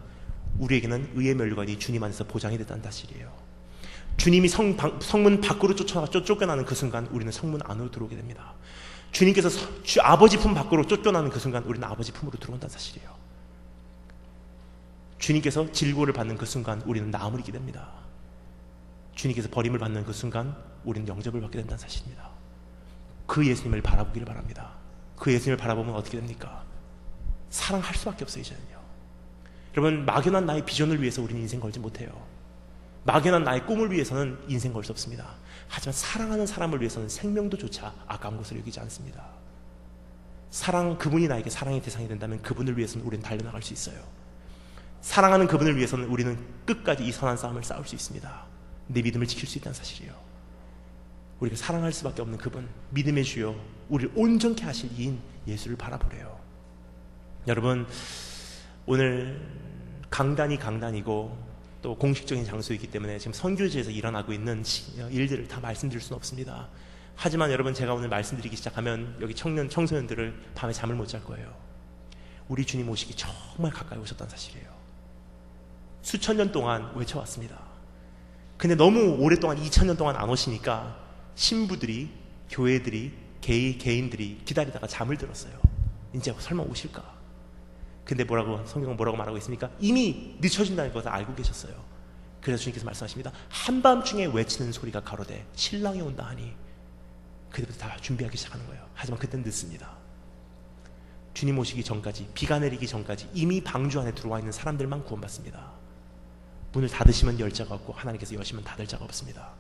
우리에게는 의의 면류관이 주님 안에서 보장이 됐다는 사실이에요. 주님이 성문 밖으로 쫓겨나는 그 순간 우리는 성문 안으로 들어오게 됩니다. 주님께서 아버지 품 밖으로 쫓겨나는 그 순간 우리는 아버지 품으로 들어온다는 사실이에요. 주님께서 질고를 받는 그 순간 우리는 나음을 입게 됩니다. 주님께서 버림을 받는 그 순간 우리는 영접을 받게 된다는 사실입니다. 그 예수님을 바라보기를 바랍니다. 그 예수님을 바라보면 어떻게 됩니까? 사랑할 수밖에 없어요. 이제는요. 여러분 막연한 나의 비전을 위해서 우리는 인생 걸지 못해요. 막연한 나의 꿈을 위해서는 인생 걸 수 없습니다. 하지만 사랑하는 사람을 위해서는 생명도조차 아까운 것을 여기지 않습니다. 그분이 나에게 사랑의 대상이 된다면 그분을 위해서는 우리는 달려나갈 수 있어요. 사랑하는 그분을 위해서는 우리는 끝까지 이 선한 싸움을 싸울 수 있습니다. 내 믿음을 지킬 수 있다는 사실이에요. 우리가 사랑할 수밖에 없는 그분, 믿음의 주요 우리를 온전케 하실 이인 예수를 바라보래요. 여러분 오늘 강단이고 또 공식적인 장소이기 때문에 지금 선교지에서 일어나고 있는 일들을 다 말씀드릴 수는 없습니다. 하지만 여러분 제가 오늘 말씀드리기 시작하면 여기 청소년들을 밤에 잠을 못 잘 거예요. 우리 주님 오시기 정말 가까이 오셨다는 사실이에요. 수천 년 동안 외쳐왔습니다. 근데 너무 오랫동안 2000년 동안 안 오시니까 신부들이 교회들이 개인들이 기다리다가 잠을 들었어요. 이제 설마 오실까? 근데 성경은 뭐라고 말하고 있습니까? 이미 늦춰진다는 것을 알고 계셨어요. 그래서 주님께서 말씀하십니다. 한밤중에 외치는 소리가 가로되 신랑이 온다 하니 그때부터 다 준비하기 시작하는 거예요. 하지만 그때는 늦습니다. 주님 오시기 전까지 비가 내리기 전까지 이미 방주 안에 들어와 있는 사람들만 구원받습니다. 문을 닫으시면 열 자가 없고 하나님께서 여시면 닫을 자가 없습니다.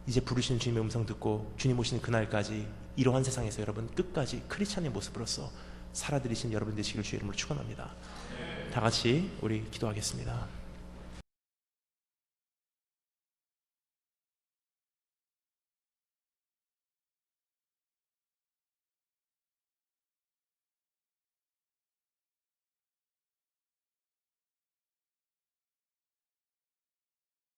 이제 부르시는 주님의 음성 듣고 주님 오시는 그날까지 이러한 세상에서 여러분 끝까지 크리스찬의 모습으로서 살아들이신 여러분 되시길 주의 이름으로 축원합니다. 다 같이 우리 기도하겠습니다.